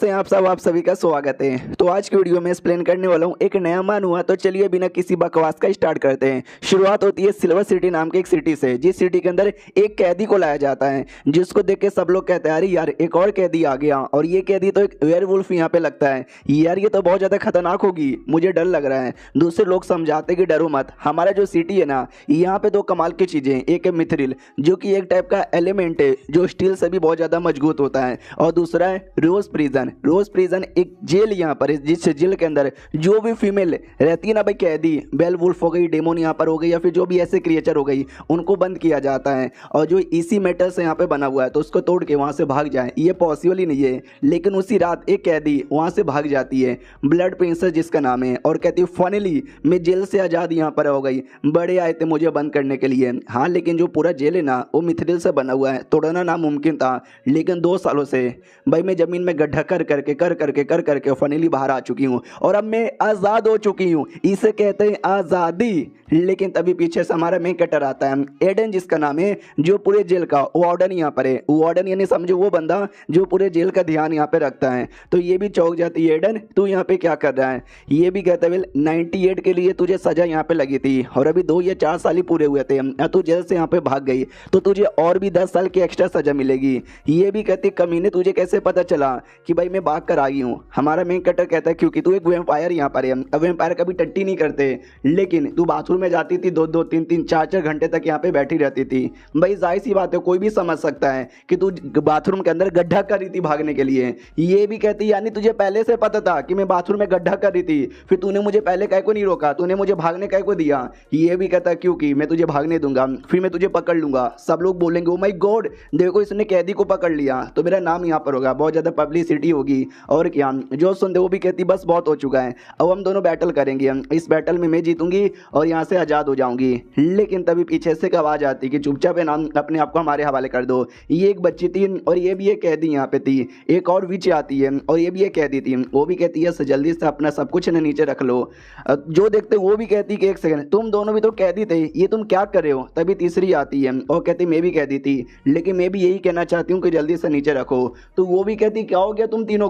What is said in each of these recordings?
कैसे हैं आप सभी का स्वागत है। तो आज की वीडियो में एक्सप्लेन करने वाला हूँ एक नया मान हुआ। तो चलिए बिना किसी बकवास का स्टार्ट करते हैं। शुरुआत होती है सिल्वर सिटी नाम के एक सिटी से, जिस सिटी के अंदर एक कैदी को लाया जाता है, जिसको देख के सब लोग कहते हैं अरे यार एक और कैदी आ गया, और ये कैदी तो एक वेयरवुल्फ यहाँ पे लगता है यार, ये तो बहुत ज़्यादा खतरनाक होगी, मुझे डर लग रहा है। दूसरे लोग समझाते कि डरो मत, हमारा जो सिटी है ना यहाँ पे दो कमाल की चीज़ें, एक है मिथरिल जो कि एक टाइप का एलिमेंट है जो स्टील से भी बहुत ज़्यादा मजबूत होता है, और दूसरा है रोज प्रिजन। रोज प्रिजन एक जेल यहाँ पर है, जिस जेल के अंदर जो भी फीमेल रहती है ना भाई, कैदी बेलवुल्फ हो गई, डेमोन यहाँ पर हो गई, या फिर जो भी ऐसे क्रिएचर हो गई, उनको बंद किया जाता है। और जो इसी मेटल से यहाँ पे बना हुआ है तो उसको तोड़ के वहाँ से भाग जाए ये पॉसिबल ही नहीं है। लेकिन उसी रात एक कैदी वहाँ से भाग जाती है, ब्लड प्रिंसेस जिसका नाम है, और कहती है फाइनली मैं जेल से आज़ाद यहाँ पर हो गई, बड़े आए थे मुझे बंद करने के लिए। हाँ लेकिन जो पूरा जेल है ना वो मिथरिल से बना हुआ है, तोड़ना नामुमकिन था। लेकिन 2 सालों से भाई मैं ज़मीन में गड्ढा कर करके फाइनली बाहर आ चुकी हूँ, और अब मैं आज़ाद हो चुकी हूँ, इसे कहते हैं आज़ादी। लेकिन तभी पीछे से हमारा मेन कैरेक्टर आता है एडन जिसका नाम है, जो पूरे जेल का वार्डन यहाँ पर है। वार्डन यानी समझो वो बंदा जो पूरे जेल का ध्यान यहाँ पे रखता है। तो ये भी चौंक जाती है, एडन तू यहाँ पे क्या कर रहा है। ये भी कहता है 98 के लिए तुझे सजा यहाँ पे लगी थी, और अभी 2 या 4 साल ही पूरे हुए थे, तू जेल से यहाँ पे भाग गई तो तुझे और भी 10 साल की एक्स्ट्रा सजा मिलेगी। ये भी कहती कमीने तुझे कैसे पता चला कि भाई मैं भाग कर आ गई हूँ। हमारा मेन कैरेक्टर कहता है क्योंकि तू एक वैम्पायर यहाँ पर है, अब वैम्पायर कभी टट्टी नहीं करते, लेकिन तू बाथरूम में जाती थी 2-2 3-3 4-4 घंटे तक यहाँ पे बैठी रहती थी। भाई जाहिर सी बात है कोई भी समझ सकता है कि तू बाथरूम के अंदर गड्ढा कर रही थी भागने के लिए। ये भी कहती यानी तुझे पहले से पता था कि मैं बाथरूम में गड्ढा कर रही थी, फिर तूने मुझे पहले काहे को नहीं रोका, तूने मुझे भागने काहे को दिया। ये भी कहता क्योंकि मैं तुझे भागने दूंगा फिर मैं तुझे पकड़ लूंगा, सब लोग बोलेंगे ओ माय गॉड देखो इसने कैदी को पकड़ लिया, तो मेरा नाम यहाँ पर होगा, बहुत ज़्यादा पब्लिसिटी होगी। और क्या जो सुनते वो भी कहती बस बहुत हो चुका है, अब हम दोनों बैटल करेंगे, इस बैटल में मैं जीतूंगी और यहाँ से आज़ाद हो जाऊंगी। लेकिन तभी पीछे से एक आवाज़ आती कि चुपचाप नाम अपने आप को हमारे हवाले कर दो। ये एक बच्ची थी और ये भी एक कैदी यहाँ पे थी, एक और विच आती है और ये भी एक कैदी थी, वो भी कहती है जल्दी से अपना सब कुछ न नीचे रख लो। जो देखते वो भी कहती कि एक सेकंड तुम दोनों भी तो कैदी थे, ये तुम क्या कर रहे हो। तभी तीसरी आती है और कहती मैं भी कैदी थी, लेकिन मैं भी यही कहना चाहती हूँ कि जल्दी से नीचे रखो। तो वो भी कहती क्या हो गया तुम तीनों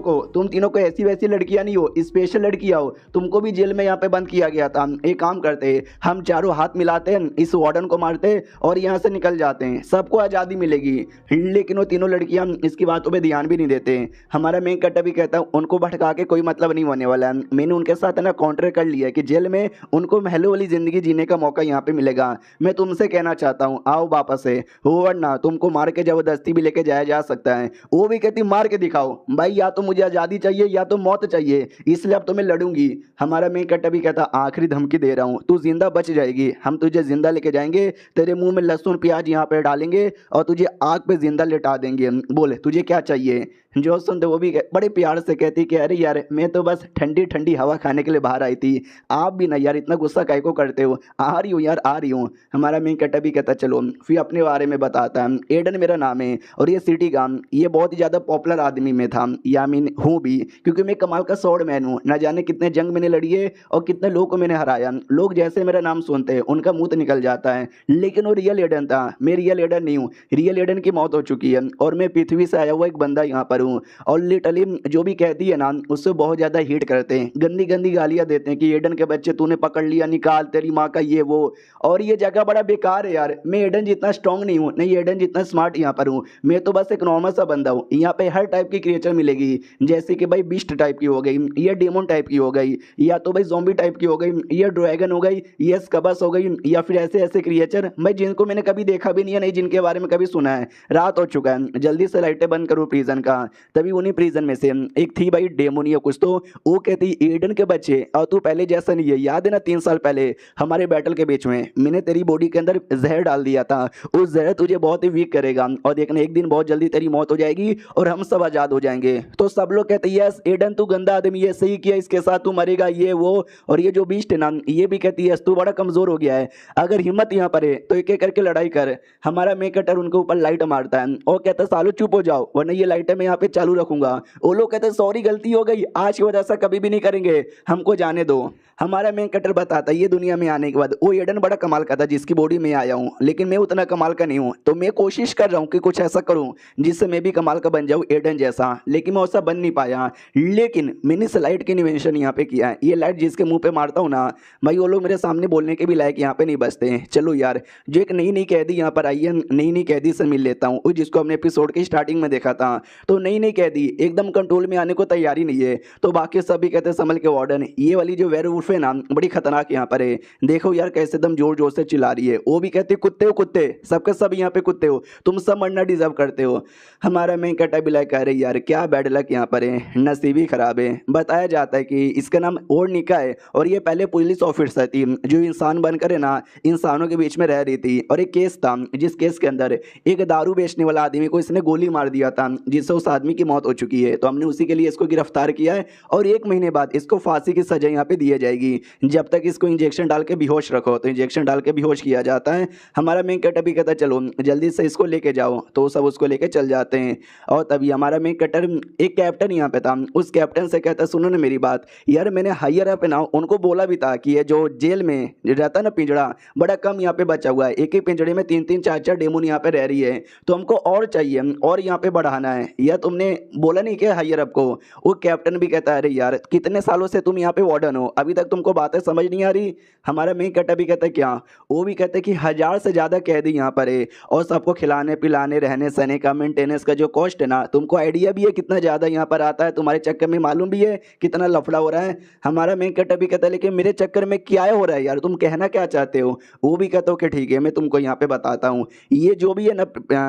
को ऐसी वैसी लड़कियां नहीं हो, स्पेशल लड़कियां हो, तुमको भी जेल में यहाँ पे बंद किया गया था। एक काम करते हम चारों हाथ मिलाते हैं, इस वार्डन को मारते और यहाँ से निकल जाते हैं, सबको आज़ादी मिलेगी। लेकिन वो तीनों लड़कियां इसकी बातों पे ध्यान भी नहीं देते। हमारा मेन कैरेक्टर भी कहता है उनको भटका के कोई मतलब नहीं होने वाला है, मैंने उनके साथ ना कॉन्ट्रैक्ट कर लिया है कि जेल में उनको महलों वाली जिंदगी जीने का मौका यहाँ पे मिलेगा। मैं तुमसे कहना चाहता हूँ आओ वापस से, वरना तुमको मार के जबरदस्ती भी लेके जाया जा सकता है। वो भी कहती मार के दिखाओ भाई, या तो मुझे आज़ादी चाहिए या तो मौत चाहिए, इसलिए अब तो मैं लड़ूंगी। हमारा मेन कैरेक्टर भी कहता आखिरी धमकी दे रहा हूँ, तू जिंदा बच जाएगी, हम तुझे जिंदा लेके जाएंगे, तेरे मुंह में लहसुन प्याज यहाँ पे डालेंगे और तुझे आग पे जिंदा लेटा देंगे, बोले तुझे क्या चाहिए। जो सुनते वो भी बड़े प्यार से कहती कि अरे यार मैं तो बस ठंडी ठंडी हवा खाने के लिए बाहर आई थी, आप भी ना यार इतना गुस्सा काहे को करते हो, आ रही हूँ यार आ रही हूँ। हमारा मेन कैरेक्टर भी कहता चलो, फिर अपने बारे में बताता है एडन मेरा नाम है और ये सिटी का ये बहुत ही ज़्यादा पॉपुलर आदमी में था, या मीन हूँ भी, क्योंकि मैं कमाल का स्वॉर्ड मैन हूँ, ना जाने कितने जंग मैंने लड़ी है और कितने लोग को मैंने हराया। लोग जैसे मेरा नाम सुनते हैं उनका मुँह निकल जाता है, लेकिन वो रियल एडन था, मैं रियल एडन नहीं हूँ, रियल एडन की मौत हो चुकी है और मैं पृथ्वी से आया हुआ एक बंदा यहाँ पर हूँ। और लिटरली जो भी कहती है ना उससे बहुत ज़्यादा हीट करते हैं, गंदी गंदी गालियाँ देते हैं कि एडन के बच्चे तूने पकड़ लिया, निकाल तेरी माँ का ये वो, और ये जगह बड़ा बेकार है यार, मैं एडन जितना स्ट्रॉन्ग नहीं हूँ, नहीं एडन जितना स्मार्ट यहाँ पर हूँ, मैं तो बस एक नॉर्मल सा बंदा हूँ। यहाँ पे हर टाइप की क्रिएचर मिलेगी, जैसे कि भाई बिस्ट टाइप की हो गई, या डेमोन टाइप की हो गई, या तो भाई ज़ॉम्बी टाइप की हो गई, या ड्रैगन हो गई, या स्कबस हो गई, या फिर ऐसे ऐसे क्रिएचर मैं जिनको मैंने कभी देखा भी नहीं है, नहीं जिनके बारे में कभी सुना है। रात हो चुका है, जल्दी से लाइटें बंद करो प्रिजन का। तभी उन्हीं प्रिजन में से एक थी भाई डेमोनिया कुछ, तो वो कहती एडन के बच्चे और तू पहले जैसा नहीं है, याद है ना 3 साल पहले हमारे बैटल के बीच में मैंने तेरी बॉडी के अंदर जहर डाल दिया था, उस जहर तुझे बहुत ही वीक करेगा और देखना एक दिन बहुत जल्दी तेरी मौत हो जाएगी और हम सब आजाद हो जाएंगे। तो सब लोग कहते हैं यस एडन तू गंदा आदमी है, सही किया, इसके साथ तू मरेगा ये वो। और ये जो बीस्ट है ना ये भी कहती है तू बड़ा कमजोर हो गया है, अगर हिम्मत यहाँ पर है तो एक एक करके लड़ाई कर। हमारा मेकटर उनके ऊपर लाइट मारता है और कहता है सालो चुप हो जाओ वरना ये लाइटें मैं यहाँ पे पे चालू रखूंगा। वो लोग कहते हैं सॉरी गलती हो गई, आज के बाद ऐसा कभी भी नहीं करेंगे, हमको जाने दो। हमारा मेन कटर बताता है ये दुनिया में आने के बाद वो एडन बड़ा कमाल का था जिसकी बॉडी में आया हूँ, लेकिन मैं उतना कमाल का नहीं हूँ, तो मैं कोशिश कर रहा हूँ कि कुछ ऐसा करूँ जिससे मैं भी कमाल का बन जाऊँ एडन जैसा, लेकिन मैं वैसा बन नहीं पाया। लेकिन मैंने इस लाइट की इन्वेंशन यहाँ पे किया है। ये लाइट जिसके मुंह पे मारता हूँ ना भाई, वो लोग मेरे सामने बोलने के भी लायक यहाँ पे नहीं बचते हैं। चलो यार, जो एक नई नई कैदी यहाँ पर आई है, नई नई कैदी से मिल लेता हूँ, जिसको हमने एपिसोड की स्टार्टिंग में देखा था। तो नई नई कैदी एकदम कंट्रोल में आने को तैयारी नहीं है, तो बाकी सभी कहते हैं संभल के वार्डन। ये वाली जो वेयरवुल्फ है ना बड़ी खतरनाक यहाँ पर है, देखो यार कैसे एकदम जोर जोर से चिल्ला रही है। वो भी कहती है कुत्ते हो कुत्ते, सबके सब यहाँ पे कुत्ते हो, तुम सब मरना डिजर्व करते हो। हमारा मेन कटा भी लाइक कह रही यार क्या बैड लक यहाँ पर है, नसीब ही खराब है। बताया जाता है कि इसका नाम ओरनिका है और ये पहले पुलिस ऑफिसर थी जो इंसान बनकर है ना इंसानों के बीच में रह रही थी। और एक केस था जिस केस के अंदर एक दारू बेचने वाला आदमी को इसने गोली मार दिया था, जिससे उस आदमी की मौत हो चुकी है। तो हमने उसी के लिए इसको गिरफ्तार किया है और 1 महीने बाद इसको फांसी की सजा यहाँ पे दी जाएगी, जब तक इसको इंजेक्शन डाल के बेहोश रखो। तो इंजेक्शन डाल के बेहोश किया जाता है। हमारा मेन कटर भी कहता है चलो जल्दी से इसको लेके जाओ, तो सब उसको लेके चल जाते हैं। और तभी हमारा मेन कटर एक कैप्टन यहाँ पे था, उस कैप्टन से कहता है सुनो ना मेरी बात यार, मैंने हायर अप ना उनको बोला भी था कि ये जो जेल में रहता है ना पिंजड़ा बड़ा कम यहाँ पे बचा हुआ है, एक ही पिंजड़े में 3-3 4-4 डेमोन यहाँ पे रह रही है, तो हमको और चाहिए और यहाँ पे बढ़ाना है, या तुमने बोला नहीं क्या हायर अप को। वो कैप्टन भी कहता है अरे यार कितने सालों से तुम यहाँ पे वार्डन हो, अभी तक तुमको बातें समझ नहीं आ रही। हमारा मेन कटर भी कहता है क्या, वो भी कहते हैं कि 1000 से ज़्यादा कैदी यहाँ पर है और सबको खिलाने पिलाने रहने सहने का मेंटेनेंस का जो कॉस्ट है ना, तुमको आइडिया भी है कितना ज़्यादा यहाँ पर आता है, तुम्हारे चक्कर में मालूम भी है कितना लफड़ा हो रहा है। हमारा मेन कटर भी कहता है लेकिन मेरे चक्कर में क्या हो रहा है यार, तुम कहना क्या चाहते हो। वो भी कहता हो कि ठीक है मैं तुमको यहाँ पे बताता हूँ, ये जो भी है ना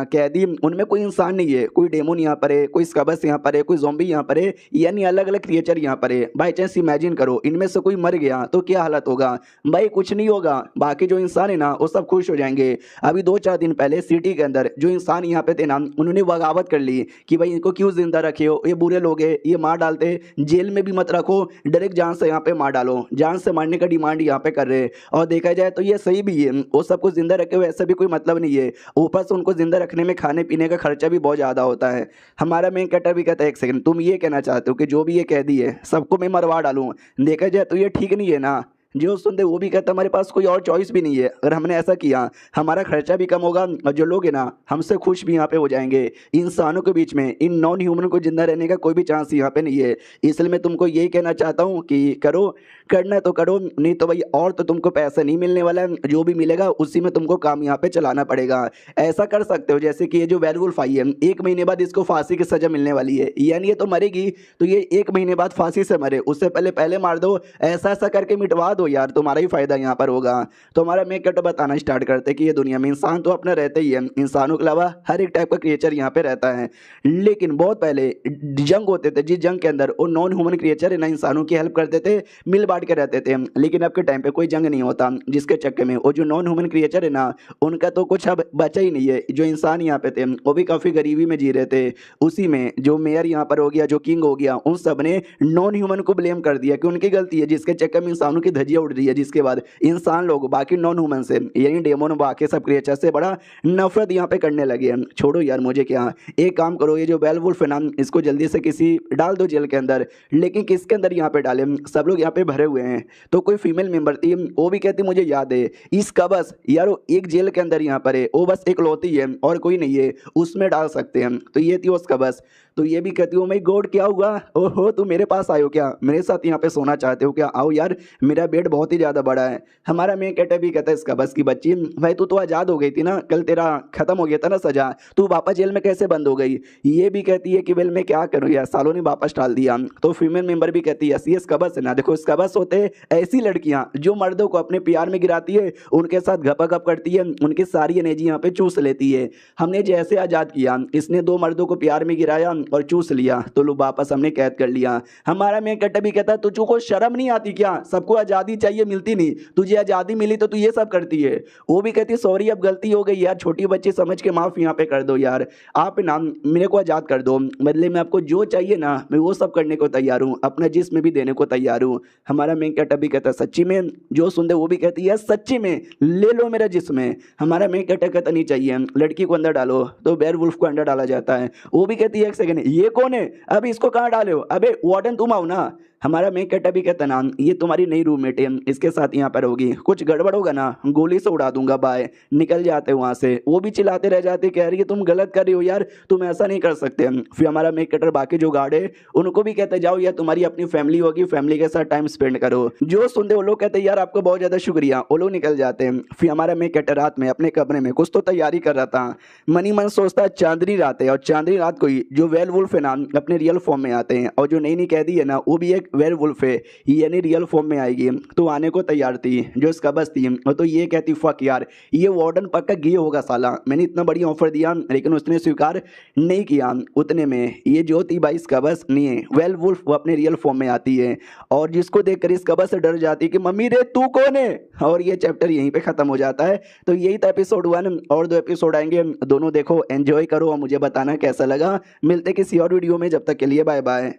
कैदी उनमें कोई इंसान नहीं है, कोई डेमोन यहाँ पर है, कोई स्कबस यहाँ पर है, कोई ज़ॉम्बी यहाँ पर है, यानी अलग अलग क्रिएचर यहाँ पर है। बाई चांस इमेजिन करो इनमें से कोई मर गया तो क्या हालत होगा भाई, कुछ नहीं होगा, बाकी जो इंसान है ना वो सब खुश हो जाएंगे। अभी 2-4 दिन पहले सिटी के अंदर जो इंसान यहाँ पे थे ना उन्होंने बगावत कर ली कि भाई इनको क्यों जिंदा रखे हो, ये बुरे लोग हैं, ये मार डालते, जेल में भी मत रखो, डायरेक्ट जान से यहाँ पे मार डालो, जान से मारने का डिमांड यहाँ पे कर रहे हैं। और देखा जाए तो ये सही भी है, वो सबको जिंदा रखे हुए ऐसा भी कोई मतलब नहीं है, ऊपर से उनको जिंदा रखने में खाने पीने का खर्चा भी बहुत ज़्यादा होता है। हमारा मेन कटर भी कहता है एक सेकंड, तुम ये कहना चाहते हो कि जो भी ये कैदी है सबको मैं मरवा डालूं, देखा जाए तो ये ठीक नहीं है ना। जो सुनते वो भी कहता हमारे पास कोई और चॉइस भी नहीं है, अगर हमने ऐसा किया हमारा खर्चा भी कम होगा और जो लोग हैं ना हमसे खुश भी यहाँ पे हो जाएंगे। इंसानों के बीच में इन नॉन ह्यूमन को जिंदा रहने का कोई भी चांस यहाँ पे नहीं है, इसलिए मैं तुमको यही कहना चाहता हूँ कि करो, करना तो करो, नहीं तो भाई और तो तुमको पैसा नहीं मिलने वाला है, जो भी मिलेगा उसी में तुमको काम यहाँ पे चलाना पड़ेगा। ऐसा कर सकते हो जैसे कि ये जो वेयरवुल्फ आई है 1 महीने बाद इसको फांसी की सजा मिलने वाली है, यानी ये तो मरेगी तो ये 1 महीने बाद फांसी से मरे, उससे पहले पहले मार दो, ऐसा ऐसा करके मिटवा दो यार, तुम्हारा ही फायदा यहाँ पर होगा। तो हमारा मेक कट बताना स्टार्ट करते कि ये दुनिया में इंसान तो अपने रहते ही है, इंसानों के अलावा हर एक टाइप का क्रिएचर यहाँ पे रहता है, लेकिन बहुत पहले जंग होते थे जिस जंग के अंदर वो नॉन ह्यूमन क्रिएचर है ना इंसानों की हेल्प करते थे, मिल बांट के रहते थे। लेकिन अब के टाइम पे कोई जंग नहीं होता, जिसके चक्कर में वो जो नॉन ह्यूमन क्रिएचर है ना उनका तो कुछ अब बचा ही नहीं है। जो इंसान यहाँ पे थे वो भी काफ़ी गरीबी में जी रहे थे, उसी में जो मेयर यहाँ पर हो गया, जो किंग हो गया, उन सब ने नॉन ह्यूमन को ब्लेम कर दिया कि उनकी गलती है, जिसके चक्कर में इंसानों की धज्जियां उड़ रही है, जिसके बाद इंसान लोग बाकी नॉन ह्यूमन से यानी डेमोन बाकी सब क्रिएचर से बड़ा नफरत यहाँ पे करने लगे हैं। छोड़ो यार मुझे क्या, एक काम करो, ये जो वेयरवुल्फ है ना इसको जल्दी से किसी डाल दो जेल के अंदर, लेकिन किसके अंदर यहाँ पे डाले, सब लोग यहाँ पे भरे हुए हैं। तो कोई फीमेल मेंबर थी वो भी कहती मुझे याद है इसका बस यार वो एक जेल के अंदर यहाँ पर है, वो बस एक लौती है और कोई नहीं है, उसमें डाल सकते हैं। तो ये थी उसका बस। तो ये भी कहती हूँ माय गॉड क्या हुआ, ओहो तुम मेरे पास आयो क्या, मेरे साथ यहाँ पे सोना चाहते हो क्या, आओ यार मेरा बेड बहुत ही ज़्यादा बड़ा है। हमारा मेन कैटर भी कहता है इसका बस की बच्ची, भाई तू तो आज़ाद हो गई थी ना, कल तेरा खत्म हो गया था ना सजा, तू वापस जेल में कैसे बंद हो गई। ये भी कहती है कि वेल मैं क्या करूँ यार, सालों ने वापस डाल दिया। तो फीमेल मेंबर भी कहती है ये इसका बस है ना, देखो इसका बस होते ऐसी लड़कियाँ जो मर्दों को अपने प्यार में गिराती है, उनके साथ गपागप करती है, उनकी सारी एनर्जी यहाँ पे चूस लेती है। हमने जैसे आज़ाद किया, इसने 2 मर्दों को प्यार में गिराया और चूस लिया, तो लो वापस हमने कैद कर लिया। हमारा मेन कट्टा भी कहता है तुझको शर्म नहीं आती क्या, सबको आज़ादी चाहिए मिलती नहीं, तुझे आज़ादी मिली तो तू ये सब करती है। वो भी कहती है सॉरी अब गलती हो गई यार, छोटी बच्ची समझ के माफ़ यहाँ पे कर दो यार, आप ना मेरे को आज़ाद कर दो, बदले में आपको जो चाहिए ना मैं वो सब करने को तैयार हूँ, अपना जिस्म भी देने को तैयार हूँ। हमारा मेन कट्टा भी कहता है सच्ची में, जो सुन दे वो भी कहती है सच्ची में ले लो मेरा जिस्म। हमारा मेन कट्टा कहता नहीं चाहिए, लड़की को अंदर डालो, तो वेयरवुल्फ को अंदर डाला जाता है। वो भी कहती है एक सेकंड सेकंड, ये कौन है? अभी इसको कहाँ डाले हो? अबे वार्डन तुम आओ ना। हमारा मेन कैरेक्टर भी कहता ना ये तुम्हारी नई रूममेट है, इसके साथ यहाँ पर होगी, कुछ गड़बड़ होगा ना गोली से उड़ा दूंगा, बाय। निकल जाते वहां से। वो भी चिल्लाते रह जाते, कह रही है तुम गलत कर रही हो यार, तुम ऐसा नहीं कर सकते। फिर हमारा मेन कैरेक्टर बाकी जो गार्ड है उनको भी कहते जाओ यार, तुम्हारी अपनी फैमिली होगी, फैमिली के साथ टाइम स्पेंड करो। जो सुनते वो लोग कहते यार आपको बहुत ज्यादा शुक्रिया, वो लोग निकल जाते हैं। फिर हमारा मेन कैरेक्टर रात में अपने कमरे में कुछ तो तैयारी कर रहा था। मनी मन सोचता है चांदनी रात है, और चांदनी रात को ही जो वेयरवुल्फ है ना अपने रियल फॉर्म में आते हैं, और जो नई नई कैदी है ना वो भी एक वेयरवुल्फ है, यानी रियल फॉर्म में आएगी। तो आने को तैयार थी जो इसका बस थी, तो ये कहती फक यार ये वार्डन पक्का गे होगा साला, मैंने इतना बढ़िया ऑफर दिया लेकिन उसने स्वीकार नहीं किया। उतने में ये जो थी भाई इसका बस नहीं है, वेयरवुल्फ वो अपने रियल फॉर्म में आती है, और जिसको देखकर इसका बस डर जाती है कि मम्मी रे तू कौन है। और ये चैप्टर यहीं पे खत्म हो जाता है। तो यही था एपिसोड 1, और 2 एपिसोड आएंगे, दोनों देखो, एंजॉय करो और मुझे बताना कैसा लगा। मिलते किसी और वीडियो में, जब तक के लिए बाय बाय।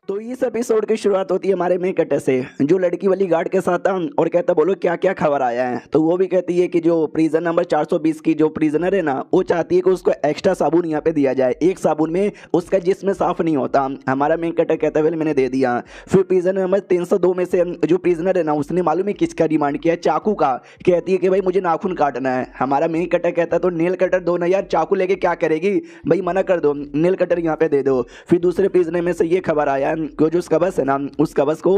तो इस एपिसोड की शुरुआत होती है हमारे मेन कैरेक्टर से, जो लड़की वाली गार्ड के साथ था और कहता बोलो क्या क्या खबर आया है। तो वो भी कहती है कि जो प्रिजन नंबर 420 की जो प्रिजनर है ना वो चाहती है कि उसको एक्स्ट्रा साबुन यहाँ पे दिया जाए, एक साबुन में उसका जिस्म साफ नहीं होता। हमारा मेन कैरेक्टर कहता है मैंने दे दिया। फिर प्रिजनर नंबर 302 में से जो प्रिजनर है ना उसने मालूम है किसका डिमांड किया, चाकू का। कहती है कि भाई मुझे नाखून काटना है। हमारा मेन कैरेक्टर कहता है तो नेल कटर दो ना यार, चाकू लेके क्या करेगी भाई, मना कर दो, नेल कटर यहाँ पे दे दो। फिर दूसरे प्रिजनर में से ये खबर आया कि जो उसका बस है ना उसका बस को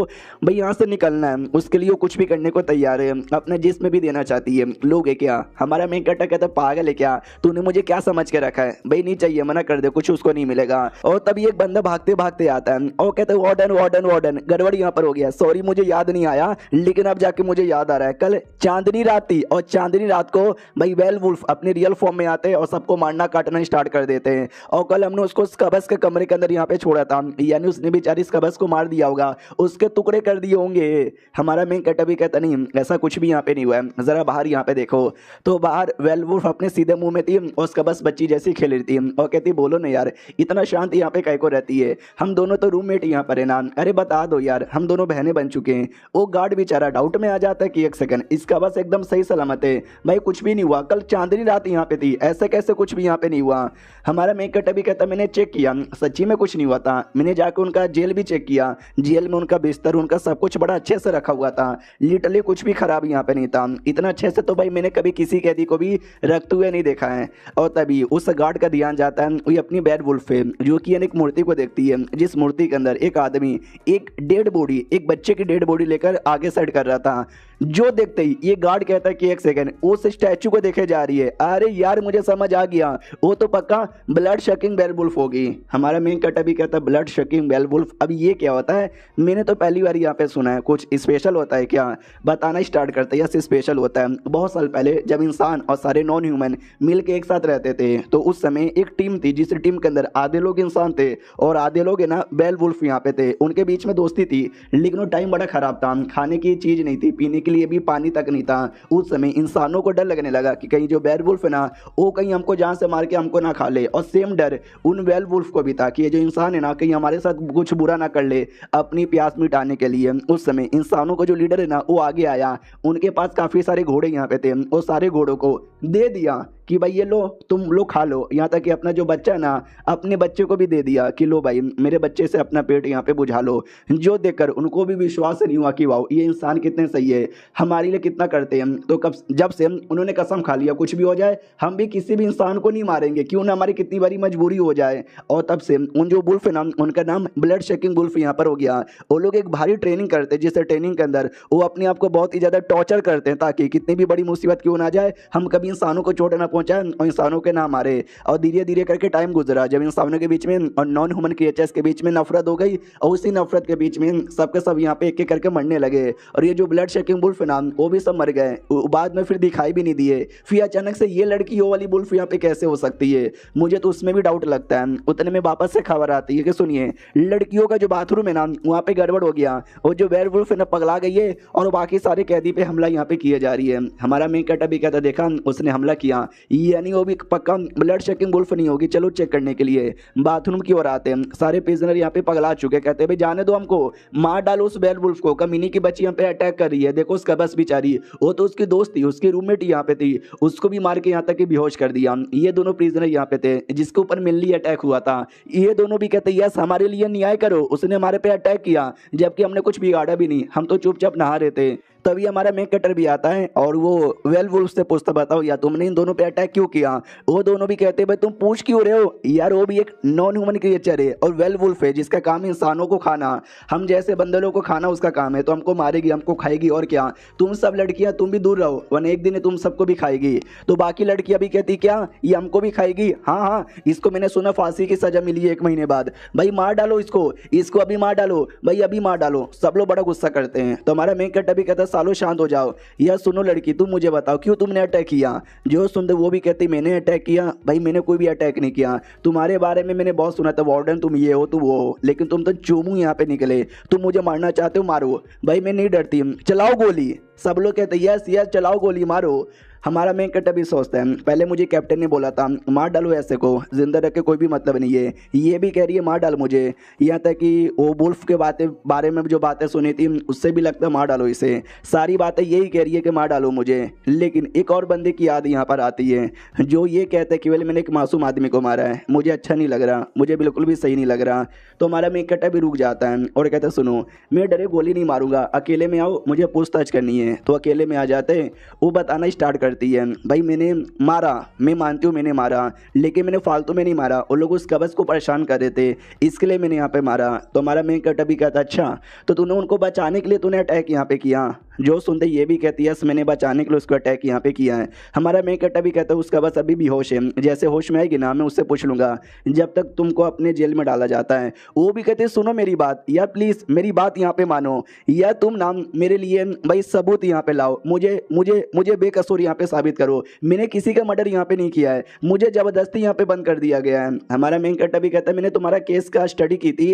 भाई यहाँ से निकलना है, उसके लिए वो कुछ भी करने को तैयार है, अपने जिस्म भी देना चाहती है। लोग है क्या? हमारा मेन कैरेक्टर कहता है पागल है क्या, तूने मुझे क्या समझ के रखा है भाई, नहीं चाहिए, मना कर दे, कुछ उसको नहीं मिलेगा। और तभी एक बंदा भागते भागते आता है और कहता है वार्डन वार्डन वार्डन, गड़बड़ यहाँ पर हो गया, सॉरी मुझे याद नहीं आया, लेकिन अब जाके मुझे याद आ रहा है कल चांदनी रात थी, और चांदनी रात को भाई वेयरवुल्फ अपने रियल फॉर्म में आते हैं और सबको मारना काटना स्टार्ट कर देते हैं। और कल हमने उसको स्कबस के कमरे के अंदर यहाँ पे छोड़ा था, यानी उसने बेचारी स्कबस को मार दिया होगा, उसके टुकड़े कर दिए होंगे। हमारा मेन कैरेक्टर भी कहता नहीं ऐसा कुछ भी यहाँ पे नहीं हुआ है, जरा बाहर यहाँ पे देखो। तो बाहर वेयरवुल्फ अपने सीधे मुंह में थी और उसका बस बच्ची जैसी खेल रही थी और कहती बोलो ना यार इतना शांत यहाँ पे कैको रहती है, हम दोनों तो रूममेट यहाँ पर है ना, अरे बता दो यार हम दोनों बहनें बन चुके हैं। वो गार्ड बेचारा डाउट में आ जाता है कि एक सेकंड, इसका बस एकदम सही सलामत है भाई, कुछ भी नहीं हुआ, कल चांदनी रात यहाँ पे थी, ऐसे कैसे कुछ भी यहाँ पे नहीं हुआ। हमारा मेन कैरेक्टर भी कहता मैंने चेक किया सच्ची में कुछ नहीं हुआ था, मैंने जाकर उनका जेल भी चेक किया, जेल में उनका बिस्तर उनका सब कुछ बड़ा अच्छे से रखा हुआ था, लिटरली कुछ भी खराब यहाँ पे नहीं था, इतना अच्छे से तो भाई मैंने कभी किसी कैदी को भी रखते हुए नहीं देखा है। और तभी उस गार्ड का ध्यान जाता है वही अपनी वेयरवुल्फ है जो कि एक मूर्ति को देखती है, जिस मूर्ति के अंदर एक आदमी एक डेड बॉडी, एक बच्चे की डेड बॉडी लेकर आगे साइड कर रहा था। जो देखते ही ये गार्ड कहता है कि एक सेकंड, उस स्टैचू को देखे जा रही है, अरे यार मुझे समझ आ गया, वो तो पक्का ब्लड शकिंग वेयरवुल्फ होगी। हमारा मेन कैरेक्टर भी कहता है ब्लड शकिंग वेयरवुल्फ, अब ये क्या होता है, मैंने तो पहली बार यहाँ पे सुना है, कुछ स्पेशल होता है क्या? बताना स्टार्ट करते हैं। यस स्पेशल होता है। बहुत साल पहले जब इंसान और सारे नॉन ह्यूमन मिल के एक साथ रहते थे तो उस समय एक टीम थी जिस टीम के अंदर आधे लोग इंसान थे और आधे लोग है ना वेयरवुल्फ यहाँ पे थे, उनके बीच में दोस्ती थी, लेकिन वो टाइम बड़ा खराब था, खाने की चीज नहीं थी, पीने के लिए भी पानी तक नहीं था। उस समय इंसानों को डर लगने लगा कि कहीं जो वेयरवुल्फ है ना वो कहीं हमको जान से मार के हमको ना खा ले, और सेम डर उन वेयरवुल्फ को भी था कि ये जो इंसान है ना कहीं हमारे साथ कुछ बुरा ना कर ले। अपनी प्यास मिटाने के लिए उस समय इंसानों को जो लीडर है ना वो आगे आया, उनके पास काफी सारे घोड़े यहाँ पे थे, वो सारे घोड़ों को दे दिया कि भाई ये लो तुम लोग खा लो, यहाँ तक कि अपना जो बच्चा है ना अपने बच्चे को भी दे दिया कि लो भाई मेरे बच्चे से अपना पेट यहाँ पे बुझा लो। जो देखकर उनको भी विश्वास नहीं हुआ कि वाह ये इंसान कितने सही है, हमारे लिए कितना करते हैं। तो कब जब से उन्होंने कसम खा लिया कुछ भी हो जाए हम भी किसी भी इंसान को नहीं मारेंगे, क्यों ना हमारी कितनी बड़ी मजबूरी हो जाए। और तब से उन जो वुल्फ है ना उनका नाम ब्लड शेकिंग वुल्फ यहाँ पर हो गया। वो लोग एक भारी ट्रेनिंग करते हैं जिससे ट्रेनिंग के अंदर वो अपने आप को बहुत ही ज़्यादा टॉर्चर करते हैं ताकि कितनी भी बड़ी मुसीबत क्यों ना जाए हम कभी इंसानों को चोट ना पहुंचाए और इंसानों के ना मारे। और धीरे धीरे करके टाइम गुजरा जब इंसानों के बीच में और नॉन ह्यूमन क्रिएचर्स के बीच में नफरत हो गई और उसी नफरत के बीच में सबके सब यहाँ पे एक एक करके मरने लगे। और ये जो ब्लड शेकिंग वुल्फ है ना वो भी सब मर गए, बाद में फिर दिखाई भी नहीं दिए। फिर अचानक से ये लड़की वो वाली वुल्फ यहाँ पे कैसे हो सकती है, मुझे तो उसमें भी डाउट लगता है। उतने में वापस से खबर आती है कि सुनिए लड़कियों का जो बाथरूम है ना वहाँ पे गड़बड़ हो गया और जो वेयरवुल्फ है ना पगला गई है और बाकी सारे कैदी पे हमला यहाँ पे किए जा रही है। हमारा मेन कैरेक्टर भी कहता देखा उसने हमला किया, यानी वो भी पक्का ब्लड शेकिंग वुल्फ नहीं होगी। चलो चेक करने के लिए बाथरूम की ओर आते हैं। सारे प्रिजनर यहाँ पे पगला चुके हैं, कहते हैं भाई जाने दो हमको, मार डालो उस वेयर वुल्फ को, कमीनी की बच्ची यहाँ पे अटैक कर रही है, देखो उसका बस बेचारी, वो तो उसकी दोस्त थी, उसकी रूममेट यहाँ पे थी, उसको भी मार के यहाँ तक कि बेहोश कर दिया। ये दोनों प्रिजनर यहाँ पे थे जिसके ऊपर मेनली अटैक हुआ था। ये दोनों भी कहते यस हमारे लिए न्याय करो, उसने हमारे पे अटैक किया जबकि हमने कुछ बिगाड़ा भी नहीं, हम तो चुपचाप नहा रहे थे। तभी हमारा मेन कटर भी आता है और वो वेल वुल्फ से पूछता बताओ यार तुमने इन दोनों पे अटैक क्यों किया। वो दोनों भी कहते हैं भाई तुम पूछ क्यों रहे हो यार, वो भी एक नॉन ह्यूमन क्रिएचर है और वेल वुल्फ है जिसका काम है इंसानों को खाना, हम जैसे बंदरों को खाना उसका काम है, तो हमको मारेगी हमको खाएगी और क्या। तुम सब लड़कियां तुम भी दूर रहो वरना एक दिन तुम सबको भी खाएगी। तो बाकी लड़कियां भी कहती क्या ये हमको भी खाएगी, हाँ हाँ इसको मैंने सुना फांसी की सजा मिली है 1 महीने बाद, भाई मार डालो इसको, इसको अभी मार डालो, भाई अभी मार डालो। सब लोग बड़ा गुस्सा करते हैं। तो हमारा मेन कटर भी कहता है सालो शांत हो जाओ, यह सुनो लड़की तुम मुझे बताओ क्यों तुमने अटैक किया। जो सुनते वो भी कहती मैंने अटैक किया, भाई मैंने कोई भी अटैक नहीं किया, तुम्हारे बारे में मैंने बहुत सुना था वार्डन तुम ये हो तुम वो हो, लेकिन तुम तो चूमू यहाँ पे निकले, तुम मुझे मारना चाहते हो मारो, भाई मैं नहीं डरती, चलाओ गोली। सब लोग कहते यस यस चलाओ गोली मारो। हमारा मेन कटर भी सोचता है पहले मुझे कैप्टन ने बोला था मार डालो ऐसे को, जिंदा रख के कोई भी मतलब नहीं है, ये भी कह रही है मार डाल मुझे, यहाँ तक कि वो वुल्फ के बारे में जो बातें सुनी थी उससे भी लगता है मार डालो इसे, सारी बातें यही कह रही है कि मार डालो मुझे। लेकिन एक और बंदे की याद यहाँ पर आती है जो ये कहते हैं कि वेल मैंने एक मासूम आदमी को मारा है, मुझे अच्छा नहीं लग रहा, मुझे बिल्कुल भी सही नहीं लग रहा। तो हमारा मेन कटर भी रुक जाता है और कहता है सुनो मैं डरे गोली नहीं मारूंगा, अकेले में आओ मुझे पूछताछ करनी है। तो अकेले में आ जाते हैं, वो बताना स्टार्ट करती है भाई मैंने मारा, मैं मानती हूँ मैंने मारा, लेकिन मैंने फालतू में नहीं मारा, वो लोग उस कब्ज को परेशान कर रहे थे इसके लिए मैंने यहाँ पे मारा। तो हमारा मेन कटर भी कहता अच्छा तो तूने उनको बचाने के लिए तूने अटैक यहाँ पे किया। जो सुनते ये भी कहती है मैंने बचाने के लिए उसको अटैक यहाँ पे किया है। हमारा मेन कटर भी कहता है उसका बस अभी भी होश है, जैसे होश में आएगी ना मैं उससे पूछ लूँगा जब तक तुमको अपने जेल में डाला जाता है। वो भी कहते सुनो मेरी बात या प्लीज़ मेरी बात यहाँ पे मानो, या तुम ना मेरे लिए भाई सबूत यहाँ पे लाओ, मुझे मुझे मुझे बेकसूर यहाँ पे साबित करो, मैंने किसी का मर्डर यहाँ पे नहीं किया है, मुझे ज़बरदस्ती यहाँ पे बंद कर दिया गया है। हमारा मेन कटर भी कहता है मैंने तुम्हारा केस का स्टडी की थी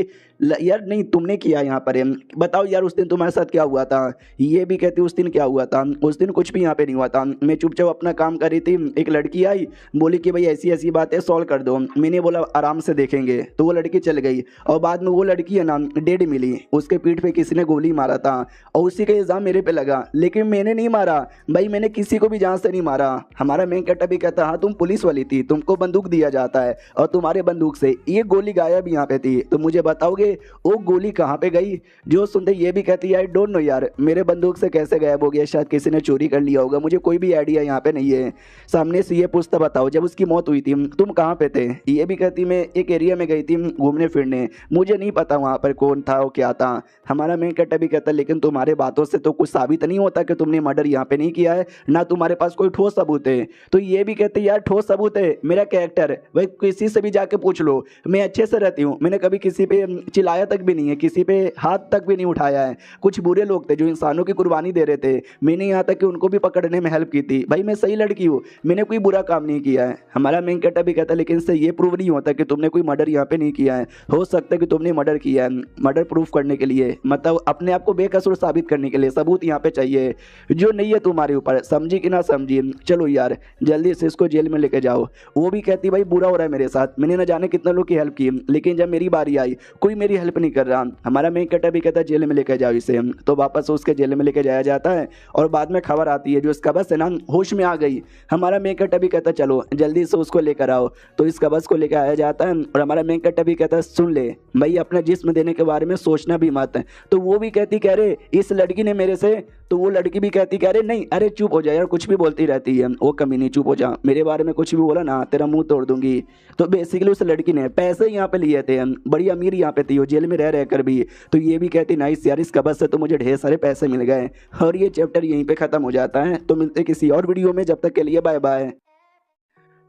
यार, नहीं तुमने किया यहाँ पर, बताओ यार उस दिन तुम्हारे साथ क्या हुआ था। ये भी कहती उस दिन क्या हुआ था, उस दिन कुछ भी यहाँ पे नहीं हुआ था, मैं चुपचाप अपना काम कर रही थी, एक लड़की आई बोली कि भाई ऐसी ऐसी बातें सॉल्व कर दो, मैंने बोला आराम से देखेंगे, तो वो लड़की चल गई और बाद में वो लड़की है ना डेड मिली, उसके पीठ पे किसी ने गोली मारा था और उसी का इल्ज़ाम मेरे पे लगा, लेकिन मैंने नहीं मारा भाई, मैंने किसी को भी जान से नहीं मारा। हमारा मेन कटर भी कहता हाँ तुम पुलिस वाली थी, तुमको बंदूक दिया जाता है और तुम्हारे बंदूक से ये गोली गायब यहाँ पे थी, तो मुझे बताओगे वो गोली कहाँ पे गई। जो सुनते ये भी कहती है आई डोंट नो यार मेरे बंदूक से कैसे गायब हो गया, शायद किसी ने चोरी कर लिया होगा, मुझे कोई भी आइडिया यहाँ पे नहीं है। सामने से ये पूछता बताओ जब उसकी मौत हुई थी तुम कहाँ पे थे। ये भी कहती मैं एक एरिया में गई थी घूमने फिरने, मुझे नहीं पता वहाँ पर कौन था वो क्या था। हमारा मेन कटर भी कहता लेकिन तुम्हारे बातों से तो कुछ साबित नहीं होता कि तुमने मर्डर यहाँ पे नहीं किया है, ना तुम्हारे पास कोई ठोस सबूत है। तो ये भी कहते यार ठोस सबूत है मेरा कैरेक्टर, भाई किसी से भी जाके पूछ लो, मैं अच्छे से रहती हूँ, मैंने कभी किसी पे चिल्लाया तक भी नहीं है, किसी पे हाथ तक भी नहीं उठाया है। कुछ बुरे लोग थे जो इंसानों की कुर्बानी दे रहे थे, मैंने यहाँ तक कि उनको भी पकड़ने में हेल्प की थी, भाई मैं सही लड़की हूँ, मैंने कोई बुरा काम नहीं किया है। हमारा मेन कटर भी कहता है लेकिन इससे ये प्रूव नहीं होता कि तुमने कोई मर्डर यहाँ पे नहीं किया है, हो सकता है कि तुमने मर्डर किया है। मर्डर प्रूफ करने के लिए मतलब अपने आप को बेकसूर साबित करने के लिए सबूत यहाँ पे चाहिए जो नहीं है तुम्हारे ऊपर, समझी कि ना समझी। चलो यार जल्दी से इसको जेल में लेके जाओ। वो भी कहती भाई बुरा हो रहा है मेरे साथ, मैंने न जाने कितने लोग की हेल्प की, लेकिन जब मेरी बारी आई कोई मेरी हेल्प नहीं कर रहा। हमारा मेन कटर भी कहता है जेल में लेके जाओ इसे, तो वापस उसके जेल में लेके जाया जाता है और बाद में खबर आती है जो इसका बस है ना होश में आ गई। हमारा मेन कटर भी कहता है चलो जल्दी से उसको लेकर आओ, तो इसका बस को लेकर आया जाता है और हमारा मेन कटर भी कहता है सुन ले भाई अपना जिस्म देने के बारे में सोचना भी मत। तो वो भी कहती कह रहे इस लड़की ने मेरे से, तो वो लड़की भी कहती कह रहे नहीं अरे चुप हो जा यार, कुछ भी बोलती रहती है, वो कमी नहीं चुप हो जा, मेरे बारे में कुछ भी बोला ना तेरा मुंह तोड़ दूंगी। तो बेसिकली उस लड़की ने पैसे यहाँ पे लिए थे, बड़ी अमीर यहाँ पे थी वो जेल में रह रहकर भी। तो ये भी कहती नाइस यार इसका बस से तो मुझे ढेर सारे पैसे मिल गए। और ये चैप्टर यहीं पे खत्म हो जाता है। तो मिलते किसी और वीडियो में, जब तक के लिए बाय बाय।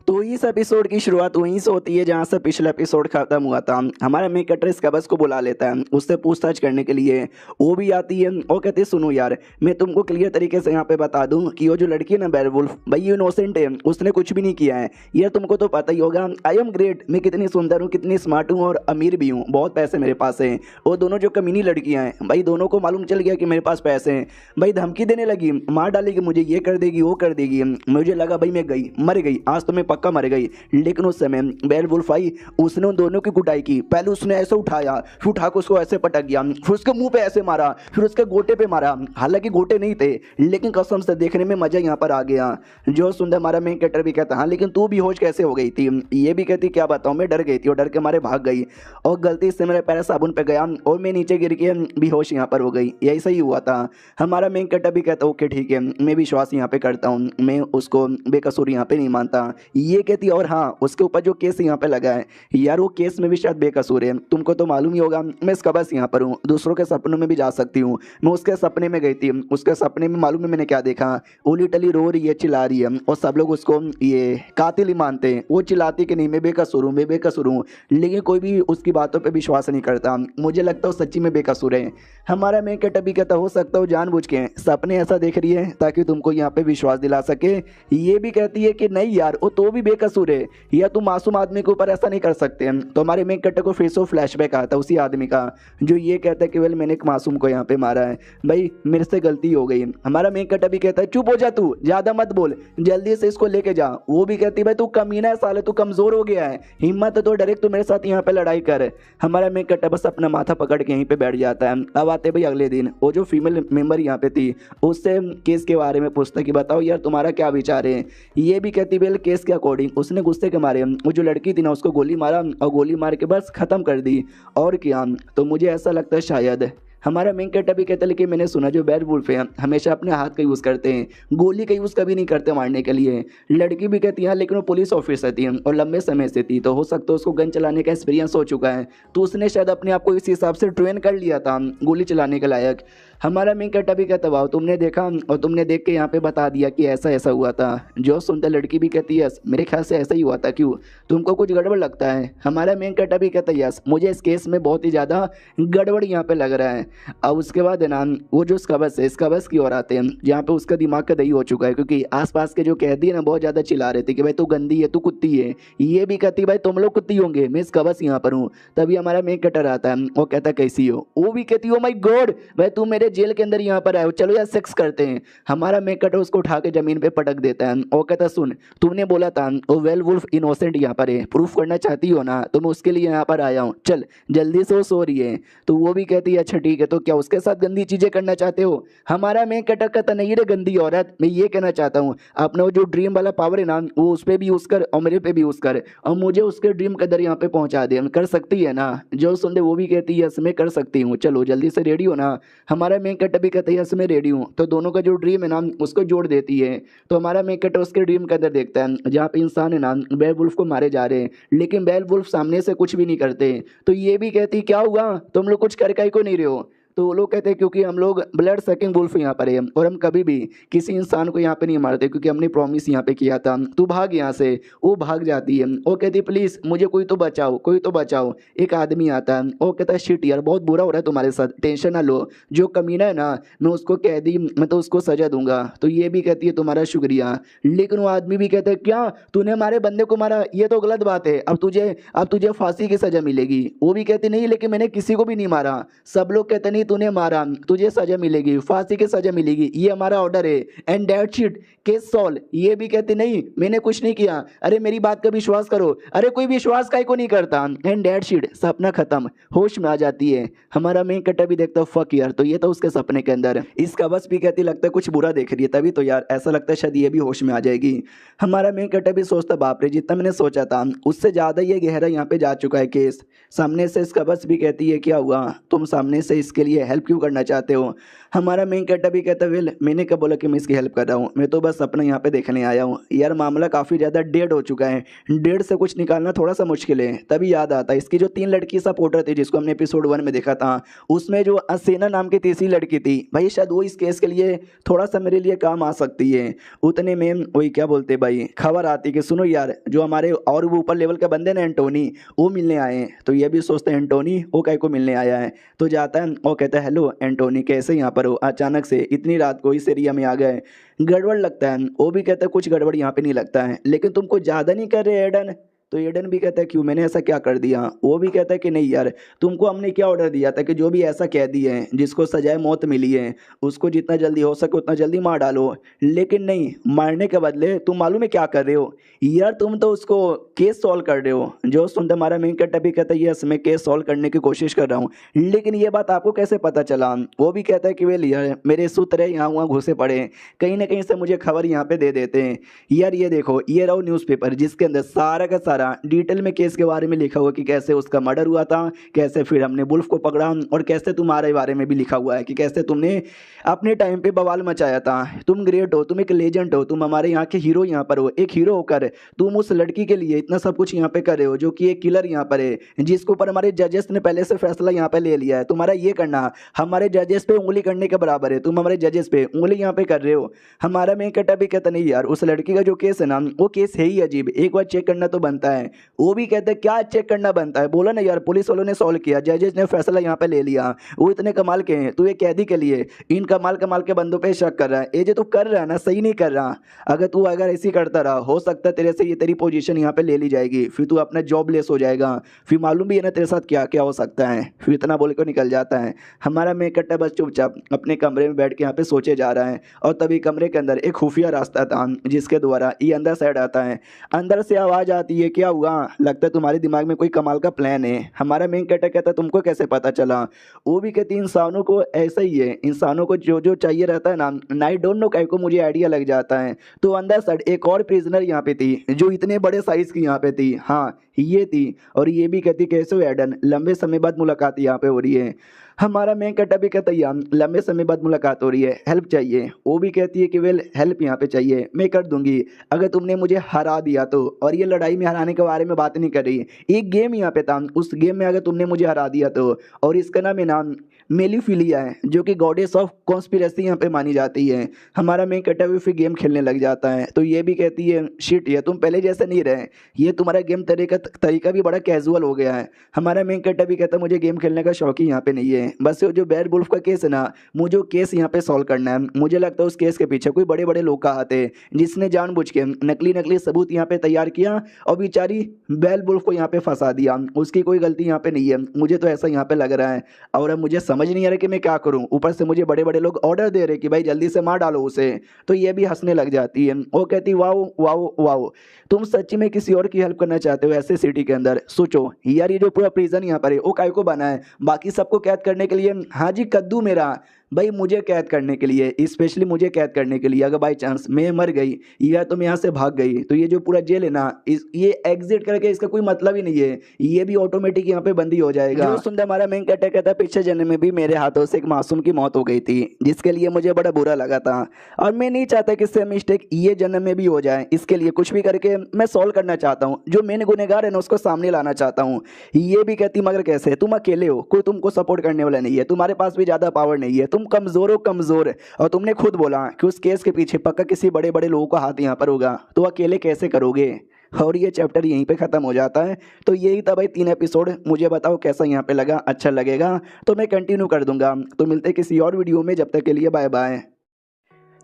तो इस एपिसोड की शुरुआत वहीं से होती है जहां से पिछला एपिसोड खत्म हुआ था। हमारा मेन कैरेक्टर इस कबस को बुला लेता है उससे पूछताछ करने के लिए। वो भी आती है और कहती है सुनो यार, मैं तुमको क्लियर तरीके से यहाँ पे बता दूं कि वो जो लड़की है ना बेयरवुल्फ, भाई ये इनोसेंट है, उसने कुछ भी नहीं किया है। यार तुमको तो पता ही होगा आई एम ग्रेट, मैं कितनी सुंदर हूँ, कितनी स्मार्ट हूँ और अमीर भी हूँ, बहुत पैसे मेरे पास हैं। वो दोनों जो कमीनी लड़कियाँ हैं भाई, दोनों को मालूम चल गया कि मेरे पास पैसे हैं। भाई धमकी देने लगी, मार डालेगी मुझे, ये कर देगी वो कर देगी। मुझे लगा भाई मैं गई, मर गई, आज तो मैं पक्का मर गई। लेकिन उस समय बेयरवुल्फ आई, उसने उन दोनों की कुटाई की। पहले उसने ऐसे उठाया, फिर उठा के उसको ऐसे पटक गया, फिर उसके मुंह पे ऐसे मारा, फिर उसके गोटे पे मारा। हालांकि गोटे नहीं थे, लेकिन कसम से देखने में मजा यहाँ पर आ गया। जो सुंदर हमारा मेन कैरेक्टर भी कहता हाँ लेकिन तू बेहोश कैसे हो गई थी? ये भी कहती क्या बताऊँ, मैं डर गई थी और डर के मारे भाग गई और गलती से मेरे पैर साबुन पे गया और मैं नीचे गिर के बेहोश यहाँ पर हो गई। यही सही हुआ था। हमारा मेन कैरेक्टर भी कहता ओके ठीक है, मैं विश्वास यहाँ पे करता हूँ, मैं उसको बेकसूर यहाँ पे नहीं मानता। ये कहती और हाँ उसके ऊपर जो केस यहाँ पे लगा है यार, वो केस में भी शायद बेकसूर है। तुमको तो मालूम ही होगा मैं इसका बस यहाँ पर हूँ, दूसरों के सपनों में भी जा सकती हूँ। मैं उसके सपने में गई थी, उसके सपने में मालूम है मैंने क्या देखा, वो लिटरली रो रही है, चिल्ला रही है और सब लोग उसको ये कातिल ही मानते हैं। वो चिल्लाती कि नहीं मैं बेकसूर हूँ, मैं बेकसूर हूँ, लेकिन कोई भी उसकी बातों पर विश्वास नहीं करता। मुझे लगता है वो सच्ची में बेकसूर है। हमारा मेन कैरेक्टर भी कहता हो सकता हो जानबूझ के सपने ऐसा देख रही है ताकि तुमको यहाँ पे विश्वास दिला सके। ये भी कहती है कि नहीं यार वो तो भी बेकसूर है, या तुम मासूम आदमी के ऊपर ऐसा नहीं कर सकते। तो हमारे मेन कैरेक्टर को फिर से फ्लैशबैक आता है उसी आदमी का जो ये कहता है कि वेल मैंने एक मासूम को यहाँ पे मारा है, भाई मेरे से गलती हो गई। हमारा मेन कैरेक्टर भी कहता है चुप हो जा, तू ज्यादा मत बोल, जल्दी से इसको लेके जा। वो भी कहती है भाई तू कमीना है साले, तू कमजोर हो गया है, हिम्मत है तो डायरेक्ट तू मेरे साथ यहाँ पे लड़ाई कर। हमारा मेन कैरेक्टर बस अपना माथा पकड़ के यहीं पे बैठ जाता है। अब आते भाई अगले दिन, वो जो फीमेल मेंबर यहाँ पे थी उससे केस के बारे में पूछता कि बताओ यार तुम्हारा क्या विचार है। ये भी कहती वेल केस के अकॉर्डिंग उसने गुस्से के मारे वो जो लड़की थी ना उसको गोली मारा और गोली मार के बस खत्म कर दी। और क्या, तो मुझे ऐसा लगता है शायद हमारा मेन कैरेक्टर भी कहता है लेकिन मैंने सुना जो बेयरवुल्फ है हमेशा अपने हाथ का यूज़ करते हैं, गोली का यूज़ कभी नहीं करते मारने के लिए। लड़की भी कहती है लेकिन वो पुलिस ऑफिसर थी और लंबे समय से थी, तो हो सकता है उसको गन चलाने का एक्सपीरियंस हो चुका है, तो उसने शायद अपने आप को इस हिसाब से ट्रेन कर लिया था गोली चलाने के लायक। हमारा मेन कैरेक्टर भी कहता वाह तुमने देखा और तुमने देख के यहाँ पे बता दिया कि ऐसा ऐसा हुआ था। जो सुनते लड़की भी कहती है यस मेरे ख्याल से ऐसा ही हुआ था, क्यों तुमको कुछ गड़बड़ लगता है? हमारा मेन कैरेक्टर भी कहता है यस मुझे इस केस में बहुत ही ज़्यादा गड़बड़ यहाँ पे लग रहा है। अब उसके बाद है ना वो जो इसका बस की ओर आते हैं जहाँ पे उसका दिमाग का दही हो चुका है, क्योंकि आसपास के जो कैदी है ना बहुत ज़्यादा चिल्ला रहे थे कि भाई तू गंदी है, तू कुत्ती है। ये भी कहती भाई तुम लोग कुत्ती होंगे, मैं इसका बस यहाँ पर हूँ। तभी हमारा मेन कैरेक्टर आता है, वो कहता कैसी हो? वो भी कहती हो माय गॉड भाई तू मेरे जेल के अंदर यहाँ पर आए हो, चलो यार सेक्स करते हैं। हमारा मेन कैरेक्टर उसको उठा के जमीन पे पटक देता है। वो कहता सुन तूने बोला था वो बेयरवुल्फ इनोसेंट यहाँ पर है, प्रूफ करना चाहती हो ना, तो मैं उसके लिए यहाँ पर आया हूँ, चल जल्दी से। वो सो रही है तो वो भी कहती है अच्छा ठीक है, तो क्या उसके साथ गंदी चीजें करना चाहते हो? हमारा मेन कैरेक्टर कहता नहीं रे गंदी औरत, मैं ये कहना चाहता हूँ अपना वो जो ड्रीम वाला पावर है ना वो उस पर भी यूज कर और मेरे पे भी यूज कर और मुझे उसके ड्रीम के अंदर यहाँ पे पहुंचा दे। कर सकती है ना? जो सुन वो भी कहती है यस मैं कर सकती हूँ, चलो जल्दी से रेडी हो ना। हमारा मेन कैरेक्टर भी कहता है यस मैं रेडी हूँ। तो दोनों का जो ड्रीम है ना उसको जोड़ देती है। तो हमारा मेन कैरेक्टर उसके ड्रीम के अंदर देखता है जहाँ पे इंसान है ना बेयरवुल्फ को मारे जा रहे हैं, लेकिन बेयरवुल्फ सामने से कुछ भी नहीं करते। तो ये भी कहती क्या हुआ तुम लोग कुछ करके को नहीं रहे हो? तो वो लोग कहते हैं क्योंकि हम लोग ब्लड सकिंग वुल्फ यहाँ पर है और हम कभी भी किसी इंसान को यहाँ पे नहीं मारते, क्योंकि हमने प्रॉमिस यहाँ पे किया था, तू भाग यहाँ से। वो भाग जाती है। वो कहती है प्लीज़ मुझे कोई तो बचाओ, कोई तो बचाओ। एक आदमी आता है, वो कहता है शिट यार बहुत बुरा हो रहा है तुम्हारे साथ, टेंशन ना लो, जो कमीना है ना मैं उसको कैदी मैं तो उसको सजा दूंगा। तो ये भी कहती है तुम्हारा शुक्रिया। लेकिन वो आदमी भी कहता है क्या तूने हमारे बंदे को मारा? ये तो गलत बात है, अब तुझे फांसी की सजा मिलेगी। वो भी कहती नहीं लेकिन मैंने किसी को भी नहीं मारा। सब लोग कहते नहीं तूने मारा, तुझे सजा मिलेगी, फांसी की सजा मिलेगी, ये हमारा ऑर्डर है and that shit case solve. ये भी कहते नहीं मैंने कुछ नहीं किया, अरे मेरी बात का विश्वास करो। अरे कोई विश्वास काहे को नहीं करता एंड दैट शिट। सपना खत्म, होश में आ जाती है। हमारा मेन कैरेक्टर भी देखता फक यार, तो ये तो उसके सपने के अंदर। इसका बस भी कहती लगता है कुछ बुरा देख रही है, तभी तो यार ऐसा लगता है शायद ये भी होश में आ जाएगी। हमारा मेन कैरेक्टर भी सोचता बाप रे जितना मैंने सोचा था उससे ज्यादा ये गहरा यहाँ पे जा चुका है केस। सामने से इसका बस भी कहती है क्या हुआ, तुम सामने से इसके लिए है, हेल्प क्यों करना चाहते हो? हमारा मेन कैरेक्टर भी कहता है वेल मैंने कब बोला कि मैं इसकी हेल्प कर रहा हूँ, मैं तो बस अपना यहाँ पे देखने आया हूँ। यार मामला काफ़ी ज़्यादा डेड हो चुका है, डेड से कुछ निकालना थोड़ा सा मुश्किल है। तभी याद आता है इसकी जो 3 लड़की सपोर्टर थी जिसको हमने एपिसोड 1 में देखा था, उसमें जो असेना नाम की तीसरी लड़की थी, भाई शायद वो इस केस के लिए थोड़ा सा मेरे लिए काम आ सकती है। उतने में वही क्या बोलते भाई खबर आती कि सुनो यार जो हमारे और वो ऊपर लेवल के बंदे ना एंटोनी, वो मिलने आए हैं। तो ये भी सोचते हैं एंटोनी वो कहीं को मिलने आया है, तो जाता है वो कहता है हेलो एंटोनी कैसे यहाँ पर हो, अचानक से इतनी रात को इस एरिया में आ गए, गड़बड़ लगता है। वो भी कहता है कुछ गड़बड़ यहाँ पे नहीं लगता है, लेकिन तुमको ज़्यादा नहीं कर रहे एडन? तो एडन भी कहता है क्यों, मैंने ऐसा क्या कर दिया? वो भी कहता है कि नहीं यार तुमको हमने क्या ऑर्डर दिया था कि जो भी ऐसा कैदी है जिसको सजाए मौत मिली है उसको जितना जल्दी हो सके उतना जल्दी मार डालो, लेकिन नहीं, मारने के बदले तुम मालूम है क्या कर रहे हो यार, तुम तो उसको केस सॉल्व कर रहे हो। जो सुनते हमारा मेन कैरेक्टर भी कहता है यस मैं केस सॉल्व करने की कोशिश कर रहा हूँ, लेकिन ये बात आपको कैसे पता चला? वो भी कहता है कि वे यार मेरे सूत्र है यहाँ वहाँ घुसे पड़े, कहीं ना कहीं से मुझे खबर यहाँ पे दे देते हैं। यार ये देखो ये रहो न्यूज़पेपर जिसके अंदर सारा का सारा डिटेल में केस के बारे में लिखा हुआ कि कैसे उसका मर्डर हुआ था, कैसे फिर हमने बुल्फ को पकड़ा, और कैसे तुम्हारे बारे में भी लिखा हुआ है कि कैसे तुमने अपने टाइम पे बवाल मचाया था। तुम ग्रेट हो, तुम एक लेजेंड हो, तुम हमारे यहाँ के हीरो यहाँ पर हो। एक हीरो होकर तुम उस लड़की के लिए इतना सब कुछ यहाँ पे कर रहे हो जो कि एक किलर यहाँ पर है, जिसके ऊपर हमारे जजेस ने पहले से फैसला यहाँ पे ले लिया है। तुम्हारा ये करना हमारे जजेस पे उंगली करने के बराबर है, तुम हमारे जजेस पे उंगली यहाँ पे कर रहे हो। हमारा मेन कैरेक्टर भी कहता नहीं यार उस लड़की का जो केस है ना वो केस है ही अजीब, एक बार चेक करना तो बनता है। वो भी कहते हैं क्या चेक करना बनता है, बोला ना यार पुलिस वालों ने सॉल्व किया, जजेस ने फैसला यहाँ पे ले लिया, वो इतने कमाल के हैं, तू ये कैदी के लिए इन कमाल कमाल के बंदों पे शक कर रहा है। ये जो तू कर रहा है ना सही नहीं कर रहा, अगर ऐसी करता रहा हो सकता है तेरे से ये तेरी पोजीशन यहाँ पे ले ली जाएगी, फिर तू अपना जॉब लेस हो जाएगा, फिर मालूम भी है ना तेरे साथ क्या क्या हो सकता है। फिर इतना बोल कर निकल जाता है। हमारा मेन कैरेक्टर बस चुपचाप अपने कमरे में बैठ के यहाँ पे सोचे जा रहा है, और तभी कमरे के अंदर एक खुफिया रास्ता था जिसके द्वारा ये अंदर साइड आता है। अंदर से आवाज़ आती है क्या हुआ, लगता है तुम्हारे दिमाग में कोई कमाल का प्लान है। हमारा मेन कैरेक्टर कहता है तुमको कैसे पता चला? वो भी कहती है इंसानों को ऐसा ही है, इंसानों को जो जो चाहिए रहता है ना आई डोंट नो कहीं को मुझे आइडिया लग जाता है। तो अंदर साइड एक और प्रिजनर यहाँ पे थी जो इतने बड़े साइज की यहाँ पे थी, हाँ ये थी। और ये भी कहती कैसे हो एडन, लंबे समय बाद मुलाकात यहाँ पे हो रही है। हमारा मेन कैरेक्टर भी कहता है यार लंबे समय बाद मुलाकात हो रही है, हेल्प चाहिए। वो भी कहती है कि वेल हेल्प यहाँ पे चाहिए, मैं कर दूंगी अगर तुमने मुझे हरा दिया तो। और ये लड़ाई में हराने के बारे में बात नहीं कर रही, एक गेम यहाँ पे था, उस गेम में अगर तुमने मुझे हरा दिया तो। और इसका नाम है नाम मेलिफिलिया है जो कि गॉडेस ऑफ कॉन्स्पिरेसी यहाँ पे मानी जाती है। हमारा मेन कैरेक्टर भी फिर गेम खेलने लग जाता है। तो ये भी कहती है शिट ये तुम पहले जैसे नहीं रहे, ये तुम्हारा गेम तरीका भी बड़ा कैजुअल हो गया है। हमारा मेन कैरेक्टर भी कहता है मुझे गेम खेलने का शौक ही यहाँ पे नहीं है, बस जो बेयर वुल्फ का केस है ना मुझे वो केस यहाँ पे सॉल्व करना है। मुझे लगता है उस केस के पीछे कोई बड़े बड़े लोग का हाथ है जिसने जानबूझ के नकली नकली सबूत यहाँ पे तैयार किया और बेचारी बेयर वुल्फ को यहाँ पे फंसा दिया। उसकी कोई गलती यहाँ पे नहीं है, मुझे तो ऐसा यहाँ पे लग रहा है। और अब मुझे समझ नहीं आ रहा कि मैं क्या करूं, ऊपर से मुझे बड़े बड़े लोग ऑर्डर दे रहे कि भाई जल्दी से मार डालो उसे। तो ये भी हंसने लग जाती है, वो कहती वाओ वाओ वाओ, तुम सच्ची में किसी और की हेल्प करना चाहते हो ऐसे सिटी के अंदर? सोचो यार ये जो पूरा प्रिजन यहाँ पर है वो काय को बना है, बाकी सबको कैद करने के लिए। हाँ जी कद्दू मेरा भाई मुझे कैद करने के लिए, स्पेशली मुझे कैद करने के लिए। अगर बाई चांस मैं मर गई या तो मैं यहाँ से भाग गई तो ये जो पूरा जेल है ना ये एग्जिट करके इसका कोई मतलब ही नहीं है, ये भी ऑटोमेटिक यहाँ पे बंदी हो जाएगा। जो सुनते हमारा मेन कैरेक्टर कहता है पिछले जन्म में भी मेरे हाथों से एक मासूम की मौत हो गई थी जिसके लिए मुझे बड़ा बुरा लगा था, और मैं नहीं चाहता कि इससे मिस्टेक ये जन्म में भी हो जाए। इसके लिए कुछ भी करके मैं सॉल्व करना चाहता हूँ, जो मेन गुनहगार है ना उसको सामने लाना चाहता हूँ। ये भी कहती मगर कैसे, तुम अकेले हो, कोई तुमको सपोर्ट करने वाला नहीं है, तुम्हारे पास भी ज़्यादा पावर नहीं है, तुम कमज़ोर हो कमज़ोर। और तुमने खुद बोला कि उस केस के पीछे पक्का किसी बड़े बड़े लोगों का हाथ यहाँ पर होगा, तो अकेले कैसे करोगे? और ये चैप्टर यहीं पे ख़त्म हो जाता है। तो यही था भाई 3 एपिसोड। मुझे बताओ कैसा यहाँ पे लगा, अच्छा लगेगा तो मैं कंटिन्यू कर दूंगा। तो मिलते किसी और वीडियो में, जब तक के लिए बाय बाय।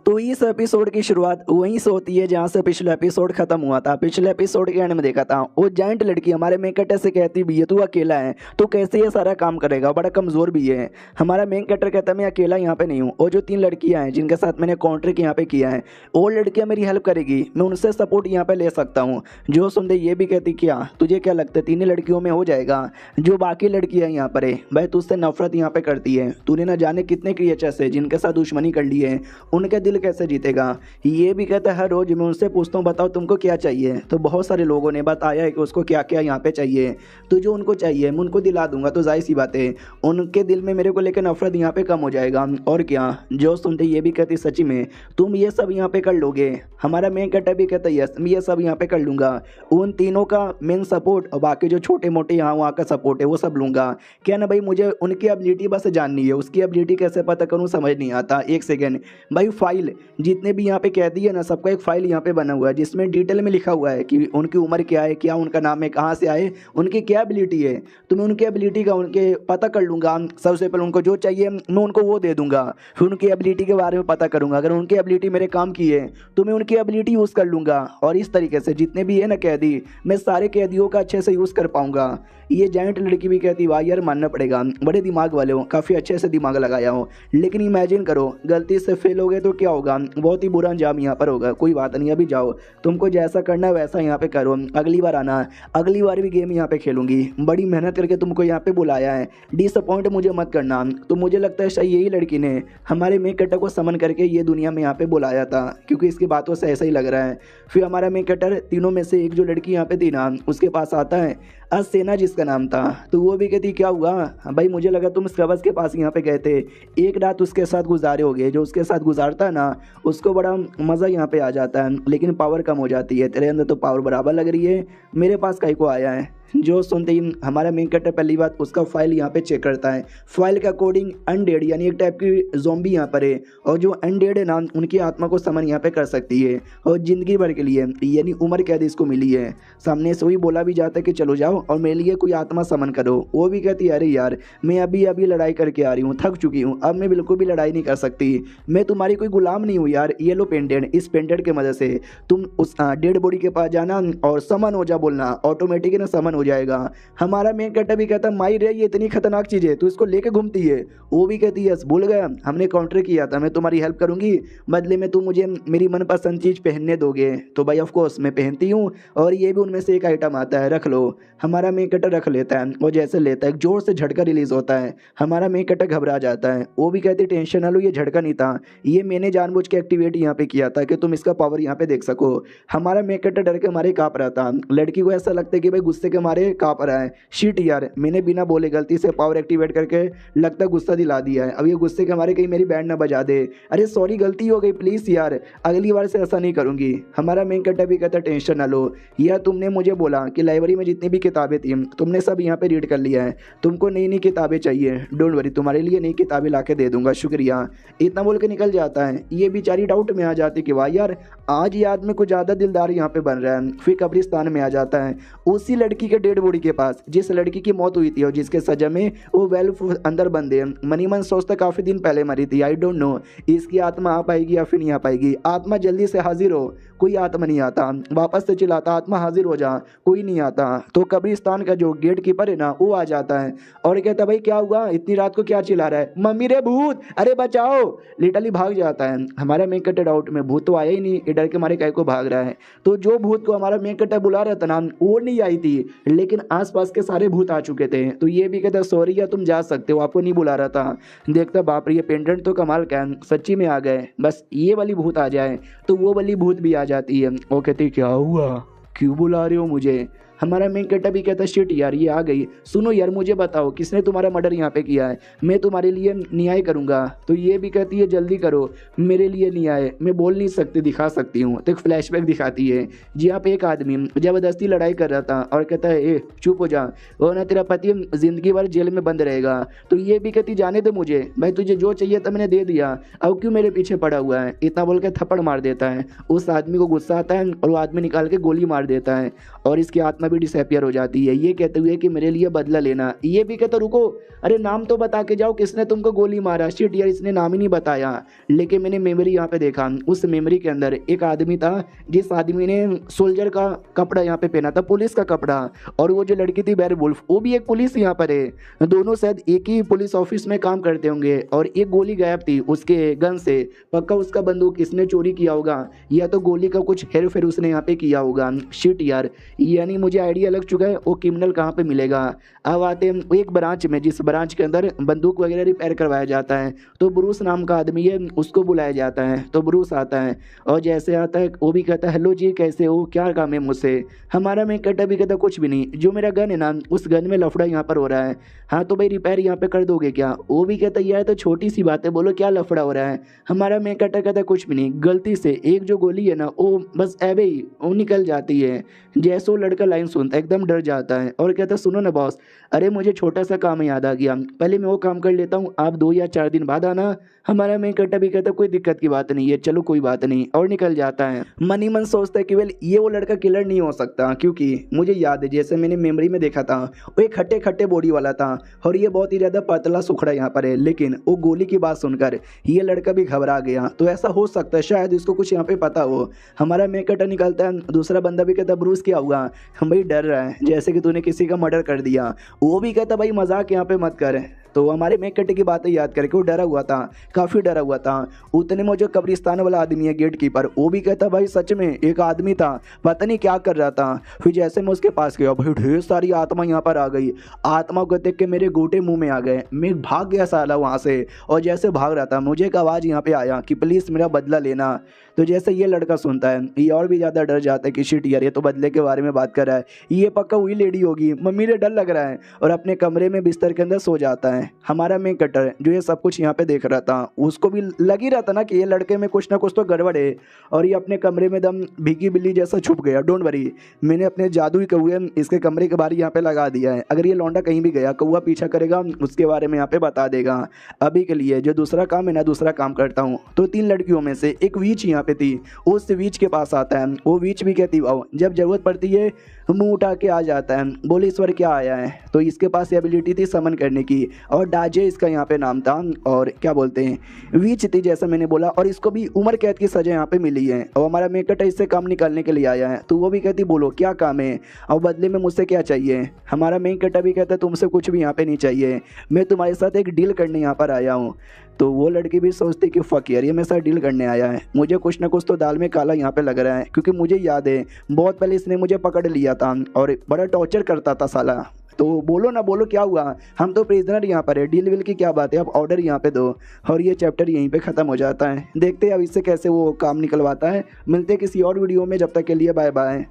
तो इस एपिसोड की शुरुआत वहीं से होती है जहाँ से पिछला एपिसोड खत्म हुआ था। पिछले एपिसोड के एंड में देखा था वो जाइंट लड़की हमारे मेन कैरेक्टर से कहती भी है तू अकेला है तो कैसे ये सारा काम करेगा, बड़ा कमज़ोर भी है। हमारा मेन कैरेक्टर कहता है मैं अकेला यहाँ पे नहीं हूँ, और जो 3 लड़कियाँ हैं जिनके साथ मैंने कॉन्ट्रैक्ट यहाँ पे किया है वो लड़कियाँ मेरी हेल्प करेगी, मैं उनसे सपोर्ट यहाँ पे ले सकता हूँ। जो सुनते ये भी कहती क्या तुझे क्या लगता है 3 लड़कियों में हो जाएगा? जो बाकी लड़कियाँ यहाँ पर है भाई तुझसे नफरत यहाँ पे करती है, तूने ना जाने कितने क्रिएचर्स है जिनके साथ दुश्मनी कर ली है, उनके दिल दिल कैसे जीतेगा। ये भी कहता है हर रोज़ मैं उनसे पूछता हूँ बताओ तुमको क्या चाहिए, तो बहुत सारे लोगों ने बताया है कि उसको क्या क्या यहाँ पे चाहिए, तो जो उनको चाहिए मैं उनको दिला दूंगा। तो जाहिर सी बात है उनके दिल में मेरे को लेकर नफरत यहाँ पे कम हो जाएगा। और क्या जो सुनते ये भी कहती सच्ची में तुम ये सब यहाँ पे कर लोगे। हमारा मेन कैरेक्टर भी कहता है यस मैं ये सब यहाँ पे कर लूँगा। उन तीनों का मेन सपोर्ट और बाकी जो छोटे मोटे यहाँ वहाँ का सपोर्ट है वो सब लूँगा। क्या ना भाई मुझे उनकी एबिलिटी बस जाननी है, उसकी एबिलिटी कैसे पता करूँ समझ नहीं आता। एक सेकेंड भाई, फाइल जितने भी यहाँ पे कैदी है ना सबका एक फाइल यहाँ पे बना हुआ है जिसमें डिटेल में लिखा हुआ है कि उनकी उम्र क्या है, क्या उनका नाम है, कहाँ से आए, उनकी क्या एबिलिटी है। तो मैं उनकी एबिलिटी का उनके पता कर लूँगा। सबसे पहले उनको जो चाहिए मैं उनको वो दे दूंगा, फिर उनकी एबिलिटी के बारे में पता करूँगा। अगर उनकी एबिलिटी मेरे काम की है तो मैं उनकी एबिलिटी यूज़ कर लूँगा। और इस तरीके से जितने भी है ना कैदी मैं सारे कैदियों का अच्छे से यूज़ कर पाऊँगा। ये जाइंट लड़की भी कहती वाह यार मानना पड़ेगा बड़े दिमाग वाले हो, काफ़ी अच्छे से दिमाग लगाया हो। लेकिन इमेजिन करो गलती से फेल हो गए तो क्या होगा, बहुत ही बुरा अंजाम यहाँ पर होगा। कोई बात नहीं अभी जाओ, तुमको जैसा करना है वैसा यहाँ पे करो, अगली बार आना, अगली बार भी गेम यहाँ पे खेलूंगी। बड़ी मेहनत करके तुमको यहाँ पे बुलाया है, डिसअपॉइंट मुझे मत करना। तो मुझे लगता है शायद यही लड़की ने हमारे मेन कैरेक्टर को समन करके ये दुनिया में यहाँ पे बुलाया था, क्योंकि इसकी बातों से ऐसा ही लग रहा है। फिर हमारा मेन कैरेक्टर तीनों में से एक जो लड़की यहाँ पे थी ना उसके पास आता है, सेना जिसका नाम था। तो वो भी कहती क्या हुआ भाई, मुझे लगा तुम स्क्रबर्स के पास यहाँ पे गए थे, एक रात उसके साथ गुजारे होगे। जो उसके साथ गुजारता है ना उसको बड़ा मज़ा यहाँ पे आ जाता है, लेकिन पावर कम हो जाती है। तेरे अंदर तो पावर बराबर लग रही है, मेरे पास कहीं को आया है। जो सुनते ही हमारा मेन कैरेक्टर पहली बात उसका फाइल यहाँ पे चेक करता है। फाइल के अकॉर्डिंग अनडेड यानी एक टाइप की ज़ॉम्बी यहाँ पर है, और जो अनडेड है ना उनकी आत्मा को समन यहाँ पे कर सकती है, और ज़िंदगी भर के लिए यानी उम्र कैद इसको मिली है। सामने से वही बोला भी जाता है कि चलो जाओ और मेरे लिए कोई आत्मा समन करो। वो भी कहती है अरे यार मैं अभी अभी लड़ाई करके आ रही हूँ, थक चुकी हूँ, अब मैं बिल्कुल भी लड़ाई नहीं कर सकती, मैं तुम्हारी कोई गुलाम नहीं हूँ यार। ये लो पेंडेंट, इस पेंडेंट की मदद से तुम उस डेड बॉडी के पास जाना और समन हो जा, बोलना ऑटोमेटिक ना समन हो जाएगा। हमारा मेन कैरेक्टर भी कहता माई रे ये इतनी खतरनाक चीज है तू इसको लेके घूमती है। वो भी कहती है भूल गया हमने काउंटर किया था, मैं तुम्हारी हेल्प करूंगी, बदले में तुम मुझे मेरी मनपसंद चीज पहनने दोगे। तो भाई ऑफ कोर्स मैं पहनती हूँ, और ये भी उनमें से एक आइटम आता है, रख लो। हमारा मेन कैरेक्टर रख लेता है, और जैसे लेता है जोर से झटका रिलीज होता है। हमारा मेन कैरेक्टर घबरा जाता है। वो भी कहती टेंशन ना लो ये झटका नहीं था, ये मैंने जानबूझ के एक्टिवेट यहाँ पे किया था कि तुम इसका पावर यहाँ पे देख सको। हमारा मेन कैरेक्टर डर के मारे काँप रहा था। लड़की को ऐसा लगता है कि भाई गुस्से के मारे काँप रहा है, शिट यार मैंने बिना बोले गलती से पावर एक्टिवेट करके लगता गुस्सा दिला दिया है, अब ये गुस्से के मारे कहीं मेरी बैंड ना बजा दे। अरे सॉरी गलती हो गई प्लीज़ यार, अगली बार से ऐसा नहीं करूँगी। हमारा मेन कैरेक्टर भी कहता टेंशन ना लो, यार तुमने मुझे बोला कि लाइब्रेरी में जितनी भी किताबें थी तुमने सब यहाँ पे रीड कर लिया है, तुमको नई नई किताबें चाहिए, डोंट वरी तुम्हारे लिए नई किताबें ला के दे दूंगा, शुक्रिया। इतना बोल के निकल जाता है। ये बेचारी डाउट में आ जाती कि वाह यार आज ये आदमी कुछ ज़्यादा दिलदार यहाँ पे बन रहा है। फिर कब्रिस्तान में आ जाता है, उसी लड़की के डेड बॉडी के पास जिस लड़की की मौत हुई थी और जिसके सजा में वो वेल्फ अंदर बंद है। मनी मन सोचता काफ़ी दिन पहले मरी थी, आई डोंट नो इसकी आत्मा आ पाएगी या फिर नहीं आ पाएगी। आत्मा जल्दी से हाजिर हो, कोई आत्मा नहीं आता। वापस से चिल्लाता आत्मा हाजिर हो जा, कोई नहीं आता। तो कब्रिस्तान का जो गेट कीपर है ना वो आ जाता है और कहता भाई क्या हुआ इतनी रात को क्या चिल्ला रहा है, मम्मी रे भूत, अरे बचाओ। लिटरली भाग जाता है। हमारा मेन कैरेक्टर डाउट में भूत तो आया ही नहीं, ये डर के मारे काय को भाग रहा है। तो जो भूत को हमारा मेन कैरेक्टर बुला रहा था ना वो नहीं आई थी, लेकिन आसपास के सारे भूत आ चुके थे। तो ये भी कहता सॉरी या तुम जा सकते हो, आपको नहीं बुला रहा था। देखता बाप रे ये पेंडेंट तो कमाल का है, सच्ची में आ गए, बस ये वाली भूत आ जाए तो वो वाली भूत भी आ जाती है। वो कहती क्या हुआ, क्यों बुला रहे हो मुझे। हमारा मेन कैरेक्टर भी कहता शिट यार ये आ गई, सुनो यार मुझे बताओ किसने तुम्हारा मर्डर यहाँ पे किया है, मैं तुम्हारे लिए न्याय करूँगा। तो ये भी कहती है जल्दी करो, मेरे लिए न्याय मैं बोल नहीं सकती दिखा सकती हूँ। तो एक फ्लैशबैक दिखाती है जहाँ पे एक आदमी ज़बरदस्ती लड़ाई कर रहा था और कहता है ए चुप हो जा, वरना तेरा पति ज़िंदगी भर जेल में बंद रहेगा। तो ये भी कहती जाने दे मुझे, भाई तुझे जो चाहिए था मैंने दे दिया, अब क्यों मेरे पीछे पड़ा हुआ है। इतना बोल के थप्पड़ मार देता है। उस आदमी को गुस्सा आता है और वो आदमी निकाल के गोली मार देता है और इसकी आत्मा भी डिसअपियर हो जाती है, ये कहते हुए कि मेरे लिए बदला लेना। ये भी कहता रुको, अरे नाम तो बता के जाओ किसने तुमको गोली मारा। शिट यार इसने नाम ही नहीं बताया, लेकिन मैंने मेमोरी यहाँ पे देखा, उस मेमोरी के अंदर एक आदमी था जिस आदमी ने सोल्जर का कपड़ा यहाँ पे पहना था, पुलिस का कपड़ा, और वो जो लड़की थी वेयरवुल्फ वो भी एक पुलिस यहाँ पर है। दोनों शायद एक ही पुलिस ऑफिस में काम करते होंगे और एक गोली गायब थी उसके गन से, पक्का उसका बंदूक किसने चोरी किया होगा या तो गोली का कुछ हेर फेर उसने यहाँ पे किया होगा। शिट यार यानी मुझे आइडिया लग चुका है वो क्रिमिनल कहाँ पे मिलेगा। अब आते हैं एक ब्रांच में, जिस ब्रांच के अंदर बंदूक वगैरह रिपेयर करवाया जाता है। तो ब्रूस नाम का आदमी है, उसको बुलाया जाता है। तो ब्रूस आता है और जैसे आता है वो भी कहता है हेलो जी कैसे हो, क्या काम है मुझसे। हमारा मैं कहता भी कहता कुछ भी नहीं, जो मेरा गन है ना उस गन में लफड़ा यहाँ पर हो रहा है। हाँ तो भाई रिपेयर यहाँ पे कर दोगे क्या। वो भी कहता यार तो छोटी सी बात है, बोलो क्या लफड़ा हो रहा है। हमारा मैं कहता कुछ भी नहीं, गलती से एक जो गोली है ना वो बस ऐवे ही वो निकल जाती है। जैसे वो लड़का लाइन सुनता है एकदम डर जाता है और कहता सुनो ना बॉस, अरे मुझे छोटा सा काम याद आ गया, पहले मैं वो काम कर लेता हूँ, आप 2 या 4 दिन बाद आना। हमारा मैं कहता भी कहता कोई दिक्कत की बात नहीं है, चलो कोई बात नहीं, और निकल जाता है। मन ही मन सोचता है कि वेल ये वो लड़का किलर नहीं हो सकता, क्योंकि मुझे याद है जैसे मैंने मेमोरी में देखा था वो एक खट्टे खट्टे बॉडी वाला था और ये बहुत ही ज़्यादा पतला सुखड़ा यहाँ पर है। लेकिन वो गोली की बात सुनकर ये लड़का भी घबरा गया। तो ऐसा हो सकता है शायद इसको कुछ यहाँ पे पता हो। हमारा मैं कटा निकलता है, दूसरा बंदा भी कहता ब्रूस क्या हुआ। हम भाई डर रहा है जैसे कि तूने किसी का मर्डर कर दिया। वो भी कहता भाई मजाक यहाँ पे मत कर। तो हमारे मेक कटे की बातें याद करके वो डरा हुआ था, काफ़ी डरा हुआ था। उतने में जो कब्रिस्तान वाला आदमी है गेट कीपर, वो भी कहता भाई सच में एक आदमी था, पता नहीं क्या कर रहा था। फिर जैसे मैं उसके पास गया भाई ढेर सारी आत्मा यहाँ पर आ गई। आत्मा को देख के मेरे गोटे मुंह में आ गए, मैं भाग गया साला वहाँ से। और जैसे भाग रहा था मुझे एक आवाज़ यहाँ पे आया कि प्लीज़ मेरा बदला लेना। तो जैसे ये लड़का सुनता है ये और भी ज़्यादा डर जाता है कि शिट यार ये तो बदले के बारे में बात कर रहा है, ये पक्का वही लेडी होगी, मम्मी ने डर लग रहा है। और अपने कमरे में बिस्तर के अंदर सो जाता है। हमारा मेन कटर जो ये सब कुछ यहाँ पे देख रहा था उसको भी लग ही रहा था ना कि ये लड़के में कुछ ना कुछ तो गड़बड़ है। और ये अपने कमरे में दम भीगी बिल्ली जैसा छुप गया। डोंट वरी, मैंने अपने जादुई कौए इसके कमरे के बाहर यहाँ पे लगा दिया है। अगर ये लौंडा कहीं भी गया कौआ पीछा करेगा उसके बारे में यहाँ पे बता देगा। अभी के लिए जो दूसरा काम है ना दूसरा काम करता हूँ। तो 3 लड़कियों में से एक वीच यहाँ पे थी, उस वीच के पास आता है। वो वीच भी कहती वाओ जब जरूरत पड़ती है मुंह उठा के आ जाता है, बोले ईश्वर क्या आया है। तो इसके पास एबिलिटी थी समन करने की और डाजे इसका यहाँ पे नाम था। और क्या बोलते हैं वीच थी जैसा मैंने बोला। और इसको भी उम्र कैद की सजा यहाँ पे मिली है। और हमारा मेकट इससे काम निकालने के लिए आया है। तो वो भी कहती बोलो क्या काम है और बदले में मुझसे क्या चाहिए। हमारा मेकट भी कहता तुमसे कुछ भी यहाँ पे नहीं चाहिए, मैं तुम्हारे साथ एक डील करने यहाँ पर आया हूँ। तो वो लड़की भी सोचती कि फक यार ये मेरे साथ डील करने आया है, मुझे कुछ ना कुछ तो दाल में काला यहाँ पे लग रहा है। क्योंकि मुझे याद है बहुत पहले इसने मुझे पकड़ लिया था और बड़ा टॉर्चर करता था साला। तो बोलो ना बोलो क्या हुआ, हम तो प्रिजनर यहाँ पर है, डील विल की क्या बात है, आप ऑर्डर यहाँ पे दो। और ये चैप्टर यहीं पे ख़त्म हो जाता है। देखते हैं अब इससे कैसे वो काम निकलवाता है। मिलते हैं किसी और वीडियो में, जब तक के लिए बाय बाय।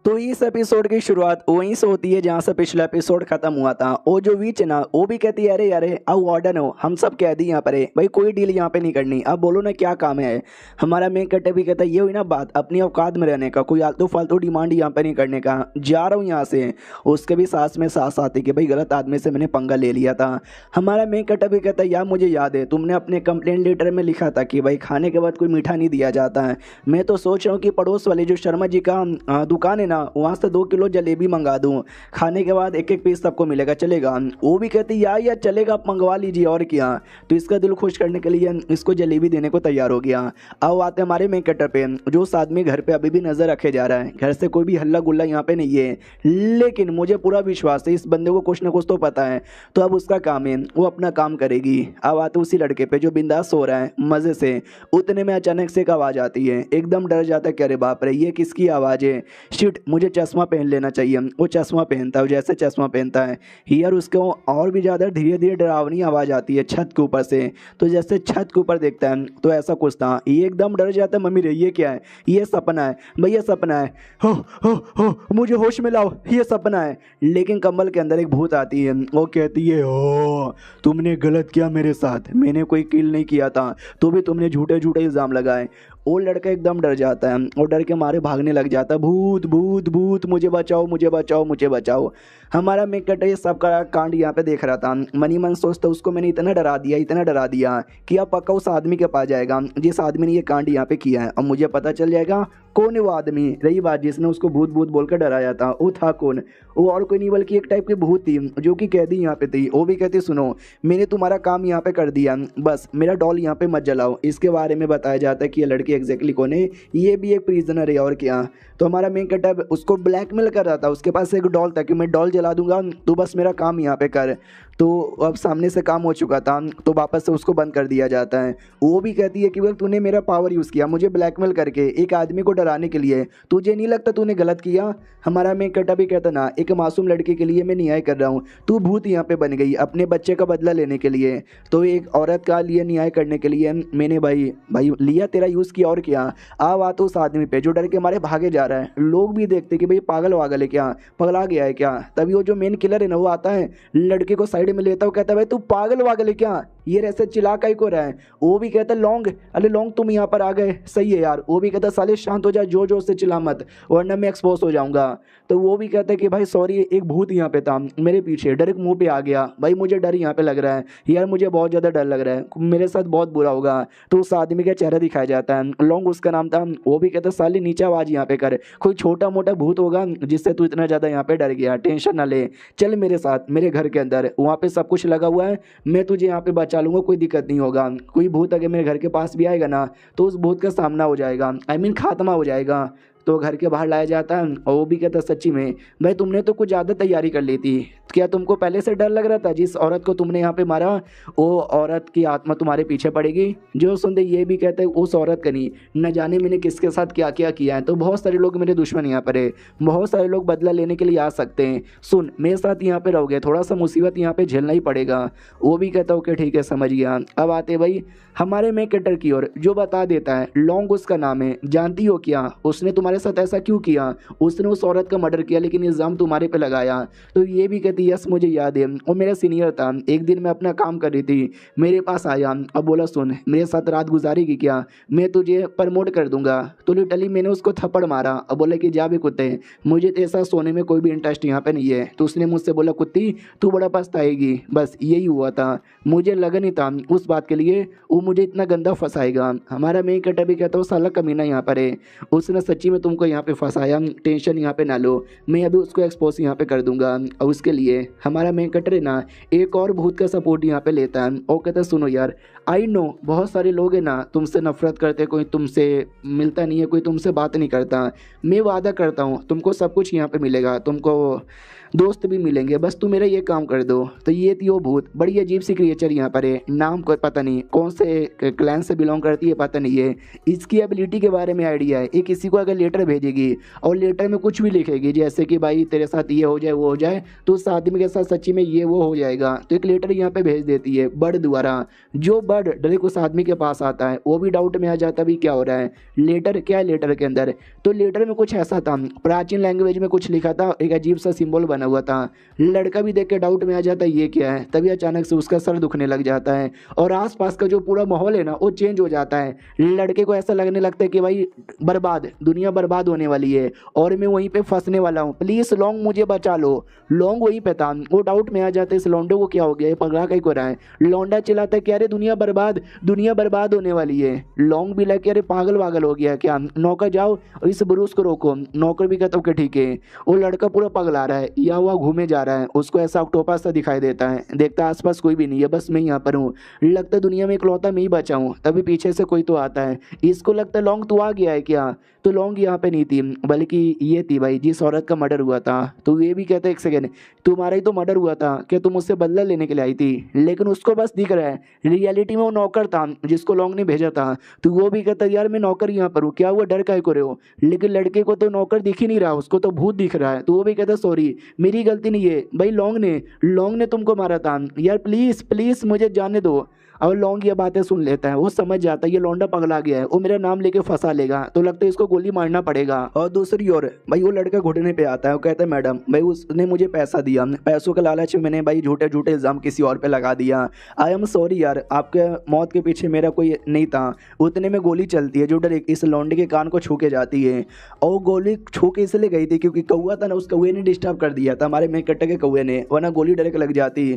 तो इस एपिसोड की शुरुआत वहीं से होती है जहाँ से पिछला एपिसोड खत्म हुआ था। वो जो वीच है ना वो भी कहती है अरे यारे अब वार्डन हो, हम सब कैदी यहाँ पर है भाई, कोई डील यहाँ पे नहीं करनी, अब बोलो ना क्या काम है। हमारा मेन कटे भी कहता है ये हुई ना बात अपनी औकात में रहने का, कोई आलतू फालतू डिमांड यहाँ पे नहीं करने का, जा रहा हूँ यहाँ से। उसके भी सांस में सांस आती कि भाई गलत आदमी से मैंने पंगा ले लिया था। हमारा मेन कटा भी कहता है यार मुझे याद है तुमने अपने कंप्लेंट लेटर में लिखा था कि भाई खाने के बाद कोई मीठा नहीं दिया जाता है। मैं तो सोच रहा हूँ कि पड़ोस वाले जो शर्मा जी का दुकान है ना वहाँ से 2 किलो जलेबी मंगा दूँ, खाने के बाद एक एक पीस सबको मिलेगा, चलेगा। वो भी कहती यार चलेगा आप मंगवा लीजिए और क्या। तो इसका दिल खुश करने के लिए इसको जलेबी देने को तैयार हो गया। अब आते हमारे मेन कटर पे, जो उस आदमी घर पे अभी भी नजर रखे जा रहा है, घर से कोई भी हल्ला गुल्ला यहाँ पे नहीं है। लेकिन मुझे पूरा विश्वास है इस बंदे को कुछ ना कुछ तो पता है। तो अब उसका काम है वो अपना काम करेगी। अब आते उसी लड़के पे जो बिंदास सो रहा है मजे से। उतने में अचानक से एक आवाज़ आती है, एकदम डर जाता है कि अरे बाप रे ये किसकी आवाज़ है, शिट मुझे चश्मा पहन लेना चाहिए। वो चश्मा पहनता है, जैसे चश्मा पहनता है हियर उसको और भी ज़्यादा धीरे धीरे डरावनी आवाज़ आती है छत के ऊपर से। तो जैसे छत के ऊपर देखता है तो ऐसा कुछ था, ये एकदम डर जाता है, मम्मी रे ये क्या है, ये सपना है भैया सपना है, हो मुझे होश में लाओ ये सपना है। लेकिन कम्बल के अंदर एक भूत आती है, वो कहती है हो तुमने गलत किया मेरे साथ, मैंने कोई किल नहीं किया था, तो भी तुमने झूठे झूठे इल्ज़ाम लगाए। वो लड़का एकदम डर जाता है और डर के मारे भागने लग जाता है, भूत भूत भूत मुझे बचाओ मुझे बचाओ मुझे बचाओ। हमारा मेक कट ये सब का कांड यहाँ पे देख रहा था। मनी मन सोचता उसको मैंने इतना डरा दिया कि अब पक्का उस आदमी के पास जाएगा जिस आदमी ने ये कांड यहाँ पे किया है, और मुझे पता चल जाएगा कौन है वो आदमी। रही बात जिसने उसको भूत भूत बोलकर डराया था, वो था कौन, वो और कोई नहीं बल्कि एक टाइप की भूत थी जो कि कैदी यहाँ पे थी। वो भी कहती सुनो मैंने तुम्हारा काम यहाँ पे कर दिया, बस मेरा डॉल यहाँ पे मत जलाओ। इसके बारे में बताया जाता है कि ये लड़की एग्जैक्टली कौन है, ये भी एक प्रिजनर है और क्या। तो हमारा मेन कटअप उसको ब्लैकमेल कर रहा था, उसके पास एक डॉल था कि मैं डॉल जला दूंगा तो बस मेरा काम यहाँ पे कर। तो अब सामने से काम हो चुका था तो वापस से उसको बंद कर दिया जाता है। वो भी कहती है कि भाई तूने मेरा पावर यूज़ किया मुझे ब्लैकमेल करके एक आदमी को डराने के लिए, तुझे नहीं लगता तूने गलत किया? हमारा मेन कटा भी कहता ना एक मासूम लड़के के लिए मैं न्याय कर रहा हूँ, तू भूत यहाँ पे बन गई अपने बच्चे का बदला लेने के लिए। तो एक औरत का लिए न्याय करने के लिए मैंने भाई भाई लिया तेरा यूज़ किया और क्या। अब आ तो उस आदमी पे जो डर के मारे भागे जा रहा है, लोग भी देखते कि भाई पागल वागल है क्या, पगला गया है क्या। तभी वो जो मेन किलर है ना वो आता है, लड़के को साइड में लेता है, कहता है भाई तू पागल वागल है क्या, ये ऐसे चिल्ला काहे को रहा है। वो भी कहता है लौंग, अरे लौंग तुम यहाँ पर आ गए सही है यार। वो भी कहता है साले शांत हो जा, जोर जोर से चिल्ला मत वरना मैं एक्सपोज हो जाऊंगा। तो वो भी कहता है कि भाई सॉरी एक भूत यहाँ पे था मेरे पीछे, डायरेक्ट मुंह पे आ गया भाई, मुझे डर यहाँ पे लग रहा है यार, मुझे बहुत ज़्यादा डर लग रहा है, मेरे साथ बहुत बुरा होगा। तो उस आदमी का चेहरा दिखाया जाता है, लौंग उसका नाम था। वो भी कहता है साले नीचे आवाज़ यहाँ पे कर, कोई छोटा मोटा भूत होगा जिससे तू इतना ज़्यादा यहाँ पे डर गया, टेंशन ना ले, चल मेरे साथ मेरे घर के अंदर, वहाँ पे सब कुछ लगा हुआ है, मैं तुझे यहाँ पे बचा लूँगा, कोई दिक्कत नहीं होगा। कोई भूत अगर मेरे घर के पास भी आएगा ना तो उस भूत का सामना हो जाएगा, आई मीन खात्मा हो जाएगा। तो घर के बाहर लाया जाता है और वो भी कहता है सच्ची में भाई तुमने तो कुछ ज़्यादा तैयारी कर ली थी, क्या तुमको पहले से डर लग रहा था जिस औरत को तुमने यहाँ पे मारा वो औरत की आत्मा तुम्हारे पीछे पड़ेगी। जो सुनते ये भी कहते हैं उस औरत का नहीं, न जाने मैंने किसके साथ क्या क्या किया है, तो बहुत सारे लोग मेरे दुश्मन यहाँ पर है, बहुत सारे लोग बदला लेने के लिए आ सकते हैं, सुन मेरे साथ यहाँ पे रहोगे, थोड़ा सा मुसीबत यहाँ पे झेलना ही पड़ेगा। वो भी कहता ओके ठीक है समझ गया। अब आते भाई हमारे में कटर की ओर, जो बता देता है लौंग उसका नाम है, जानती हो क्या उसने तुम्हारे साथ ऐसा क्यों किया, उसने उस औरत का मर्डर किया लेकिन इल्ज़ाम तुम्हारे पे लगाया। तो ये भी कहती यस मुझे याद है, वो मेरा सीनियर था, एक दिन मैं अपना काम कर रही थी मेरे पास आया, अब बोला सुन मेरे साथ रात गुजारेगी क्या, मैं तुझे प्रमोट कर दूंगा। तो लिटरली मैंने उसको थप्पड़ मारा, अब बोला कि जा भी कुत्ते मुझे तो ऐसा सोने में कोई भी इंटरेस्ट यहाँ पे नहीं है। तो उसने मुझसे बोला कुत्ती तू बड़ा पछताएगी, बस यही हुआ था, मुझे लगा नहीं था उस बात के लिए वो मुझे इतना गंदा फंसाएगा। हमारा मेन कटा भी कहता हूँ साला कमीना यहाँ पर है, उसने सच्ची में तुमको यहाँ पे फंसाया, टेंशन यहाँ पे ना लो, मैं अभी उसको एक्सपोज यहाँ पे कर दूंगा। और उसके लिए हमारा मेन कटर है ना एक और भूत का सपोर्ट यहाँ पे लेता है और कहता है सुनो यार आई नो बहुत सारे लोग हैं ना तुमसे नफरत करते, कोई तुमसे मिलता नहीं है, कोई तुमसे बात नहीं करता, मैं वादा करता हूँ तुमको सब कुछ यहाँ पे मिलेगा, तुमको दोस्त भी मिलेंगे, बस तू मेरा ये काम कर दो। तो ये थी वो भूत, बड़ी अजीब सी क्रिएचर यहाँ पर है, नाम को पता नहीं कौन से क्लैन से बिलोंग करती है पता नहीं है, इसकी एबिलिटी के बारे में आइडिया है, ये किसी को अगर लेटर भेजेगी और लेटर में कुछ भी लिखेगी जैसे कि भाई तेरे साथ ये हो जाए वो हो जाए तो उस आदमी के साथ सच्ची में ये वो हो जाएगा। तो एक लेटर यहाँ पे भेज देती है बर्ड द्वारा, जो बर्ड डायरेक्ट उस आदमी के पास आता है वो भी डाउट में आ जाता भी क्या हो रहा है, लेटर क्या है लेटर के अंदर। तो लेटर में कुछ ऐसा था प्राचीन लैंग्वेज में कुछ लिखा था, एक अजीब सा सिंबल बना हुआ था, लड़का भी देख के डाउट में आ जाता है ये क्या है। तभी अचानक से उसका सर दुखने लग जाता है और आसपास का जो पूरा माहौल है ना वो चेंज हो जाता है, लड़के को ऐसा लगने लगता है कि भाई बर्बाद दुनिया बर्बाद होने वाली है और मैं वहीं पे फंसने वाला हूँ, प्लीज लौंग मुझे बचा लो। लौंग वहीं पे था, वो डाउट में आ जाता है इस लौंडे को क्या हो गया, ये पगला कहीं को रहा है। लौंडा चिल्लाता है कि अरे दुनिया बर्बाद होने वाली है। लौंग भी लगे अरे पागल वागल हो गया क्या, नौकर जाओ और इस ब्रूस को रोको। नौकर भी कहता हूँ कि ठीक है। वो लड़का पूरा पगला रहा है या हुआ घूमे जा रहा है, उसको ऐसा ऑक्टोपस सा दिखाई देता है, देखता आसपास कोई भी नहीं है, बस मैं यहाँ पर हूँ, लगता है दुनिया में इकलौता मैं ही बचा हूँ। तभी पीछे से कोई तो आता है, इसको लगता है लौंग तू आ गया है क्या, तो लौंग यहाँ पे नहीं थी बल्कि ये थी भाई जिस औरत का मर्डर हुआ था। तो ये भी कहता है एक सेकेंड तुम्हारा ही तो मर्डर हुआ था, क्या तुम उससे बदला लेने के लिए आई थी, लेकिन उसको बस दिख रहा है रियलिटी में वो नौकर था जिसको लौंग ने भेजा था। तो वो भी कहता है यार मैं नौकर यहाँ पर हूँ, क्या हुआ डर काहे को रहे हो, लेकिन लड़के को तो नौकर दिख ही नहीं रहा, उसको तो भूत दिख रहा है। तो वो भी कहता है सॉरी मेरी गलती नहीं है भाई, लौंग ने तुमको मारा था यार, प्लीज प्लीज मुझे जाने दो। और लौंग ये बातें सुन लेता है, वो समझ जाता है ये लौंडा पगला गया है, वो मेरा नाम लेके फंसा लेगा, तो लगता है इसको गोली मारना पड़ेगा। और दूसरी ओर भाई वो लड़का घुटने पे आता है, वो कहता है मैडम भाई उसने मुझे पैसा दिया, पैसों के लालच में मैंने भाई झूठे झूठे इल्ज़ाम किसी और पे लगा दिया, आई एम सॉरी यार, आपके मौत के पीछे मेरा कोई नहीं था। उतने में गोली चलती है जो डायरेक्ट इस लौंडे के कान को छू के जाती है, और गोली छू के इसलिए गई थी क्योंकि कौआ था ना, उस कौए ने डिस्टर्ब कर दिया था हमारे मेकट्टे के कौए ने, वरना गोली डायरेक्ट लग जाती।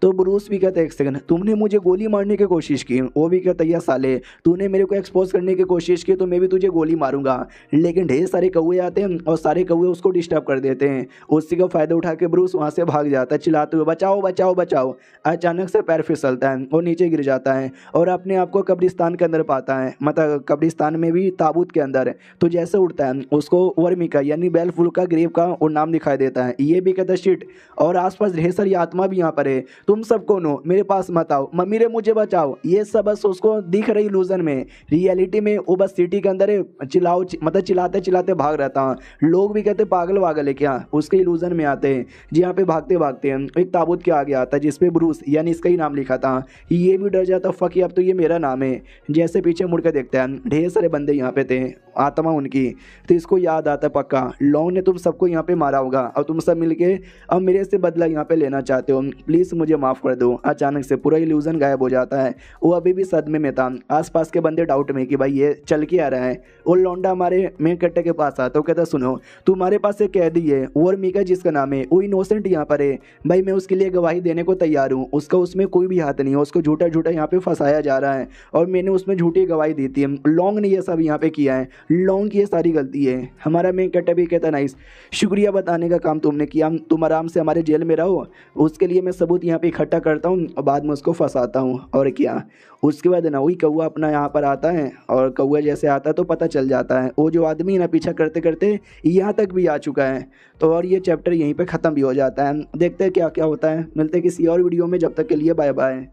तो ब्रूस भी कहता है एक सेकंड तुमने मुझे गोली मारने करने की कोशिश की। वो भी कहता है साले तूने मेरे को एक्सपोज करने की कोशिश की तो मैं भी तुझे गोली मारूंगा। लेकिन ढेर सारे कौवे आते हैं और सारे कौवे उसको डिस्टर्ब कर देते हैं। उसी का फायदा उठा के ब्रूस वहाँ से भाग जाता है चिल्लाते हुए बचाओ बचाओ बचाओ। अचानक से पैर फिसलता है और नीचे गिर जाता है और अपने आप को कब्रिस्तान के अंदर पाता है, मतलब कब्रिस्तान में भी ताबूत के अंदर। तो जैसे उठता है उसको वर्मिका यानी बेलफुल का ग्रेव का और नाम दिखाई देता है। ये भी कहता शिट और आसपास ढेर सारी आत्मा भी यहाँ पर है, तुम सब कौन हो, मेरे पास मत आओ, मम्मी रे मुझे बचाओ। ये सब बस उसको दिख रही इल्यूजन में, रियलिटी में वो बस सिटी के अंदर चिल्लाओ मतलब चिल्लाते चिल्लाते भाग रहता है। लोग भी कहते पागल वागल है क्या, उसके इल्यूजन में आते हैं जी। यहाँ पे भागते भागते हैं एक ताबूत के आगे आता है जिसपे ब्रूस यानी इसका ही नाम लिखा था। ये भी डर जाता फक अब तो ये मेरा नाम है। जैसे पीछे मुड़ कर देखते हैं ढेर सारे बंदे यहाँ पे थे, आत्मा उनकी। तो इसको याद आता पक्का लॉन्ग ने तुम सबको यहाँ पे मारा होगा और तुम सब मिलके अब मेरे से बदला यहाँ पे लेना चाहते हो, प्लीज़ मुझे माफ़ कर दो। अचानक से पूरा इल्यूजन गायब हो जाता है। वो अभी भी सदमे में था। आसपास के बंदे डाउट में कि भाई ये चल के आ रहा है। वो लौंडा हमारे मेन कट्टे के पास आता है, कहता सुनो तुम्हारे पास एक कैदी है और मीका जिसका नाम है वो इनोसेंट यहाँ पर है भाई, मैं उसके लिए गवाही देने को तैयार हूँ। उसका उसमें कोई भी हाथ नहीं है, उसको झूठा झूठा यहाँ पे फंसाया जा रहा है और मैंने उसमें झूठी गवाही दी थी। लॉन्ग ने ये सब यहाँ पे किया है, लॉन्ग की ये सारी गलती है। हमारा मेन कट्टा भी कहता नाइस शुक्रिया बताने का काम तुमने किया, तुम आराम से हमारे जेल में रहो, उसके लिए मैं सबूत यहाँ पे इकट्ठा करता हूँ और बाद में उसको फंसाता हूँ। और क्या उसके बाद ना वही कौआ अपना यहाँ पर आता है और कौआ जैसे आता है तो पता चल जाता है वो जो आदमी ना पीछा करते करते यहाँ तक भी आ चुका है। तो और ये चैप्टर यहीं पे ख़त्म भी हो जाता है। देखते हैं क्या क्या होता है, मिलते हैं किसी और वीडियो में, जब तक के लिए बाय बाय।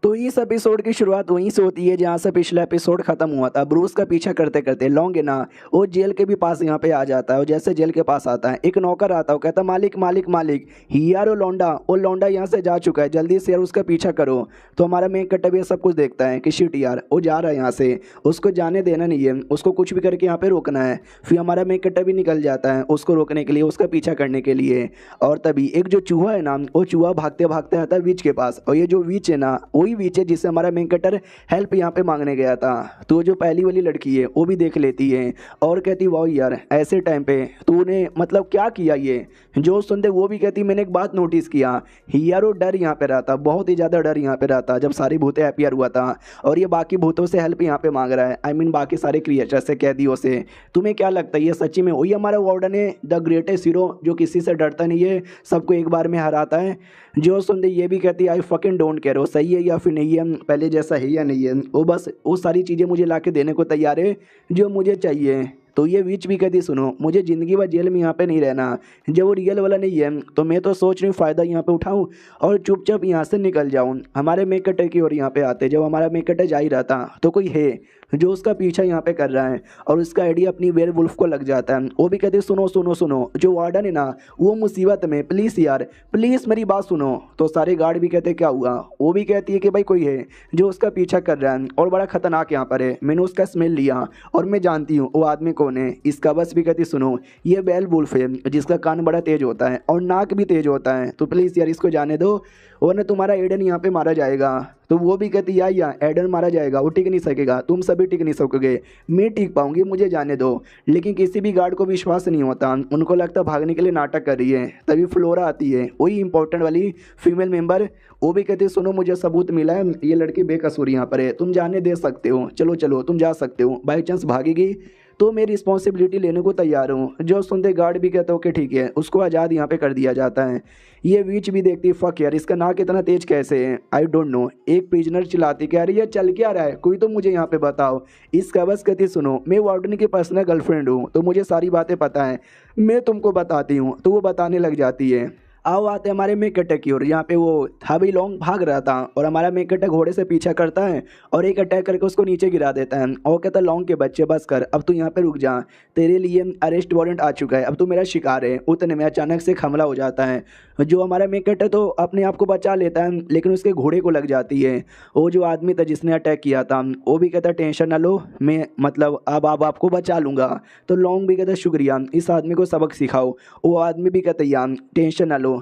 तो इस एपिसोड की शुरुआत वहीं से होती है जहाँ से पिछला एपिसोड खत्म हुआ था। ब्रूस का पीछा करते करते लॉन्ग है ना वो जेल के भी पास यहाँ पे आ जाता है और जैसे जेल के पास आता है एक नौकर आता है, कहता मालिक मालिक मालिक यार वो लौंडा यहाँ से जा चुका है, जल्दी से यार उसका पीछा करो। तो हमारा मेन कट्टा भी सब कुछ देखता है कि शिट यार वो जा रहा है यहाँ से, उसको जाने देना नहीं है, उसको कुछ भी करके यहाँ पे रोकना है। फिर हमारा मेन कट्टा भी निकल जाता है उसको रोकने के लिए, उसका पीछा करने के लिए। और तभी एक जो चूहा है ना वो चूहा भागते भागते आता है विच के पास, और ये जो विच है ना वही विच है जिससे हमारा मेन कटर हेल्प यहाँ पे मांगने गया था। तो जो पहली वाली लड़की है वो भी देख लेती है और कहती वाह यार ऐसे टाइम पे तूने मतलब क्या किया। ये जो सुनते वो भी कहती मैंने एक बात नोटिस किया यार, वो डर यहाँ पे रहता, बहुत ही ज़्यादा डर यहाँ पे रहता जब सारी भूतें अपीयर हुआ था और ये बाकी भूतों से हेल्प यहाँ पे मांग रहा है, आई मीन बाकी सारे क्रिएचर से, कैदियों से। तुम्हें क्या लगता है ये सच्ची में वही हमारा वार्डन है, द ग्रेटेस्ट हीरो जो किसी से डरता नहीं है, सबको एक बार में हराता है। जो सुनते ये भी कहती आई फकिंग डोंट केयर वो सही है या फिर नहीं है, पहले जैसा है या नहीं है, वो बस वो सारी चीज़ें मुझे ला के देने को तैयार है जो मुझे चाहिए। तो ये बीच भी कहती सुनो मुझे ज़िंदगी भर जेल में यहाँ पे नहीं रहना, जब वो रियल वाला नहीं है तो मैं तो सोच रही हूँ फ़ायदा यहाँ पे उठाऊँ और चुपचाप यहाँ से निकल जाऊँ। हमारे मेकटे की ओर यहाँ पे आते, जब हमारा मेकटे जा ही रहता तो कोई है जो उसका पीछा यहाँ पे कर रहा है और उसका आइडिया अपनी वेयरवुल्फ को लग जाता है। वो भी कहते सुनो सुनो सुनो जो वार्डन है ना वो मुसीबत में, प्लीज़ यार प्लीज़ मेरी बात सुनो। तो सारे गार्ड भी कहते क्या हुआ, वो भी कहती है कि भाई कोई है जो उसका पीछा कर रहा है और बड़ा खतरनाक यहाँ पर है, मैंने उसका स्मेल लिया और मैं जानती हूँ वो आदमी कौन है। इसका बस भी कहती सुनो ये वेयरवुल्फ है जिसका कान बड़ा तेज होता है और नाक भी तेज होता है, तो प्लीज़ यार इसको जाने दो वरना तुम्हारा एडन यहाँ पे मारा जाएगा। तो वो भी कहती या एडन मारा जाएगा, वो टिक नहीं सकेगा, तुम सभी टिक नहीं सकोगे, मैं टिक पाऊंगी, मुझे जाने दो। लेकिन किसी भी गार्ड को विश्वास नहीं होता, उनको लगता भागने के लिए नाटक कर रही है। तभी फ्लोरा आती है वही इंपॉर्टेंट वाली फीमेल मेंबर, वो भी कहती है सुनो मुझे सबूत मिला है ये लड़की बेकसूर यहाँ पर है, तुम जाने दे सकते हो, चलो चलो तुम जा सकते हो, बाई चांस भागेगी तो मैं रिस्पॉन्सिबिलिटी लेने को तैयार हूँ। जो सुनते गार्ड भी कहता हो कि ठीक है, उसको आज़ाद यहाँ पे कर दिया जाता है। ये बीच भी देखती फक यार इसका नाक इतना तेज कैसे है, आई डोंट नो। एक प्रिजनर चिल्लाती कह रही है चल क्या रहा है, कोई तो मुझे यहाँ पे बताओ। इसका बस कहती सुनो मैं वार्डन की पर्सनल गर्लफ्रेंड हूँ तो मुझे सारी बातें पता है, मैं तुमको बताती हूँ। तो वो बताने लग जाती है। आओ आते हमारे मेकटे की ओर, यहाँ पे वो था भी लॉन्ग भाग रहा था और हमारा मेकटे घोड़े से पीछा करता है और एक अटैक करके उसको नीचे गिरा देता है और कहता है लॉन्ग के बच्चे बस कर, अब तू यहाँ पे रुक जा, तेरे लिए अरेस्ट वारंट आ चुका है, अब तू मेरा शिकार है। उतने में अचानक से हमला हो जाता है। जो हमारा मेकटे तो अपने आप को बचा लेता है लेकिन उसके घोड़े को लग जाती है। वो जो आदमी था जिसने अटैक किया था वो भी कहता टेंशन ना लो, मैं मतलब अब आपको बचा लूँगा। तो लॉन्ग भी कहता शुक्रिया, इस आदमी को सबक सिखाओ। वो आदमी भी कहता यार टेंशन ना लो,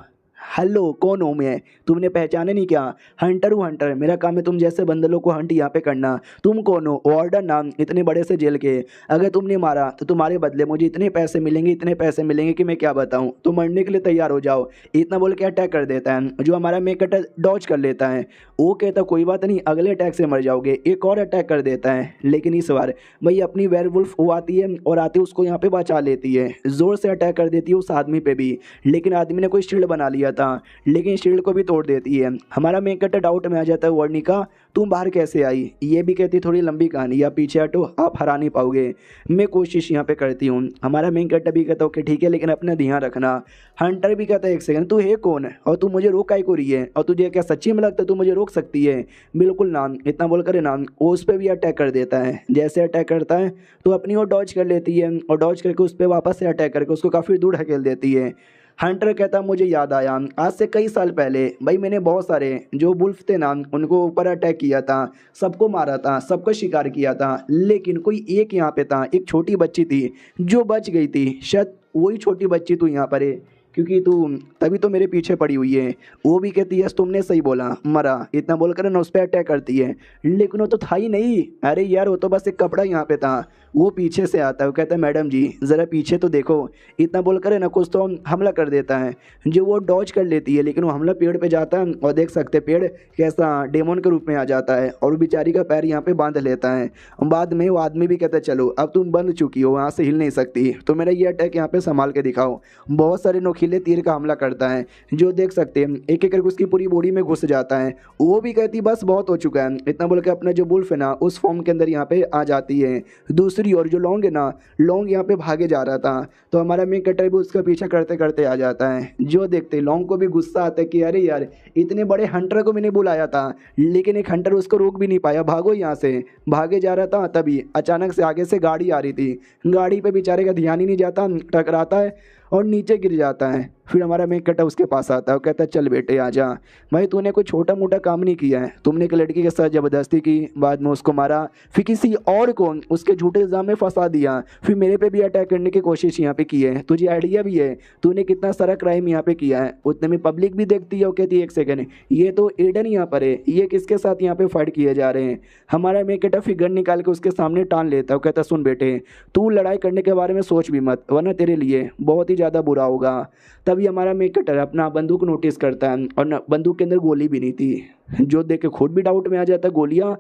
हेलो, कौन हूँ मैं? तुमने पहचाने नहीं क्या? हंटर हूँ, हंटर। मेरा काम है तुम जैसे बंदरों को हंट यहाँ पे करना। तुम कौन हो? वार्डन नाम, इतने बड़े से जेल के। अगर तुमने मारा तो तुम्हारे बदले मुझे इतने पैसे मिलेंगे, इतने पैसे मिलेंगे कि मैं क्या बताऊँ। तो मरने के लिए तैयार हो जाओ। इतना बोल के अटैक कर देता है। जो हमारा मेन कैरेक्टर डॉज कर लेता है। वो कहता कोई बात नहीं, अगले अटैक से मर जाओगे। एक और अटैक कर देता है, लेकिन इस बार भाई अपनी वेयरवुल्फ वो आती है और आती है उसको यहाँ पे बचा लेती है। जोर से अटैक कर देती है उस आदमी पे भी, लेकिन आदमी ने कोई शील्ड बना लिया था, लेकिन शील्ड को भी तोड़ देती है। हमारा मेन कैरेक्टर डाउट में आ जाता है, वर्णिका तुम बाहर कैसे आई? ये भी कहती थोड़ी लंबी कहानी, या पीछे हटो, आप हरा नहीं पाओगे। मैं कोशिश यहाँ पे करती हूँ। हमारा मेन कैरेक्टर भी कहता ओके ठीक है, लेकिन अपना ध्यान रखना। हंटर भी कहता है एक सेकंड, तू है कौन और तू मुझे रोक काहे को रही है? और तुझे क्या सच्ची में लगता है तू मुझे रोक सकती है? बिल्कुल ना। इतना बोलकर ना वो उस पर भी अटैक कर देता है। जैसे अटैक करता है तो अपनी ओर डॉज कर लेती है, और डॉज करके उस पर वापस से अटैक करके उसको काफ़ी दूर ढकेल देती है। हंटर कहता मुझे याद आया, आज से कई साल पहले भाई मैंने बहुत सारे जो वुल्फ थे ना उनको ऊपर अटैक किया था, सबको मारा था, सबका शिकार किया था, लेकिन कोई एक यहाँ पे था, एक छोटी बच्ची थी जो बच गई थी। शायद वही छोटी बच्ची तू यहाँ पर है, क्योंकि तू तभी तो मेरे पीछे पड़ी हुई है। वो भी कहती है तुमने सही बोला, मरा। इतना बोलकर ना उस पर अटैक करती है, लेकिन वो तो था ही नहीं। अरे यार वो तो बस एक कपड़ा यहाँ पे था। वो पीछे से आता है, वो कहता है मैडम जी ज़रा पीछे तो देखो। इतना बोलकर है ना कुछ तो हमला कर देता है, जो वो डॉज कर लेती है, लेकिन वो हमला पेड़ पे जाता है और देख सकते हैं पेड़ कैसा डेमोन के रूप में आ जाता है, और वो बेचारी का पैर यहाँ पे बांध लेता है। बाद में वो आदमी भी कहता है चलो अब तुम बंध चुकी हो, वहाँ से हिल नहीं सकती, तो मेरा ये अटैक यहाँ पे संभाल के दिखाओ। बहुत सारे नोखीले तीर का हमला करता है, जो देख सकते हैं एक एक करके उसकी पूरी बॉडी में घुस जाता है। वो भी कहती बस बहुत हो चुका है। इतना बोल के अपना जो वुल्फ है ना उस फॉर्म के अंदर यहाँ पे आ जाती है। दूसरी ओर जो लॉन्ग है ना, लॉन्ग यहाँ पे भागे जा रहा था, तो हमारा मेन कैरेक्टर भी उसका पीछा करते करते आ जाता है। जो देखते लॉन्ग को भी गुस्सा आता है कि अरे यार इतने बड़े हंटर को मैंने बुलाया था, लेकिन एक हंटर उसको रोक भी नहीं पाया, भागो यहाँ से। भागे जा रहा था तभी अचानक से आगे से गाड़ी आ रही थी। गाड़ी पे बेचारे का ध्यान ही नहीं जाता, टकराता है और नीचे गिर जाता है। फिर हमारा मेन कैरेक्टर उसके पास आता है और कहता है चल बेटे आजा। भाई तूने कोई छोटा मोटा काम नहीं किया है, तुमने एक लड़की के साथ ज़बरदस्ती की, बाद में उसको मारा, फिर किसी और को उसके झूठे इल्ज़ाम में फंसा दिया, फिर मेरे पे भी अटैक करने की कोशिश यहाँ पे की है। तुझे आइडिया भी है तूने कितना सारा क्राइम यहाँ पे किया है। उतने में पब्लिक भी देखती है और कहती है एक सेकंड ये तो एडन यहाँ पर है, ये किसके साथ यहाँ पे फाइट किए जा रहे हैं? हमारा मेन कैरेक्टर फिर गन निकाल के उसके सामने टान लेता है और कहता सुन बेटे तू लड़ाई करने के बारे में सोच भी मत, वरना तेरे लिए बहुत ही ज़्यादा बुरा होगा। तभी हमारा मेन कैरेक्टर अपना बंदूक नोटिस करता है, और बंदूक के अंदर गोली भी नहीं थी। जो देख के खुद भी डाउट में आ जाता है, गोलियाँ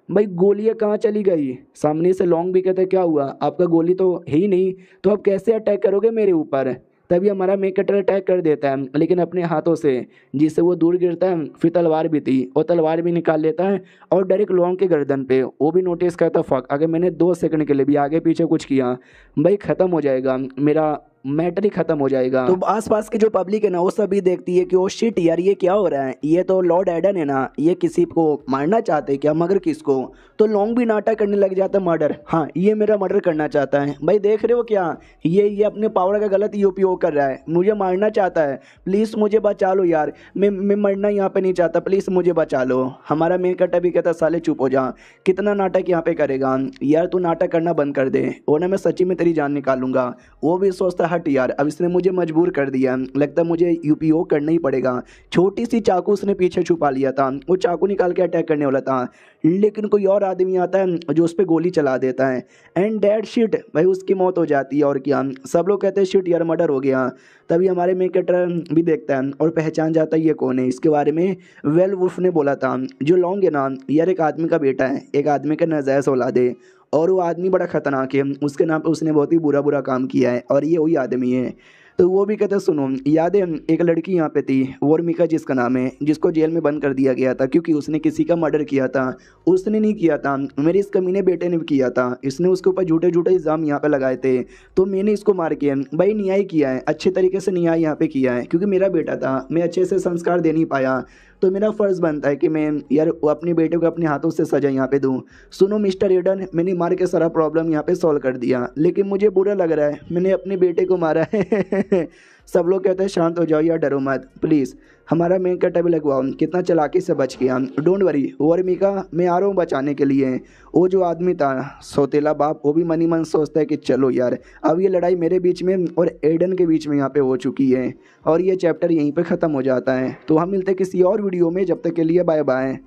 भाई गोलियाँ कहाँ चली गई? सामने से लॉन्ग भी कहता है क्या हुआ, आपका गोली तो है ही नहीं, तो आप कैसे अटैक करोगे मेरे ऊपर? तभी हमारा मेन कैरेक्टर अटैक कर देता है, लेकिन अपने हाथों से, जिससे वो दूर गिरता है। फिर तलवार भी थी, और तलवार भी निकाल लेता है और डायरेक्ट लॉन्ग के गर्दन पे। वो भी नोटिस करता फक, अगर मैंने 2 सेकंड के लिए भी आगे पीछे कुछ किया भाई ख़त्म हो जाएगा, मेरा मैटर ही खत्म हो जाएगा। तो आसपास की जो पब्लिक है ना वो सभी देखती है कि ओ शिट यार ये क्या हो रहा है, ये तो लॉर्ड एडन है ना, ये किसी को मारना चाहते हैं क्या, मगर किसको? तो लॉन्ग भी नाटक करने लग जाता है, मर्डर, हाँ ये मेरा मर्डर करना चाहता है। भाई देख रहे हो क्या, ये अपने पावर का गलत ही उपयोग कर रहा है, मुझे मारना चाहता है, प्लीज़ मुझे बचा लो यार, मैं मरना यहाँ पे नहीं चाहता, प्लीज़ मुझे बचा लो। हमारा मेन कैरेक्टर भी कहता साले चुप हो जा, कितना नाटक यहाँ पे करेगा यार, तू नाटक करना बंद कर दे वरना मैं सच्ची में तेरी जान निकालूंगा। वो भी सोचता हट यार, अब इसने मुझे मजबूर कर दिया, लगता मुझे यूपीओ करना ही पड़ेगा। छोटी सी चाकू उसने पीछे छुपा लिया था, वो चाकू निकाल के अटैक करने वाला था, लेकिन कोई और आदमी आता है जो उस पर गोली चला देता है, एंड डेड शिट, भाई उसकी मौत हो जाती है। और क्या, सब लोग कहते हैं शिट यार मर्डर हो गया। तभी हमारे मेन कैरेक्टर भी देखता है और पहचान जाता है ये कौन है। इसके बारे में वेल वुल्फ ने बोला था, जो लॉन्ग है ना यार एक आदमी का बेटा है, एक आदमी का नाजायज औलाद है, और वो आदमी बड़ा खतरनाक है, उसके नाम पे उसने बहुत ही बुरा बुरा काम किया है, और ये वही आदमी है। तो वो भी कहते सुनो याद है एक लड़की यहाँ पे थी वोरमिका जिसका नाम है, जिसको जेल में बंद कर दिया गया था क्योंकि उसने किसी का मर्डर किया था। उसने नहीं किया था, मेरे इस कमीने बेटे ने किया था, इसने उसके ऊपर झूठे झूठे इल्ज़ाम यहाँ पे लगाए थे, तो मैंने इसको मार के भाई न्याय किया है, अच्छे तरीके से न्याय यहाँ पे किया है, क्योंकि मेरा बेटा था, मैं अच्छे से संस्कार दे नहीं पाया, तो मेरा फ़र्ज़ बनता है कि मैं यार अपने बेटे को अपने हाथों से सज़ा यहाँ पे दूँ। सुनो मिस्टर एडन, मैंने मार के सारा प्रॉब्लम यहाँ पे सॉल्व कर दिया, लेकिन मुझे बुरा लग रहा है मैंने अपने बेटे को मारा है। सब लोग कहते हैं शांत हो जाओ यार, डरो मत प्लीज़, हमारा मेन कट भी लगवाओ। कितना चालाकी से बच गया। डोंट वरी वर्मिका, मैं आ रहा हूँ बचाने के लिए। वो जो आदमी था सौतेला बाप, वो भी मन ही मन सोचता है कि चलो यार, अब ये लड़ाई मेरे बीच में और एडन के बीच में यहाँ पे हो चुकी है और ये चैप्टर यहीं पे ख़त्म हो जाता है। तो हम मिलते हैं किसी और वीडियो में, जब तक के लिए बाय बाय।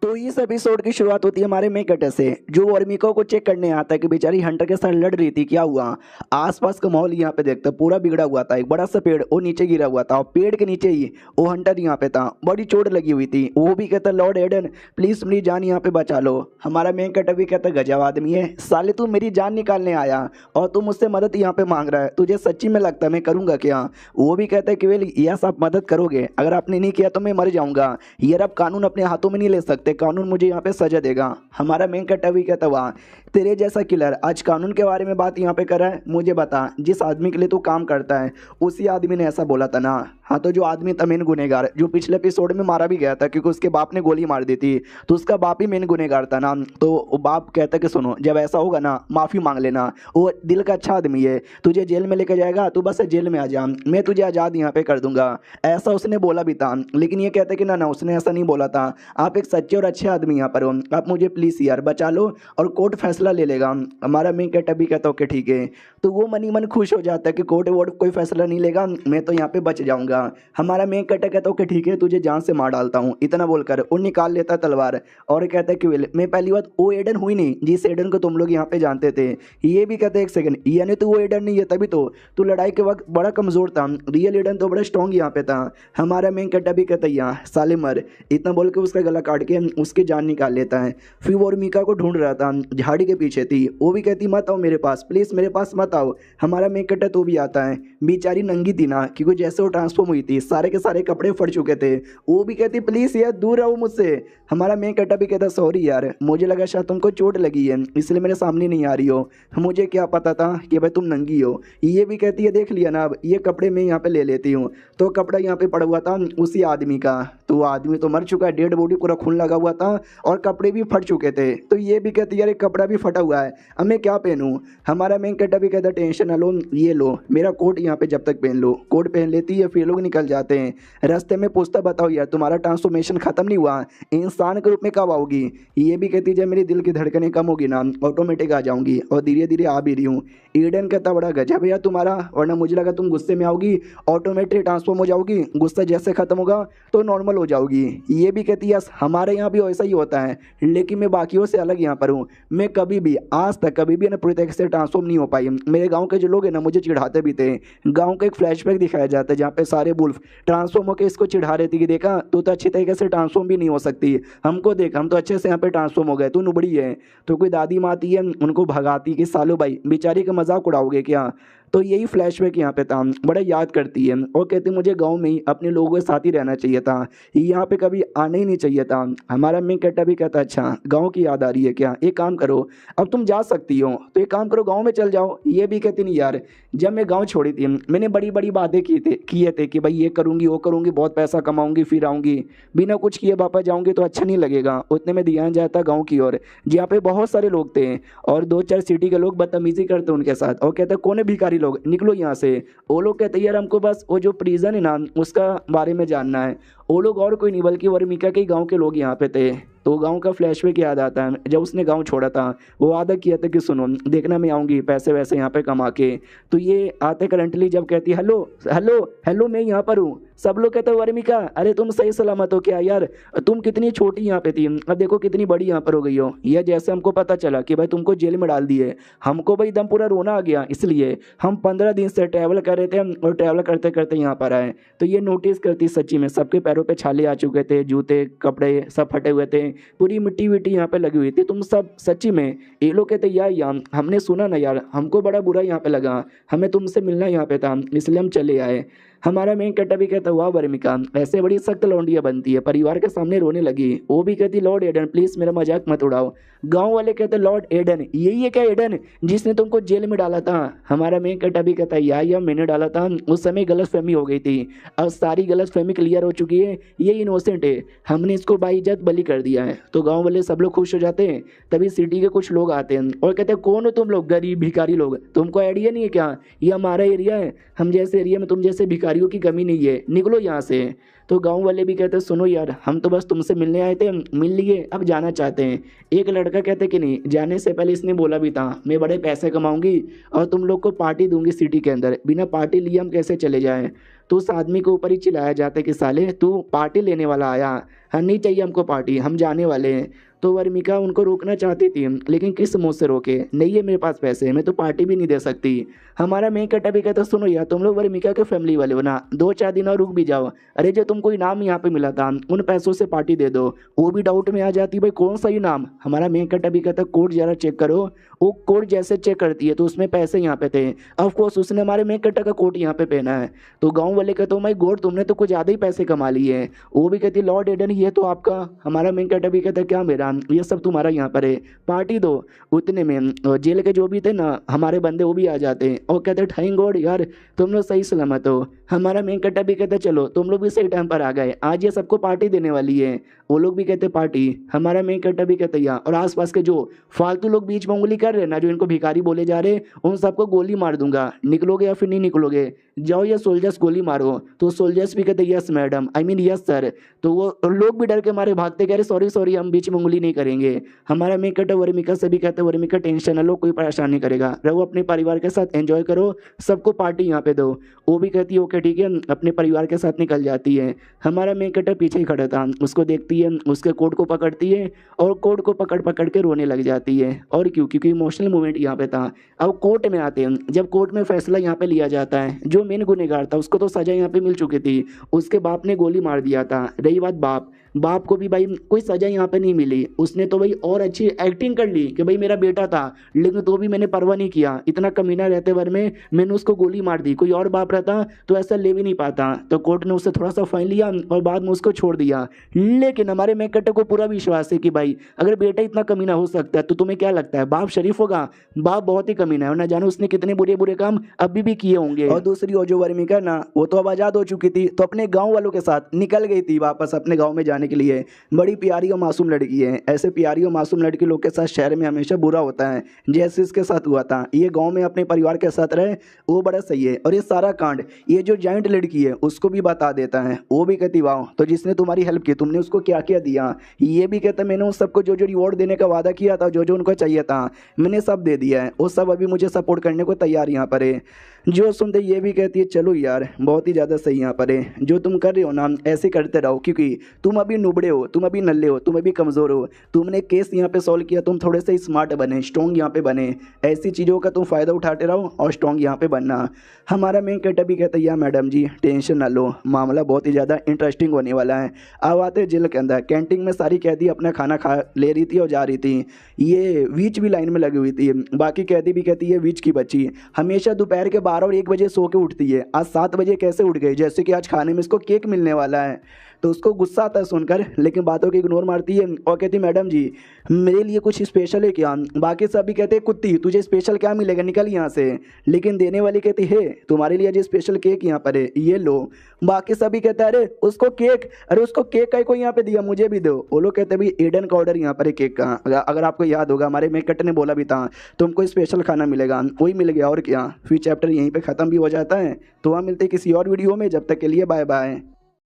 तो इस एपिसोड की शुरुआत होती है हमारे मेन कटर से, जो वर्मिका को चेक करने आता है कि बेचारी हंटर के साथ लड़ रही थी, क्या हुआ। आसपास का माहौल यहाँ पे देखता पूरा बिगड़ा हुआ था। एक बड़ा सा पेड़ वो नीचे गिरा हुआ था और पेड़ के नीचे ही वो हंटर यहाँ पे था, बड़ी चोट लगी हुई थी। वो भी कहता लॉर्ड एडन प्लीज़ मेरी जान यहाँ पे बचा लो। हमारा मेन कटर भी कहता गजब आदमी है साले, तू मेरी जान निकालने आया और तू मुझसे मदद यहाँ पे मांग रहा है, तुझे सच्ची में लगता है मैं करूँगा क्या। वो भी कहता है कि वेल यस आप मदद करोगे, अगर आपने नहीं किया तो मैं मर जाऊँगा। यार अब कानून अपने हाथों में नहीं ले सकते, कानून मुझे यहाँ पे सजा देगा। हमारा मेन कट्टा भी कहता हुआ तेरे जैसा किलर आज कानून के बारे में बात यहाँ पे कर रहा है, मुझे बता जिस आदमी के लिए तू काम करता है उसी आदमी ने ऐसा बोला था ना। हाँ तो जो आदमी था मेन गुनहगार, जो पिछले एपिसोड में मारा भी गया था क्योंकि उसके बाप ने गोली मार दी थी, तो उसका बाप ही मेन गुनहगार था ना। तो बाप कहता कि सुनो जब ऐसा होगा ना माफ़ी मांग लेना, वो दिल का अच्छा आदमी है, तुझे जेल में लेकर जाएगा, तू बस जेल में आ जा, मैं तुझे आज़ाद यहाँ पे कर दूंगा। ऐसा उसने बोला भी था, लेकिन ये कहते कि ना उसने ऐसा नहीं बोला था, आप एक सच्चे और अच्छे आदमी यहाँ पर हो, आप मुझे प्लीज़ यार बचा लो और कोर्ट फैसला ले लेगा। हमारा मेन कट भी कहता ओके ठीक है। तो वो मन ही मन खुश हो जाता है कि कोर्ट वोर्ट कोई फैसला नहीं लेगा, मैं तो यहाँ पे बच जाऊँगा। हमारा मेन कट कहता ओके ठीक है, तुझे जान से मार डालता हूँ। इतना बोलकर वो निकाल लेता है तलवार और कहता है कि मैं पहली बात वो एडन हुई नहीं जिस एडन को तुम लोग यहाँ पे जानते थे। ये भी कहते एक सेकंड, यानी तो वो एडन नहीं है, तभी तो लड़ाई के वक्त बड़ा कमज़ोर था, रियल एडन तो बड़ा स्ट्रॉन्ग यहाँ पे था। हमारा मेन कट्टा भी कहता यहाँ साले मर, इतना बोल के उसका गला काट के उसकी जान निकाल लेता है। फिर वो वर्मिका को ढूंढ रहा था, झाड़ी के पीछे थी, वो भी कहती मत आओ मेरे पास प्लीज़, मेरे पास मत आओ। हमारा मेन कट्टा तो भी आता है, बेचारी नंगी थी ना क्योंकि जैसे वो ट्रांसफॉर्म हुई थी सारे के सारे कपड़े फट चुके थे। वो भी कहती प्लीज़ यार दूर रहो मुझसे। हमारा मेन कट्टा भी कहता सॉरी यार, मुझे लगा शायद तुमको चोट लगी है इसलिए मेरे सामने नहीं आ रही हो, मुझे क्या पता था कि भाई तुम नंगी हो। ये भी कहती है देख लिया ना, अब ये कपड़े मैं यहाँ पे ले लेती हूँ। तो कपड़ा यहाँ पे पड़ा हुआ था उसी आदमी का, तो वो आदमी तो मर चुका है, डेड बॉडी पूरा खून लगा हुआ था और कपड़े भी फट चुके थे। तो ये भी कहती यार कपड़ा भी फटा हुआ है, अब मैं क्या पहनूं। हमारा मेन कट्टा भी कहता टेंशन ना लो, ये लो मेरा कोट यहाँ पे जब तक पहन लो। कोट पहन लेती है, फिर लोग निकल जाते हैं। रास्ते में पूछता बताओ यार तुम्हारा ट्रांसफॉर्मेशन खत्म नहीं हुआ, इंसान के रूप में कब आओगी। ये भी कहती जब मेरी दिल की धड़कनें कम होगी ना ऑटोमेटिक आ जाऊंगी, और धीरे धीरे आ भी रही हूँ। ईडन कहता बड़ा गजब भैया तुम्हारा, वरना मुझे लगा तुम गुस्से में आओगी ऑटोमेटिक ट्रांसफॉर्म हो जाओगी, गुस्सा जैसे खत्म होगा तो नॉर्मल हो जाओगी। ये भी कहती यस हमारे यहाँ भी वैसा ही होता है, लेकिन मैं बाकियों से अलग यहाँ पर हूँ, मैं कभी भी आज तक कभी भी ना पूरी तरीके से ट्रांसफॉर्म नहीं हो पाई। मेरे गांव के जो लोग हैं ना मुझे चिढ़ाते भी थे। गांव का एक फ्लैशबैक दिखाया जाता है जहाँ पे सारे वुल्फ ट्रांसफॉर्म होकर इसको चिढ़ा रहे थे कि देखा तू तो अच्छी तरीके से ट्रांसफॉर्म भी नहीं हो सकती, हमको देख हम तो अच्छे से यहाँ पे ट्रांसफॉर्म हो गए, तू नुबड़ी है। तो कोई दादी माँ आती है उनको भगाती कि सालो भाई बेचारी का मजाक उड़ाओगे क्या। तो यही फ्लैशबैक यहाँ पे था, बड़ा याद करती है और कहती मुझे गांव में ही अपने लोगों के साथ ही रहना चाहिए था, यहाँ पे कभी आना ही नहीं चाहिए था। हमारा मेन कट्टा भी कहता अच्छा गांव की याद आ रही है क्या, एक काम करो अब तुम जा सकती हो तो एक काम करो गांव में चल जाओ। ये भी कहती नहीं यार, जब मैं गांव छोड़ी थी मैंने बड़ी बड़ी बातें किए थे कि भाई ये करूँगी वो करूँगी, बहुत पैसा कमाऊँगी, फिर आऊँगी, बिना कुछ किए वापस जाऊँगी तो अच्छा नहीं लगेगा। उतने में ध्यान जाता गाँव की ओर जहाँ पे बहुत सारे लोग थे और 2-4 सिटी के लोग बदतमीजी करते उनके साथ और कहते कौन है भिखारी लोग निकलो यहाँ से। वो लोग कहते यार हमको बस वो जो प्रिजन है ना उसका बारे में जानना है। वो लोग और कोई नहीं बल्कि वर्मिका के गांव के लोग यहाँ पे थे। तो गांव का फ्लैशबैक याद आता है, जब उसने गांव छोड़ा था वो वादा किया था कि सुनो देखना मैं आऊँगी पैसे वैसे यहाँ पे कमा के। तो ये आते करंटली जब कहती हेलो हेलो हेलो मैं यहाँ पर हूँ, सब लोग कहते हैं वर्मिका अरे तुम सही सलामत हो क्या यार, तुम कितनी छोटी यहाँ पे थी अब देखो कितनी बड़ी यहाँ पर हो गई हो। यह जैसे हमको पता चला कि भाई तुमको जेल में डाल दिए, हमको भाई एकदम पूरा रोना आ गया, इसलिए हम 15 दिन से ट्रैवल कर रहे थे और ट्रैवल करते करते यहाँ पर आए। तो ये नोटिस करती सच्ची में सबके पैरों पे छाले आ चुके थे, जूते कपड़े सब फटे हुए थे, पूरी मिट्टी विट्टी यहाँ पे लगी हुई थी। तुम सब सच्ची में ये लोग कहते यार हमने सुना ना यार, हमको बड़ा बुरा यहाँ पे लगा, हमें तुमसे मिलना यहाँ पे था इसलिए हम चले आए। हमारा मेन कट्टा भी कहता हुआ वर्मिका ऐसे बड़ी सख्त लौंडिया बनती है, परिवार के सामने रोने लगी। वो भी कहती लॉर्ड एडन प्लीज मेरा मजाक मत उड़ाओ। गांव वाले कहते लॉर्ड एडन यही है क्या एडन जिसने तुमको जेल में डाला था? हमारा मेन कट्टा भी कहता या मैंने डाला था, उस समय गलतफहमी हो गई थी, अब सारी गलतफहमी क्लियर हो चुकी है, ये इनोसेंट है, हमने इसको बाइज्जत बलि कर दिया है। तो गाँव वाले सब लोग खुश हो जाते हैं। तभी सिटी के कुछ लोग आते हैं और कहते हैं कौन हो तुम लोग गरीब भिखारी लोग, तुमको आइडिया नहीं है क्या ये हमारा एरिया है, हम जैसे एरिया में तुम जैसे भिखारियों की कमी नहीं है, निकलो यहाँ से। तो गांव वाले भी कहते सुनो यार हम तो बस तुमसे मिलने आए थे, मिल लिए अब जाना चाहते हैं। एक लड़का कहते कि नहीं, जाने से पहले इसने बोला भी था मैं बड़े पैसे कमाऊंगी और तुम लोग को पार्टी दूंगी सिटी के अंदर, बिना पार्टी लिए हम कैसे चले जाएं। तो उस आदमी के ऊपर ही चिल्लाया जाता है कि साले तू पार्टी लेने वाला आया, हाँ नहीं चाहिए हमको पार्टी, हम जाने वाले हैं। तो वर्मिका उनको रोकना चाहती थी लेकिन किस मुंह से रोके, नहीं है मेरे पास पैसे, मैं तो पार्टी भी नहीं दे सकती। हमारा मेन कट्टा भी कहता सुनो यार तुम लोग वर्मिका के फैमिली वाले हो ना, 2-4 दिन और रुक भी जाओ, अरे जो तुमको इनाम यहाँ पे मिला था उन पैसों से पार्टी दे दो। वो भी डाउट में आ जाती भाई कौन सा इनाम। हमारा मेन कट्टा भी कहता कोड जरा चेक करो। वो कोड जैसे चेक करती है तो उसमें पैसे यहाँ पे थे, ऑफकोर्स उसने हमारे मेन कट्टा का कोट यहाँ पे पहना है। तो गाँव वाले कहते हो माई गॉड तुमने तो कुछ ज़्यादा ही पैसे कमा लिए हैं। वो भी कहती लॉर्ड एडन ये तो आपका। हमारा मेन कट्टा भी कहता क्या मेरा, ये सब तुम्हारा यहाँ पर है, पार्टी दो। उतने में जेल के जो भी थे ना हमारे बंदे वो भी आ जाते हैं और कहते थैंक गॉड यार तुम लोग सही सलामत हो। हमारा मेन कट्टा भी कहता चलो तुम लोग भी सही टाइम पर आ गए, आज ये सबको पार्टी देने वाली है। वो लोग भी कहते पार्टी। हमारा मेन कट्टा भी कहता या और आसपास के जो फालतू लोग बीच में उंगली कर रहे ना, जो इनको भिखारी बोले जा रहे, उन सबको गोली मार दूंगा, निकलोगे या फिर नहीं निकलोगे, जाओ या सोल्जर्स गोली मारो। तो सोल्जर्स भी कहते yes madam, I mean yes sir. तो वो लोग भी डर के मारे भागते कह रहे सॉरी सॉरी हम बीच में उंगली नहीं करेंगे। हमारा मेन कट्टा वर्मिका से भी कहते वर्मिका टेंशन न लो, कोई परेशान नहीं करेगा, रहो अपने परिवार के साथ एंजॉय करो, सबको पार्टी यहाँ पे दो। वो भी कहती है ओके ठीक है, अपने परिवार के साथ निकल जाती है। हमारा मेन कट्टा पीछे ही खड़ा था, उसको देखती है, उसके कोट को पकड़ती है और कोट को पकड़ पकड़ के रोने लग जाती है। और क्यों, क्योंकि इमोशनल मोमेंट यहाँ पे था। अब कोर्ट में आते हैं, जब कोर्ट में फैसला यहाँ पे लिया जाता है, जो मेन गुनहगार था उसको तो सजा यहाँ पे मिल चुकी थी, उसके बाप ने गोली मार दिया था। रही बात बाप को भी भाई कोई सजा यहाँ पे नहीं मिली, उसने तो भाई और अच्छी एक्टिंग कर ली कि भाई मेरा बेटा था, लेकिन तो भी मैंने परवाह नहीं किया, इतना कमीना रहते भर में मैंने उसको गोली मार दी, कोई और बाप रहता तो ऐसा ले भी नहीं पाता। तो कोर्ट ने उससे थोड़ा सा फाइन लिया और बाद में उसको छोड़ दिया। लेकिन हमारे मेन कट्टे को पूरा विश्वास है कि भाई अगर बेटा इतना कमीना हो सकता है तो तुम्हें क्या लगता है बाप शरीफ होगा? बाप बहुत ही कमीना है और ना जानो उसने कितने बुरे बुरे काम अभी भी किए होंगे। और दूसरी ओर जो वर्मिका ना वो तो अब आज़ाद हो चुकी थी, तो अपने गाँव वालों के साथ निकल गई थी वापस अपने गाँव में जाने के लिए। बड़ी प्यारी और मासूम लड़की है, ऐसे प्यारी और मासूम लड़की लोग के साथ शहर में हमेशा बुरा होता है, जैसे इसके साथ हुआ था। ये गांव में अपने परिवार के साथ रहे वो बड़ा सही है। और ये सारा कांड ये जो जॉइंट लड़की है उसको भी बता देता है। वो भी कहती वाह तो जिसने तुम्हारी हेल्प की तुमने उसको क्या क्या दिया। ये भी कहता मैंने उन सबको जो जो रिवॉर्ड देने का वादा किया था, जो जो उनको चाहिए था मैंने सब दे दिया है, वो सब अभी मुझे सपोर्ट करने को तैयार यहाँ पर है। जो सुनते ये भी कहती है चलो यार बहुत ही ज़्यादा सही यहाँ पर है, जो तुम कर रहे हो ना ऐसे करते रहो, क्योंकि तुम अभी नुबड़े हो, तुम अभी नल्ले हो, तुम अभी कमज़ोर हो, तुमने केस यहाँ पे सॉल्व किया, तुम थोड़े से स्मार्ट बने, स्ट्रॉन्ग यहाँ पे बने, ऐसी चीज़ों का तुम फ़ायदा उठाते रहो और स्ट्रॉन्ग यहाँ पे बनना। हमारा मेन कट्टा भी कहता है या मैडम जी टेंशन ना लो, मामला बहुत ही ज़्यादा इंटरेस्टिंग होने वाला है। अब आते जेल के अंदर, कैंटीन में सारी कैदी अपना खाना खा ले रही थी और जा रही थी, ये वीच भी लाइन में लगी हुई थी। बाकी कैदी भी कहती है वीच की बच्ची हमेशा दोपहर के 12 और 1 बजे सो के उठती है, आज 7 बजे कैसे उठ गई, जैसे कि आज खाने में इसको केक मिलने वाला है। तो उसको गुस्सा आता है सुनकर, लेकिन बातों को इग्नोर मारती है और कहती मैडम जी मेरे लिए कुछ स्पेशल है क्या? बाकी सभी कहते हैं कुत्ती तुझे स्पेशल क्या मिलेगा, निकल यहाँ से। लेकिन देने वाली कहती है तुम्हारे लिए जो स्पेशल केक यहाँ पर है ये लो। बाकी सभी कहते हैं अरे उसको केक, अरे उसको केक का कोई यहाँ पे दिया मुझे भी दो। वो लोग कहते हैं भाई एडन का ऑर्डर यहाँ पर है केक का, अगर आपको याद होगा हमारे मेकट ने बोला भी था तुमको स्पेशल खाना मिलेगा, वही मिल गया और क्या। फिर चैप्टर यहीं पर ख़त्म भी हो जाता है। तो वहाँ मिलते किसी और वीडियो में, जब तक के लिए बाय बाय।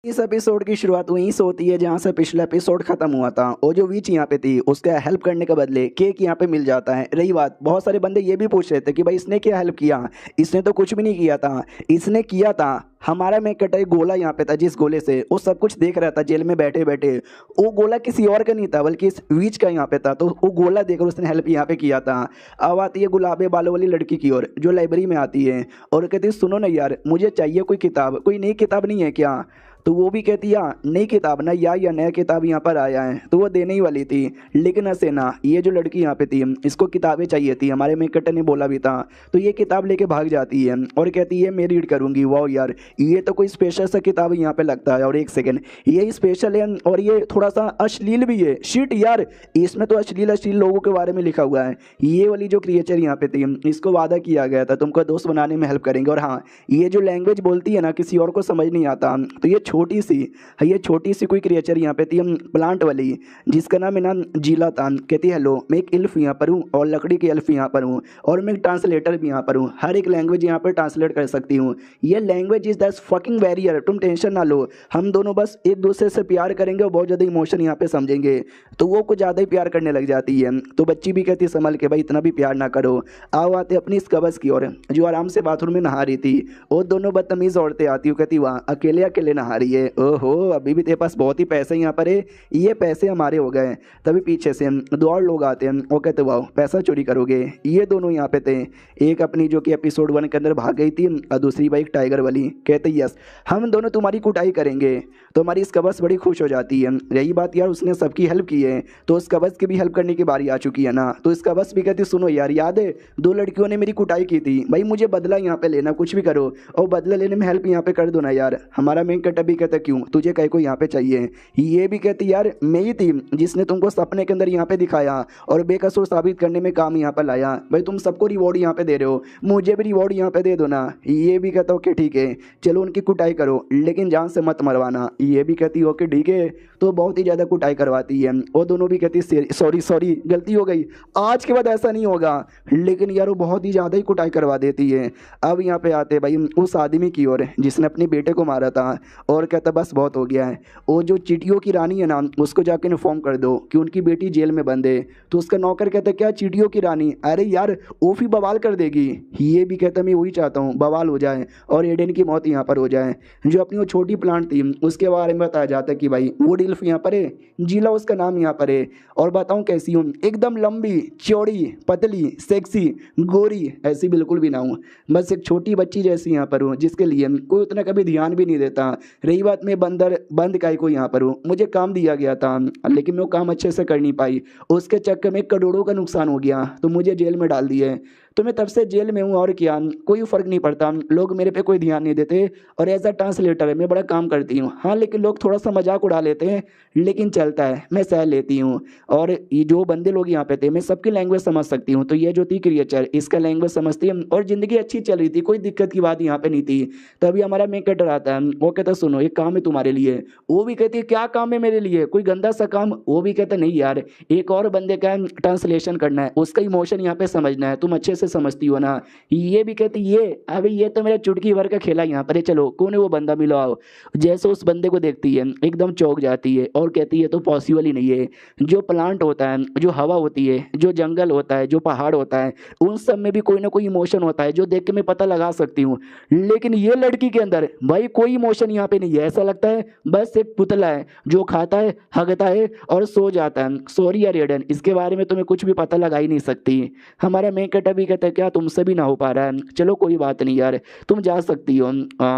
इस एपिसोड की शुरुआत वहीं से होती है जहां से पिछला एपिसोड खत्म हुआ था। और जो वीच यहाँ पे थी उसका हेल्प करने के बदले केक यहाँ पे मिल जाता है। रही बात, बहुत सारे बंदे ये भी पूछ रहे थे कि भाई इसने क्या हेल्प किया, इसने तो कुछ भी नहीं किया था। इसने किया था हमारा में कटा एक गोला यहाँ पे था, जिस गोले से वो सब कुछ देख रहा था जेल में बैठे बैठे, वो गोला किसी और का नहीं था बल्कि इस वीच का यहाँ पे था। तो वो गोला देकर उसने हेल्प यहाँ पे किया था। अब आती है गुलाबे बालों वाली लड़की की ओर जो लाइब्रेरी में आती है और कहती है सुनो ना यार मुझे चाहिए कोई किताब, कोई नई किताब नहीं है क्या? तो वो भी कहती है नई किताब ना या नया किताब यहाँ पर आया है, तो वो देने ही वाली थी। लेकिन हसीना ये जो लड़की यहाँ पे थी इसको किताबें चाहिए थी, हमारे मेन कैरेक्टर ने बोला भी था। तो ये किताब लेके भाग जाती है और कहती है मैं रीड करूंगी। वाह यार, ये तो कोई स्पेशल सा किताब यहाँ पे लगता है। और एक सेकंड, ये स्पेशल है और ये थोड़ा सा अश्लील भी है। शिट यार, इसमें तो अश्लील अश्लील लोगों के बारे में लिखा हुआ है। ये वाली जो क्रिएचर यहाँ पे थी इसको वादा किया गया था तुमको दोस्त बनाने में हेल्प करेंगे। और हाँ, ये जो लैंग्वेज बोलती है ना किसी और को समझ नहीं आता। तो ये छोटी सी कोई क्रिएचर यहाँ पे थी प्लांट वाली, जिसका नाम है ना जीला था। कहती हेलो मैं एक इल्फ यहाँ पर हूँ और लकड़ी की एल्फ यहाँ पर हूँ और मैं एक ट्रांसलेटर भी यहाँ पर हूँ, हर एक लैंग्वेज यहाँ पर ट्रांसलेट कर सकती हूँ। ये language is that fucking barrier, तुम टेंशन ना लो, हम दोनों बस एक दूसरे से प्यार करेंगे और बहुत ज़्यादा इमोशन यहाँ पे समझेंगे। तो वो कुछ ज़्यादा ही प्यार करने लग जाती है। तो बच्ची भी कहती है संभल के भाई, इतना भी प्यार ना करो। आओ आते अपनी इस कबज की ओर जो आराम से बाथरूम में नहा रही थी। और दोनों बदतमीज़ औरतें आती हूँ, कहती वाह अकेले अकेले नहा रही है, ओहो अभी भी तेरे पास बहुत ही पैसे यहाँ पर है, ये पैसे हमारे हो गए। तभी पीछे से दो और लोग आते हैं और कहते वाह पैसा चोरी करोगे। ये दोनों यहाँ पे थे, एक अपनी जो कि एपिसोड 1 के अंदर भाग गई थी और दूसरी भाई एक टाइगर वाली। कहते यस हम दोनों तुम्हारी कुटाई करेंगे। तो हमारी इस कबस बड़ी खुश हो जाती है। रही बात यार उसने सबकी हेल्प की है तो उस कबस की भी हेल्प करने की बारी आ चुकी है ना। तो इस कबस भी कहती सुनो यार, याद है 2 लड़कियों ने मेरी कुटाई की थी, भाई मुझे बदला यहाँ पे लेना, कुछ भी करो और बदला लेने में हेल्प यहाँ पे कर दो ना यार। हमारा मेन कैरेक्टर भी कहता क्यों तुझे कहीं को यहाँ पे चाहिए। ये भी कहती यार मैं ही थी जिसने तुमको सपने के अंदर यहाँ पे दिखाया और बेकसूर साबित करने में काम यहाँ पर लाया। भाई तुम सबको रिवॉर्ड यहाँ पे दे रहे हो, मुझे भी रिवॉर्ड यहाँ पे दे दो ना। ये भी कहता ओके ठीक है चलो उनकी कुटाई करो लेकिन जान से मत मरवाना। ये भी कहती ओके ठीक है। तो बहुत ही ज़्यादा कुटाई करवाती है। और दोनों भी कहती सॉरी गलती हो गई, आज के बाद ऐसा नहीं होगा। लेकिन यार वो बहुत ही ज़्यादा ही कुटाई करवा देती है। अब यहाँ पे आते भाई उस आदमी की ओर जिसने अपने बेटे को मारा था और कहता बस बहुत हो गया है। वो जो चीटियों की रानी है ना उसको जाके इन्फॉर्म कर दो कि उनकी बेटी जेल में बंद है। तो उसका नौकर कहता क्या चीटियों की रानी, अरे यार ओफी बवाल कर देगी। ये भी कहता मैं वही चाहता हूँ बवाल हो जाए और एडन की मौत यहाँ पर हो जाए। जो अपनी वो छोटी प्लांट थी उसके बारे में बताया जाता है कि भाई वो डिल्फ यहाँ पर है, जीला उसका नाम यहाँ पर है। और बताऊँ कैसी हूँ, एकदम लंबी चौड़ी पतली सेक्सी गोरी, ऐसी बिल्कुल भी ना हूँ, बस एक छोटी बच्ची जैसी यहाँ पर हूँ जिसके लिए कोई उतना कभी ध्यान भी नहीं देता। रही बात मैं बंद काय को यहाँ पर हूँ, मुझे काम दिया गया था लेकिन मैं वो काम अच्छे से कर नहीं पाई, उसके चक्कर में करोड़ों का नुकसान हो गया तो मुझे जेल में डाल दिए। तो मैं तब से जेल में हूँ और क्या, कोई फ़र्क नहीं पड़ता, लोग मेरे पे कोई ध्यान नहीं देते। और एज अ ट्रांसलेटर है मैं बड़ा काम करती हूँ। हाँ लेकिन लोग थोड़ा सा मजाक उड़ा लेते हैं लेकिन चलता है, मैं सह लेती हूँ। और ये जो बंदे लोग यहाँ पे थे मैं सबकी लैंग्वेज समझ सकती हूँ। तो ये जो थी क्रिएचर इसका लैंग्वेज समझती है और ज़िंदगी अच्छी चल रही थी, कोई दिक्कत की बात यहाँ पे नहीं थी। तभी हमारा मेन कैरेक्टर आता है, वो कहता सुनो एक काम है तुम्हारे लिए। वो भी कहती है क्या काम है मेरे लिए, कोई गंदा सा काम। वो भी कहता नहीं यार एक और बंदे का ट्रांसलेशन करना है, उसका इमोशन यहाँ पे समझना है, तुम अच्छे से समझती हो ना। ये भी कहती ये अभी ये तो मेरा चुटकी भर का खेला यहाँ पर है, चलो कौन है वो बंदा मिलो आओ। जैसे उस बंदे को देखती है एकदम चौंक जाती है और कहती है तो पॉसिबल ही नहीं है। जो प्लांट होता है, जो हवा होती है, जो जंगल होता है, जो पहाड़ होता है, उन सब में भी कोई ना कोई इमोशन होता है जो देख के मैं पता लगा सकती हूँ। लेकिन ये लड़की के अंदर भाई कोई इमोशन यहाँ पे नहीं है, ऐसा लगता है बस एक पुतला है जो खाता है हगता है और सो जाता है। सॉरी यार एडन, इसके बारे में तुम्हें कुछ भी पता लगा ही नहीं सकती। हमारा मेन कैरेक्टर भी कहता है क्या तुमसे भी ना हो पा रहा है, चलो कोई बात नहीं यार तुम जा सकती हो।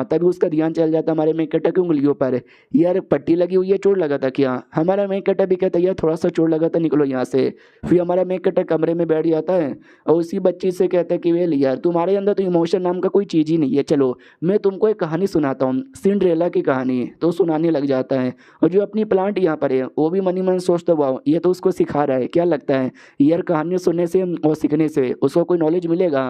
तभी उसका ध्यान चल जाता हमारे मेन कैरेक्टर की उंगलियों पर, यार पट्टी लगी हुई है चोट लगा था क्या। हमारा मेन कैरेक्टर भी कहता है यार थोड़ा सा चोट लगा था निकलो यहाँ से। फिर हमारा मेन कैरेक्टर कमरे में बैठ जाता है और उसी बच्ची से कहता है कि वे यार तुम्हारे अंदर तो इमोशन नाम का कोई चीज़ ही नहीं है, चलो मैं तुमको एक कहानी सुनाता हूँ, सिंड्रेला की कहानी। तो सुनाने लग जाता है और जो अपनी प्लांट यहाँ पर है वो भी मनी मन सोचता हुआ ये तो उसको सिखा रहा है, क्या लगता है यार कहानी सुनने से और सीखने से उसको कोई नॉलेज मिलेगा।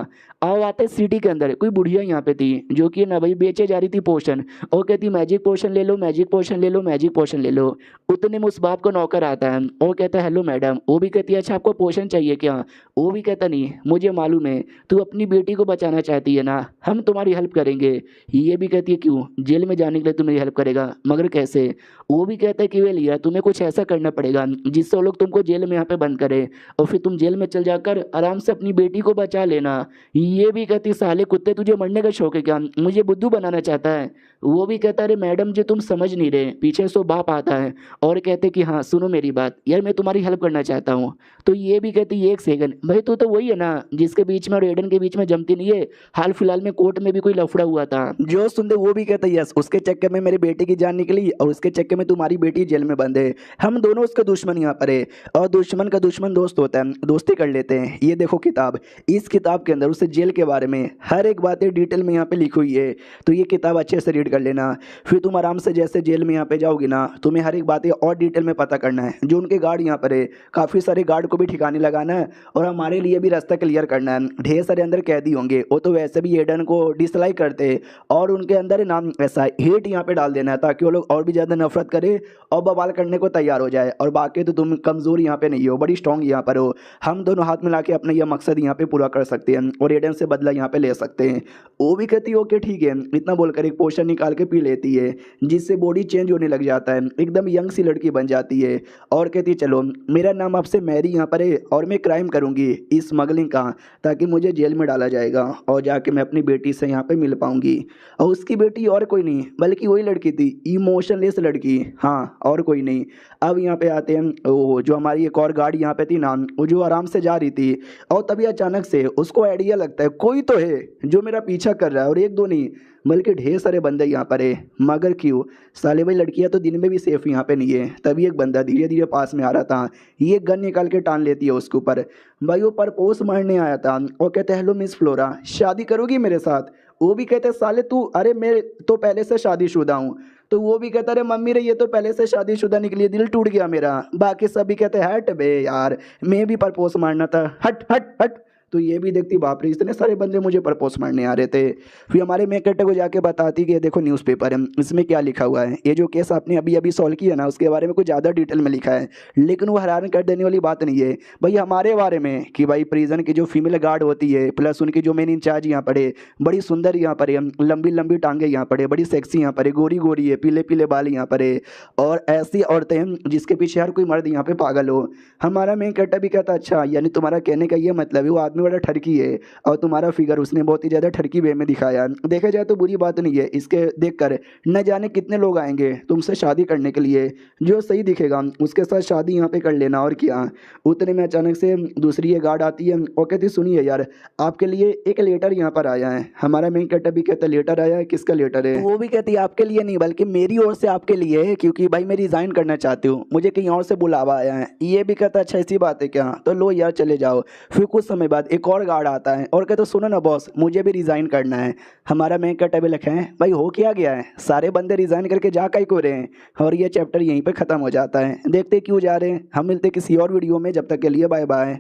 आओ आते सिटी के अंदर कोई बुढ़िया यहाँ पे थी जो कि ना भाई बेचे जा रही थी पोशन और कहती मैजिक पोशन ले लो मैजिक पोशन ले लो मैजिक पोशन ले लो। उतने में उस बाप को नौकर आता है और कहता है हेलो मैडम। वो भी कहती है अच्छा आपको पोशन चाहिए क्या। वो भी कहता नहीं मुझे मालूम है तू अपनी बेटी को बचाना चाहती है ना, हम तुम्हारी हेल्प करेंगे। ये भी कहती है क्यों, जेल में जाने के लिए तू मेरी हेल्प करेगा मगर कैसे। वो भी कहता है कि वे लिया तुम्हें कुछ ऐसा करना पड़ेगा जिससे वो लोग तुमको जेल में यहाँ पे बंद करे और फिर तुम जेल में चल जाकर आराम से अपनी बेटी को बचा लेना। ये भी कहती साले कुत्ते तुझे मरने का शौक है क्या, मुझे बुद्धू बनाना चाहता है। वो भी कहता अरे मैडम जी तुम समझ नहीं रहे, पीछे से बाप आता है और कहते कि हाँ सुनो मेरी बात यार, मैं तुम्हारी हेल्प करना चाहता हूँ। तो ये भी कहती एक सेकंड भाई, तू तो वही है ना जिसके बीच में और एडन के बीच में जमती नहीं है, हाल फिलहाल में कोर्ट में भी कोई लफड़ा हुआ था। जो सुनते वो भी कहता यस, उसके चक्कर में मेरी बेटी की जान निकली और उसके चक्कर में तुम्हारी बेटी जेल में बंद है। हम दोनों उसके दुश्मन यहाँ पर है और दुश्मन का दुश्मन दोस्त होता है, दोस्ती कर लेते हैं। ये देखो किताब, इस किताब के अंदर उसे जेल के बारे में हर एक बातें डिटेल में यहाँ पे लिखी हुई है। तो ये किताब अच्छे से रीड कर लेना, फिर तुम आराम से जैसे जेल में यहाँ पे जाओगी ना, तुम्हें हर एक बातें और डिटेल में पता करना है। जो उनके गार्ड यहाँ पर है, काफ़ी सारे गार्ड को भी ठिकाने लगाना है और हमारे लिए भी रास्ता क्लियर करना है। ढेर सारे अंदर कैदी होंगे, वो तो वैसे भी एडन को डिसलाइक करते हैं और उनके अंदर नाम ऐसा हेट यहाँ पे डाल देना है ताकि वो लोग और भी ज़्यादा नफरत करे और बवाल करने को तैयार हो जाए। और बाकी तो तुम कमज़ोर यहाँ पे नहीं हो, बड़ी स्ट्रांग यहाँ पर हो। हम दोनों हाथ मिला के अपना यह मकसद यहाँ पे पूरा कर सकते हैं और एडन से बदला यहाँ पे ले सकते हैं। वो भी कहती है ओके ठीक है, इतना बोलकर एक पोशन निकाल के पी लेती है जिससे बॉडी चेंज होने लग जाता है, एकदम यंग सी लड़की बन जाती है और कहती है चलो मेरा नाम आपसे मैरी यहाँ पर है और मैं क्राइम करूँगी स्मगलिंग का, ताकि मुझे जेल में डाला जाएगा और जाके मैं अपनी बेटी से यहाँ पे मिल पाऊंगी। और उसकी बेटी और कोई नहीं बल्कि वही लड़की थी, इमोशनलेस लड़की, हाँ और कोई नहीं। अब यहाँ पे आते हैं वो जो हमारी एक और गाड़ी यहाँ पे थी ना, वो जो आराम से जा रही थी और तभी अचानक से उसको आइडिया लगता है कोई तो है जो मेरा पीछा कर रहा है और एक दो नहीं बल्कि ढेर सारे बंदे यहाँ पर है। मगर क्यों, साले भाई लड़कियाँ तो दिन में भी सेफ यहाँ पे नहीं है। तभी एक बंदा धीरे धीरे पास में आ रहा था, ये गन निकाल के टान लेती है उसके ऊपर। भाई वो परपोज मारने आया था और कहते हेलो मिस फ्लोरा, शादी करोगी मेरे साथ। वो भी कहते साले तू, अरे मैं तो पहले से शादीशुदा हूँ। तो वो भी कहता अरे मम्मी रे ये तो पहले से शादीशुदा निकली, दिल टूट गया मेरा। बाकी सभी कहते हट बे यार, मैं भी परपोज मारना था, हट हट हट। तो ये भी देखती बाप रे इतने सारे बंदे मुझे प्रपोज मारने आ रहे थे। फिर हमारे मेकटे को जाके बताती कि ये देखो न्यूज़पेपर है, इसमें क्या लिखा हुआ है, ये जो केस आपने अभी अभी सॉल्व किया ना उसके बारे में कुछ ज़्यादा डिटेल में लिखा है। लेकिन वो हैरान कर देने वाली बात नहीं है भाई हमारे बारे में कि भाई प्रिजन की जो फीमेल गार्ड होती है प्लस उनकी जो मेन इंचार्ज यहाँ पर है, बड़ी सुंदर यहाँ पर है, लंबी लंबी टांगे यहाँ पर है, बड़ी सेक्सी यहाँ पर है, गोरी गोरी है, पीले पीले बाल यहाँ पर है और ऐसी औरतें हैं जिसके पीछे हर कोई मर्द यहाँ पे पागल हो। हमारा मेन कट्टा भी कहता अच्छा यानी तुम्हारा कहने का ये मतलब है वो आदमी बड़ा ठरकी है और तुम्हारा फिगर उसने बहुत ही ज़्यादा ठरकी वे में दिखाया। देखा जाए तो बुरी बात नहीं है, इसके देखकर न जाने कितने लोग आएंगे तुमसे शादी करने के लिए, जो सही दिखेगा उसके साथ शादी यहाँ पे कर लेना और क्या। उतने में अचानक से दूसरी ये गार्ड आती है और कहती सुनिए यार आपके लिए एक लेटर यहाँ पर आया है। हमारा मेन कट्टा भी कहता लेटर आया है, किसका लेटर है। वो भी कहती है आपके लिए नहीं बल्कि मेरी ओर से आपके लिए है, क्योंकि भाई मैं रिजाइन करना चाहती हूँ, मुझे कहीं और से बुलावा आया है। ये भी कहता अच्छा ऐसी बात है क्या, तो लो यार चले जाओ। फिर कुछ समय बाद एक और गार्ड आता है और कहता सुनो ना बॉस मुझे भी रिजाइन करना है। हमारा मेन कट्टा भी लिखा है भाई हो क्या गया है, सारे बंदे रिजाइन करके जा कहीं को रहे हैं। और ये चैप्टर यहीं पे खत्म हो जाता है। देखते क्यों जा रहे हैं, हम मिलते किसी और वीडियो में, जब तक के लिए बाय बाय।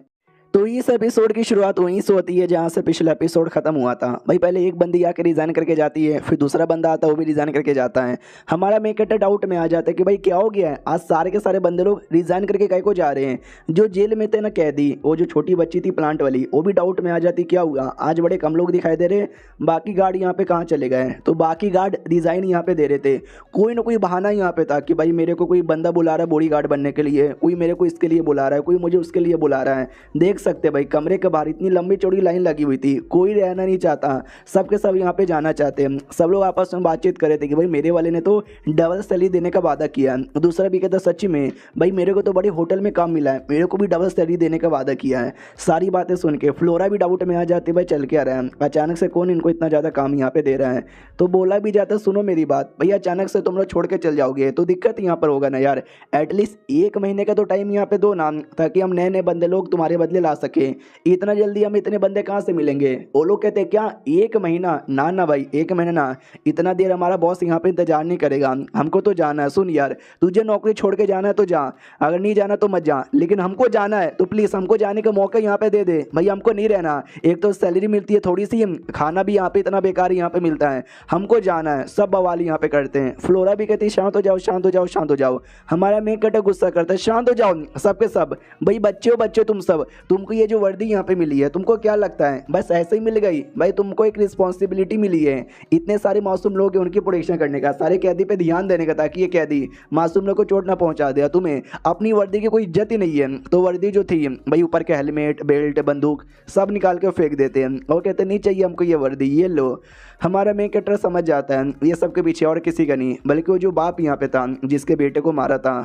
तो इस एपिसोड की शुरुआत वहीं से होती है जहाँ से पिछला एपिसोड खत्म हुआ था। भाई पहले एक बंदी आके रिजाइन करके जाती है, फिर दूसरा बंदा आता है वो भी रिजाइन करके जाता है। हमारा मेकअप डाउट में आ जाता है कि भाई क्या हो गया है, आज सारे के सारे बंदे लोग रिजाइन करके काहे को जा रहे हैं। जो जेल में थे ना कैदी, वो जो छोटी बच्ची थी प्लांट वाली, वो भी डाउट में आ जाती क्या हुआ, आज बड़े कम लोग दिखाई दे रहे, बाकी गार्ड यहाँ पे कहाँ चले गए। तो बाकी गार्ड रिजाइन यहाँ पे दे रहे थे, कोई ना कोई बहाना यहाँ पे था कि भाई मेरे को कोई बंदा बुला रहा है बॉडी गार्ड बनने के लिए, कोई मेरे को इसके लिए बुला रहा है, कोई मुझे उसके लिए बुला रहा है। देख सकते भाई कमरे के बाहर इतनी लंबी चौड़ी लाइन लगी हुई थी, कोई रहना नहीं चाहता, सबके सब यहाँ पे जाना चाहते हैं। सब लोग आपस में बातचीत कर रहे थे कि भाई मेरे वाले ने तो डबल सैलरी देने का वादा किया। दूसरा भी कहता सच्ची में भाई मेरे को तो बड़े होटल में काम मिला है, मेरे को भी डबल सैलरी देने का वादा किया है। सारी बातें सुन के फ्लोरा भी डाउट में आ जाती भाई चल के आ रहा है, अचानक से कौन इनको इतना ज़्यादा काम यहाँ पे दे रहा है। तो बोला भी जाता सुनो मेरी बात, भैया अचानक से तुम लोग छोड़ के चल जाओगे तो दिक्कत यहाँ पर होगा ना यार, एटलीस्ट 1 महीने का तो टाइम यहाँ पे दो ना, ताकि हम नए नए बंदे लोग तुम्हारे बदले ला सके। इतना जल्दी हम इतने बंदे कहाँ से मिलेंगे। वो लोग कहते क्या 1 महीना, ना ना भाई 1 महीना ना, इतना देर हमारा बॉस यहाँ पे इंतजार नहीं करेगा, हमको तो जाना है। सुन यार तुझे नौकरी छोड़ के जाना है तो जा, अगर नहीं जाना तो मत जा, लेकिन हमको जाना है तो प्लीज़ हमको जाने का मौका यहाँ पे दे दे भाई, हमको नहीं रहना। एक तो सैलरी मिलती है थोड़ी सी, खाना भी यहाँ पे इतना बेकार यहाँ पे मिलता है, हमको जाना है। सब बवाल यहाँ पे करते हैं। फ्लोरा भी कहती शांत हो जाओ शांत हो जाओ शांत हो जाओ। हमारा मेन कटा गुस्सा करता है शांत हो जाओ सबके सब, भाई बच्चे हो बच्चे तुम सब, तुम तुमको ये जो वर्दी यहाँ पे मिली है तुमको क्या लगता है बस ऐसे ही मिल गई? भाई तुमको एक रिस्पॉन्सिबिलिटी मिली है इतने सारे मासूम लोग हैं उनकी प्रोटेक्शन करने का, सारे कैदी पे ध्यान देने का ताकि ये कैदी मासूम लोग को चोट ना पहुंचा दिया। तुम्हें अपनी वर्दी की कोई इज्जत ही नहीं है। तो वर्दी जो थी भाई ऊपर के हेलमेट बेल्ट बंदूक सब निकाल के फेंक देते हैं और कहते नहीं चाहिए हमको ये वर्दी, ये लो। हमारा मेन कैरेक्टर समझ जाता है ये सब के पीछे और किसी का नहीं बल्कि वो जो बाप यहाँ पे था जिसके बेटे को मारा था,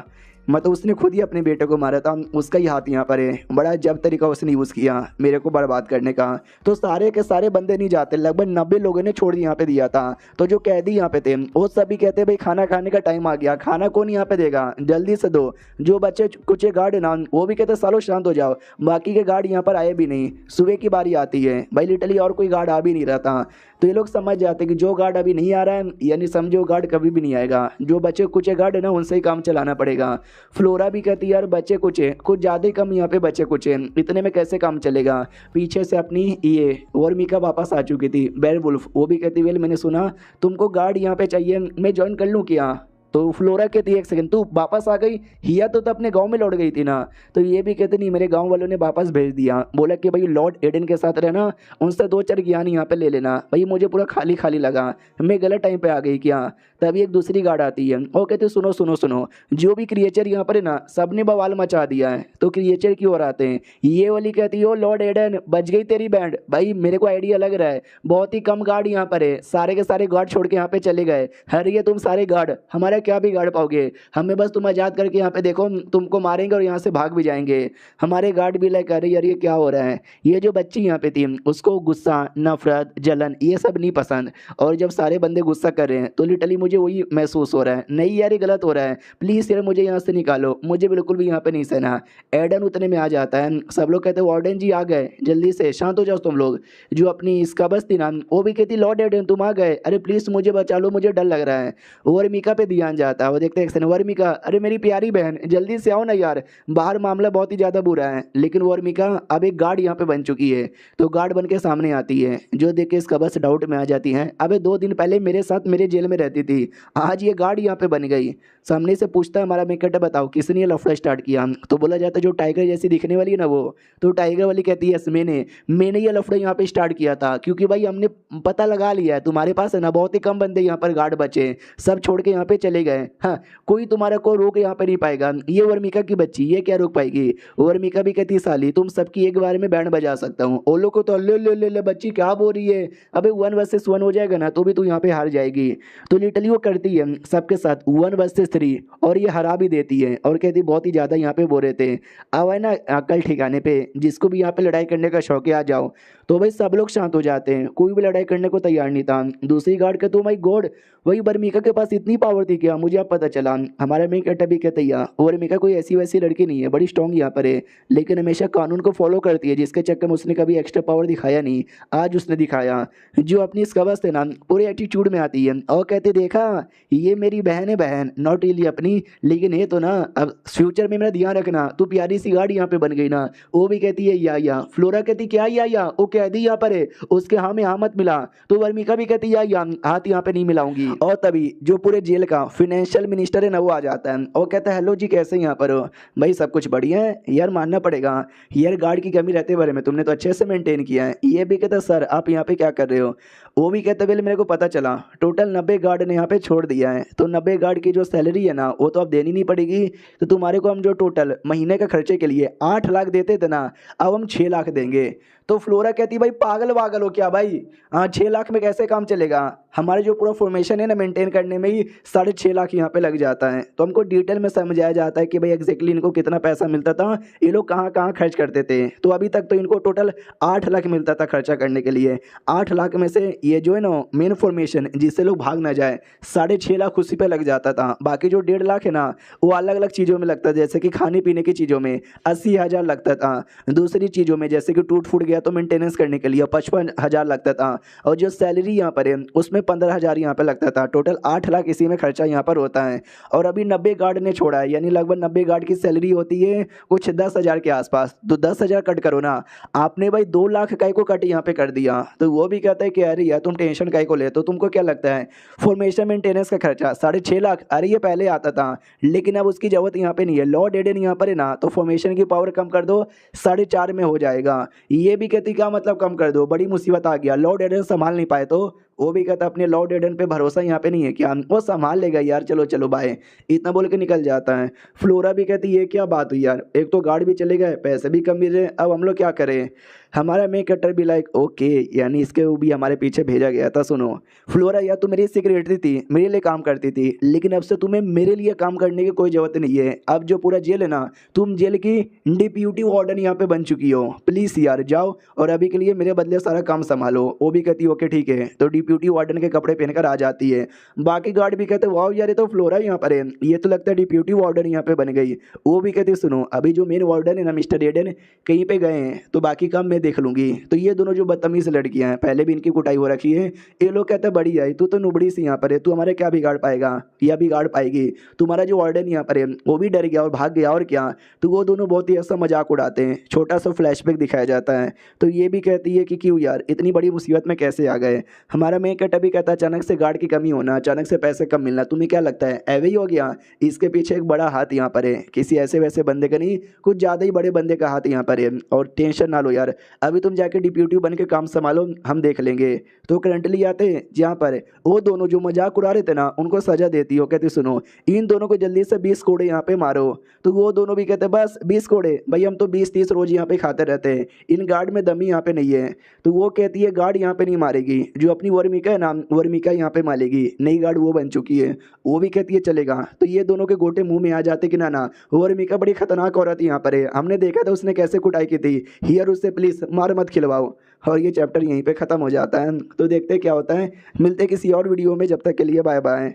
मतलब उसने खुद ही अपने बेटे को मारा था, उसका ही हाथ यहाँ पर है। बड़ा जब तरीका उसने यूज़ किया मेरे को बर्बाद करने का। तो सारे के सारे बंदे नहीं जाते, लगभग 90 लोगों ने छोड़ यहाँ पे दिया था। तो जो कैदी यहाँ पे थे वो सभी कहते भाई खाना खाने का टाइम आ गया, खाना कौन यहाँ पे देगा, जल्दी से दो। जो बच्चे कुछ गार्ड है ना वो भी कहते सालों शांत हो जाओ, बाकी के गार्ड यहाँ पर आए भी नहीं। सुबह की बारी आती है भाई लिटरली और कोई गार्ड आ भी नहीं रहा था। तो ये लोग समझ जाते कि जो गार्ड अभी नहीं आ रहा है यानी समझो गार्ड कभी भी नहीं आएगा। जो बच्चे कुछ गार्ड है ना उनसे ही काम चलाना पड़ेगा। फ्लोरा भी कहती है यार बच्चे कुछ है, कुछ ज़्यादा ही कम यहाँ पे बच्चे कुछ है, इतने में कैसे काम चलेगा। पीछे से अपनी ये वर्मिका वापस आ चुकी थी बेयरवुल्फ, वो भी कहती वेल मैंने सुना तुमको गार्ड यहाँ पे चाहिए, मैं ज्वाइन कर लूँ क्या। तो फ्लोरा कहती है एक सेकंड तू वापस आ गई, हिया तो अपने गांव में लौट गई थी ना। तो ये भी कहते नहीं मेरे गांव वालों ने वापस भेज दिया, बोला कि भाई लॉर्ड एडन के साथ रहना, उनसे 2-4 ज्ञान यहाँ पे ले लेना। भाई मुझे पूरा खाली खाली लगा, मैं गलत टाइम पे आ गई क्या। तभी एक दूसरी गार्ड आती है वो कहते सुनो सुनो सुनो, जो भी क्रिएचर यहाँ पर है ना सबने बवाल मचा दिया है। तो क्रिएचर की ओर आते हैं, ये वाली कहती है ओ लॉर्ड एडन बच गई तेरी बैंड। भाई मेरे को आइडिया लग रहा है बहुत ही कम गार्ड यहाँ पर है, सारे के सारे गार्ड छोड़ के यहाँ पे चले गए। अरे ये तुम सारे गार्ड हमारा क्या बिगाड़ पाओगे, हमें बस तुम आजाद करके यहाँ पे देखो तुमको मारेंगे और यहाँ से भाग भी जाएंगे। हमारे गार्ड भी लाइक अरे यार ये क्या हो रहा है। ये जो बच्ची यहाँ पे थी उसको गुस्सा नफरत जलन ये सब नहीं पसंद, और जब सारे बंदे गुस्सा कर रहे हैं तो लिटरली मुझे वही महसूस हो रहा है नहीं यार ये गलत हो रहा है, प्लीज़ यार मुझे यहाँ से निकालो, मुझे बिल्कुल भी यहाँ पे नहीं सहना। एडन उतने में आ जाता है, सब लोग कहते हैं वार्डन जी आ गए, जल्दी से शांत हो जाओ तुम लोग। जो अपनी इसका बस थी ना वो भी कहती लॉर्ड एडन तुम आ गए, अरे प्लीज़ मुझे बचा लो मुझे डर लग रहा है। वर्मिका पे ध्यान जाता है, वो देखते हैं वर्मिका अरे मेरी प्यारी बहन जल्दी से आओ ना यार, बाहर मामला बहुत ही ज़्यादा बुरा है। लेकिन वर्मिका अब एक गार्ड यहाँ पे बन चुकी है, तो गार्ड बन के सामने आती है, जो देख के इसका बस डाउट में आ जाती है अबे 2 दिन पहले मेरे साथ मेरे जेल में रहती थी, आज ये गार्ड यहाँ पे बन गई। सामने से पूछता है हमारा मेकट बताओ किसने ये लफड़ा स्टार्ट किया। तो बोला जाता है जो टाइगर जैसी दिखने वाली है ना वो। तो टाइगर वाली कहती है यस मैंने ये लफड़ा यहाँ पे स्टार्ट किया था, क्योंकि भाई हमने पता लगा लिया है तुम्हारे पास है ना बहुत ही कम बंदे यहाँ पर गार्ड बचे, सब छोड़ के यहाँ पे चले गए। हाँ कोई तुम्हारा को रोक यहाँ पे नहीं पाएगा। ये वर्मिका की बच्ची ये क्या रोक पाएगी। वर्मिका भी कहती साली तुम सबकी एक बार में बैंड बजा सकता हूँ। ओ लोग को तो ले बच्ची क्या बोल रही है, अबे 1 वर्सेस 1 हो जाएगा ना तो भी तू यहाँ पे हार जाएगी। तो लिटरली वो करती है सबके साथ 1 वर्सेस 3 और ये हरा भी देती है और कहती बहुत ही ज़्यादा यहाँ पे बोल रहे थे अब है ना अकल ठिकाने पे, जिसको भी यहाँ पे लड़ाई करने का शौक है आ जाओ। तो भाई सब लोग शांत हो जाते हैं, कोई भी लड़ाई करने को तैयार नहीं था। दूसरी गार्ड का तो माई गॉड वही वर्मिका के पास इतनी पावर थी क्या, मुझे अब पता चला। हमारा मेन कैरेक्टर भी कहता है वर्मिका कोई ऐसी वैसी लड़की नहीं है, बड़ी स्ट्रॉन्ग यहाँ पर है, लेकिन हमेशा कानून को फॉलो करती है, जिसके चक्कर में उसने कभी एक्स्ट्रा पावर दिखाया नहीं, आज उसने दिखाया। जो अपनी इस कवच है ना पूरे एटीट्यूड में आती है और कहते देखा ये मेरी बहन है, बहन नॉट रियली अपनी, लेकिन ये तो ना अब फ्यूचर में मेरा ध्यान रखना, तू प्यारी सी गार्ड यहाँ पे बन गई ना। वो भी कहती है या फ्लोरा कहती क्या या वो कैदी यहाँ पर है उसके हाँ में हाँ मत मिला। तो वर्मिका भी कहती या हाथ यहाँ पे नहीं मिलाऊंगी। और तभी जो पूरे जेल का फाइनेंशियल मिनिस्टर है ना वो आ जाता है और कहता है हेलो जी कैसे यहाँ पर हो। भाई सब कुछ बढ़िया है यार, मानना पड़ेगा यार गार्ड की कमी रहते बारे में तुमने तो अच्छे से मेंटेन किया है। ये भी कहता सर आप यहाँ पे क्या कर रहे हो। वो भी कहता वेल मेरे को पता चला टोटल 90 गार्ड ने यहाँ पे छोड़ दिया है, तो 90 गार्ड की जो सैलरी है ना वो तो अब देनी नहीं पड़ेगी, तो तुम्हारे को हम जो टोटल महीने का खर्चे के लिए 8 लाख देते थे ना अब हम 6 लाख देंगे। तो फ्लोरा कहती भाई पागल वागल हो क्या भाई, 6 लाख में कैसे काम चलेगा, हमारे जो पूरा फॉर्मेशन है ना मेंटेन करने में ही 6.5 लाख यहाँ पे लग जाता है। तो हमको डिटेल में समझाया जाता है कि भाई एग्जैक्टली इनको कितना पैसा मिलता था, ये लोग कहाँ कहाँ खर्च करते थे। तो अभी तक तो इनको टोटल 8 लाख मिलता था खर्चा करने के लिए। 8 लाख में से ये जो है ना मेन फॉर्मेशन जिससे लोग भाग ना जाए 6.5 लाख उसी पे लग जाता था, बाकी जो 1.5 लाख है ना वो अलग अलग चीज़ों में लगता था, जैसे कि खाने पीने की चीज़ों में 80,000 लगता था, दूसरी चीज़ों में जैसे कि टूट फूट गया तो मेंटेनेंस करने के लिए 55,000 लगता था, और जो सैलरी यहाँ पर है उसमें 15,000 यहाँ पे लगता था। टोटल 8 लाख इसी में खर्चा यहाँ पर होता है। और अभी 90 गार्ड ने छोड़ा है, यानी लगभग 90 गार्ड की सैलरी होती है कुछ 10,000 के आसपास। तो 10,000 कट करो ना, आपने भाई 2 लाख काय को कट यहाँ पे कर दिया। तो वो भी कहता है कि अरे यार तुम टेंशन काय को लेते हो, तुमको क्या लगता है फॉर्मेशन मेंटेनेंस का खर्चा 6.5 लाख, अरे ये पहले आता था लेकिन अब उसकी जरूरत यहाँ पे नहीं है। लॉर्ड एडन यहाँ पर है ना, तो फॉर्मेशन की पावर कम कर दो, 4.5 में हो जाएगा। ये भी कहती क्या मतलब कम कर दो, बड़ी मुसीबत आ गया, लॉर्ड एडन संभाल नहीं पाए तो वो भी कहता अपने लॉर्ड एडन पे भरोसा यहाँ पे नहीं है क्या, वो संभाल लेगा यार, चलो चलो बाय, इतना बोल के निकल जाता है। फ्लोरा भी कहती ये क्या बात हुई यार, एक तो गार्ड भी चले गए, पैसे भी कम मिल रहे, अब हम लोग क्या करें। हमारा मेक कटर भी लाइक ओके, यानी इसके वो भी हमारे पीछे भेजा गया था। सुनो फ्लोरा यार, तू मेरी सेक्रेटरी थी, मेरे लिए काम करती थी, लेकिन अब से तुम्हें मेरे लिए काम करने की कोई ज़रूरत नहीं है। अब जो पूरा जेल है ना, तुम जेल की डिप्यूटी वार्डन यहाँ पे बन चुकी हो, प्लीज़ यार जाओ और अभी के लिए मेरे बदले सारा काम संभालो। वो भी कहती ओके ठीक है, तो डिप्यूटी वार्डन के कपड़े पहनकर आ जाती है। बाकी गार्ड भी कहते वाह यार ये तो फ्लोरा यहाँ पर है, ये तो लगता है डिप्यूटी वार्डन यहाँ पे बन गई। वो भी कहती सुनो अभी जो मेन वार्डन है ना मिस्टर एडन कहीं पे गए हैं, तो बाकी काम मैं देख लूँगी। तो ये दोनों जो बदतमीज लड़कियां हैं, पहले भी इनकी कुटाई हो रखी है, ये लोग कहते हैं बढ़िया है, तू तो नुबड़ी सी यहाँ पर है, तू हमारे क्या बिगाड़ पाएगा या बिगाड़ पाएगी, तुम्हारा जो वार्डन यहाँ पर है वो भी डर गया और भाग गया और क्या। तो वो दोनों बहुत ही ऐसा मजाक उड़ाते हैं, छोटा सा फ्लैशबैक दिखाया जाता है। तो ये भी कहती है कि क्यों यार इतनी बड़ी मुसीबत में कैसे आ गए। हमारा मेन कट भी कहता है अचानक से गार्ड की कमी होना, अचानक से पैसे कम मिलना, तुम्हें क्या लगता है एवे ही हो गया, इसके पीछे एक बड़ा हाथ यहाँ पर है, किसी ऐसे वैसे बंदे का नहीं, कुछ ज़्यादा ही बड़े बंदे का हाथ यहाँ पर है। और टेंशन ना लो यार, अभी तुम जाके डिप्यूटी बन के काम संभालो, हम देख लेंगे। तो करंटली आते हैं जहाँ पर वो दोनों जो मजाक उड़ा रहे थे ना, उनको सजा देती हो, कहती सुनो इन दोनों को जल्दी से 20 कोड़े यहाँ पे मारो। तो वो दोनों भी कहते बस 20 कोड़े, भाई हम तो 20-30 रोज यहाँ पे खाते रहते हैं, इन गार्ड में दमी यहाँ पे नहीं है। तो वो कहती है गार्ड यहाँ पे नहीं मारेगी, जो अपनी वर्मिका है ना, वर्मिका यहाँ पे मारेगी, नई गार्ड वो बन चुकी है। वो भी कहती है चलेगा। तो ये दोनों के गोटे मुंह में आ जाते कि ना वर्मिका बड़ी खतरनाक औरत यहाँ पर है, हमने देखा था उसने कैसे कुटाई की थी, हियर उससे प्लीज मार मत खिलवाओ। और ये चैप्टर यहीं पे ख़त्म हो जाता है। तो देखते हैं क्या होता है, मिलते हैं किसी और वीडियो में, जब तक के लिए बाय बाय।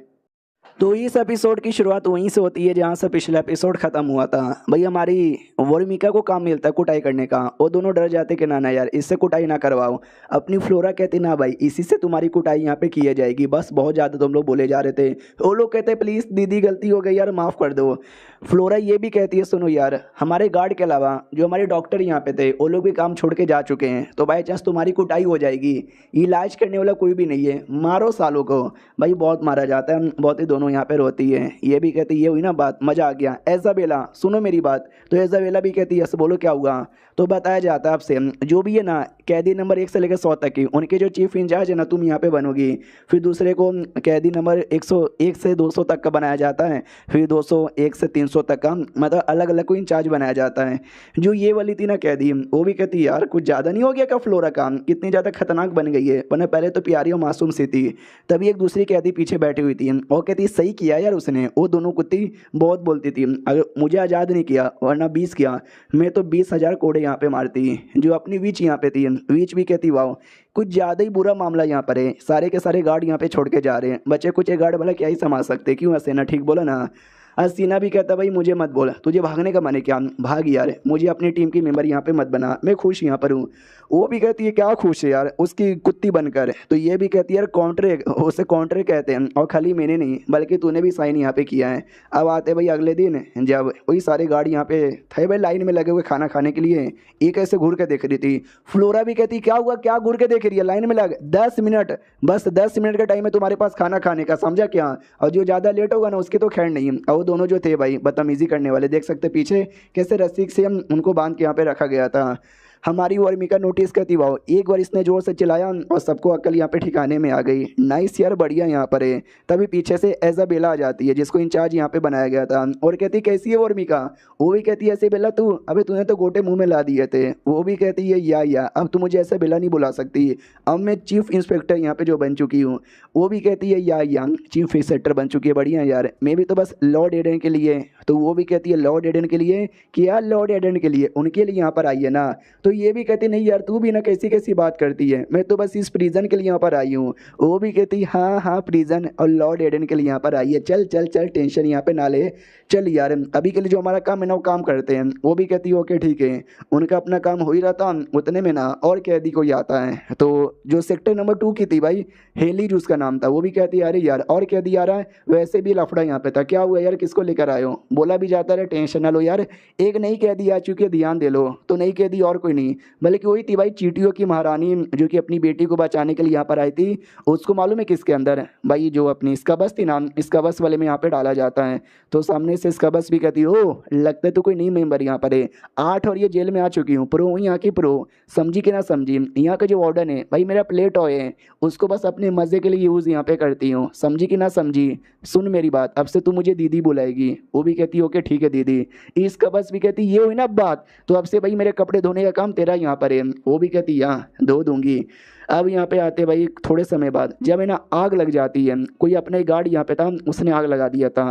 तो इस एपिसोड की शुरुआत वहीं से होती है जहाँ से पिछला एपिसोड खत्म हुआ था। भाई हमारी वर्मिका को काम मिलता है कुटाई करने का, वो दोनों डर जाते कि ना यार इससे कुटाई ना करवाओ। अपनी फ्लोरा कहती ना भाई इसी से तुम्हारी कुटाई यहाँ पे की जाएगी, बस बहुत ज़्यादा तुम लोग बोले जा रहे थे। वो लोग कहते प्लीज़ दीदी गलती हो गई यार माफ़ कर दो। फ्लोरा ये भी कहती है सुनो यार, हमारे गार्ड के अलावा जो हमारे डॉक्टर यहाँ पे थे वो लोग भी काम छोड़ के जा चुके हैं, तो बाई चांस तुम्हारी कुटाई हो जाएगी, इलाज करने वाला कोई भी नहीं है, मारो सालों को। भाई बहुत मारा जाता है, बहुत ही दोनों यहाँ पे रोती है। ये भी कहती ये हुई ना बात, मज़ा आ गया। एजाबेला सुनो मेरी बात, तो एजाबेला भी कहती है यस बोलो क्या हुआ। तो बताया जाता है आपसे जो भी है ना कैदी नंबर 1 से लेकर 100 तक की उनके जो चीफ इंचार्ज है ना तुम यहाँ पे बनोगी। फिर दूसरे को कैदी नंबर 101 से 200 तक का बनाया जाता है, फिर 201 से 300 तक का, मतलब अलग अलग को इंचार्ज बनाया जाता है। जो ये वाली थी ना कैदी, वो भी कहती यार कुछ ज़्यादा नहीं हो गया क्या फ्लोरा का, कितनी ज़्यादा खतरनाक बन गई है, वरना पहले तो प्यारी और मासूम सी थी। तभी एक दूसरी कैदी पीछे बैठी हुई थी, वो कहती सही किया यार उसने, वो दोनों कुत्ती बहुत बोलती थी, अगर मुझे आज़ाद नहीं किया वरना 20 किया, मैं तो 20,000 कोड़े यहाँ पे मारती। जो अपनी विच यहाँ पे थी, विच भी कहती वाह कुछ ज़्यादा ही बुरा मामला यहाँ पर है, सारे के सारे गार्ड यहाँ पे छोड़ के जा रहे हैं, बच्चे कुछ एक गार्ड भला क्या ही संभाल सकते, क्यों ऐसे ना, ठीक बोला ना। हसीना भी कहता भाई मुझे मत बोल, तुझे भागने का मन है क्या, भाग यार, मुझे अपनी टीम की मेंबर यहाँ पे मत बना, मैं खुश यहाँ पर हूँ। वो भी कहती है क्या खुश है यार उसकी कुत्ती बनकर। तो ये भी कहती है यार कॉन्ट्रे, उसे कॉन्ट्रे कहते हैं, और खाली मैंने नहीं बल्कि तूने भी साइन यहाँ पे किया है। अब आते भाई अगले दिन, जब वही सारे गार्ड यहाँ पे थे भाई लाइन में लगे हुए खाना खाने के लिए, एक ऐसे घूर के देख रही थी। फ्लोरा भी कहती क्या हुआ, क्या घूर के देख रही है, लाइन में लग 10 मिनट, बस 10 मिनट का टाइम है तुम्हारे पास खाना खाने का, समझा क्या, और जो ज़्यादा लेट होगा ना उसकी तो खैर नहीं। और दोनों जो थे भाई बदतमीजी करने वाले, देख सकते पीछे कैसे रस्सी से हम उनको बांध के यहाँ पे रखा गया था। हमारी वर्मिका नोटिस करती वाओ एक बार इसने जोर से चिल्लाया और सबको अकल यहाँ पे ठिकाने में आ गई, नाइस यार बढ़िया यहाँ पर है। तभी पीछे से एजाबेला आ जाती है जिसको इंचार्ज यहाँ पे बनाया गया था, और कहती कैसी है वर्मिका। वो भी कहती है ऐसे बेला तू, अबे तूने तो गोटे मुंह में ला दिए थे। वो भी कहती है या अब तू मुझे ऐसा बेला नहीं बुला सकती, अब मैं चीफ इंस्पेक्टर यहाँ पे जो बन चुकी हूँ। वो भी कहती है या चीफ इंस्पेक्टर बन चुकी है, बढ़िया यार, मैं भी तो बस लॉर्ड एडन के लिए। तो वो भी कहती है लॉर्ड एडन के लिए, क्या लॉर्ड एडन के लिए, उनके लिए यहाँ पर आई है ना। तो ये भी कहती नहीं यार तू भी ना कैसी कैसी बात करती है, मैं तो बस इस प्रिजन के लिए यहाँ पर आई हूँ। वो भी कहती हाँ हाँ प्रिजन और लॉर्ड एडन के लिए यहाँ पर आई है, चल चल चल टेंशन यहाँ पे ना ले, चल यार अभी के लिए जो हमारा काम है ना वो काम करते हैं। वो भी कहती ओके ठीक है। उनका अपना काम हो ही रहा था उतने में ना और कैदी कोई आता है, तो जो सेक्टर नंबर 2 की थी भाई, हेली जो उसका नाम था, वो भी कहती अरे यार और कैदी आ रहा है, वैसे भी लफड़ा यहाँ पे था, क्या हुआ यार किसको लेकर आए हो। बोला भी जाता है टेंशन ना लो यार, एक नई कैदी आ चुकी है ध्यान दे लो। तो नई कैदी और कोई नहीं बल्कि वही थी भाई चींटियों की महारानी, जो कि अपनी बेटी को बचाने के लिए यहाँ पर आई थी। उसको मालूम है किसके अंदर भाई, जो अपनी इसका बस थी ना, इसका बस वाले में यहाँ पे डाला जाता है। तो सामने से इसका बस भी कहती ओ लगता है तो कोई नई मेंबर यहाँ पर है, 8 और ये जेल में आ चुकी हूँ, प्रो हूँ यहाँ की प्रो, समझी कि ना समझी। यहाँ का जो वार्डन है भाई मेरा प्ले टॉय है, उसको बस अपने मज़े के लिए यूज़ यहाँ पे करती हूँ, समझी कि ना समझी। सुन मेरी बात, अब से तू मुझे दीदी बुलाएगी। वो भी कहती ओके ठीक है दीदी। इसका बस भी कहती ये हुई ना बात, तो अब से भाई मेरे कपड़े धोने का काम तेरा यहाँ पर है। वो भी कहती यहाँ धो दूंगी। अब यहाँ पे आते भाई थोड़े समय बाद जब है ना आग लग जाती है, कोई अपना ही गार्ड यहाँ पे था उसने आग लगा दिया था।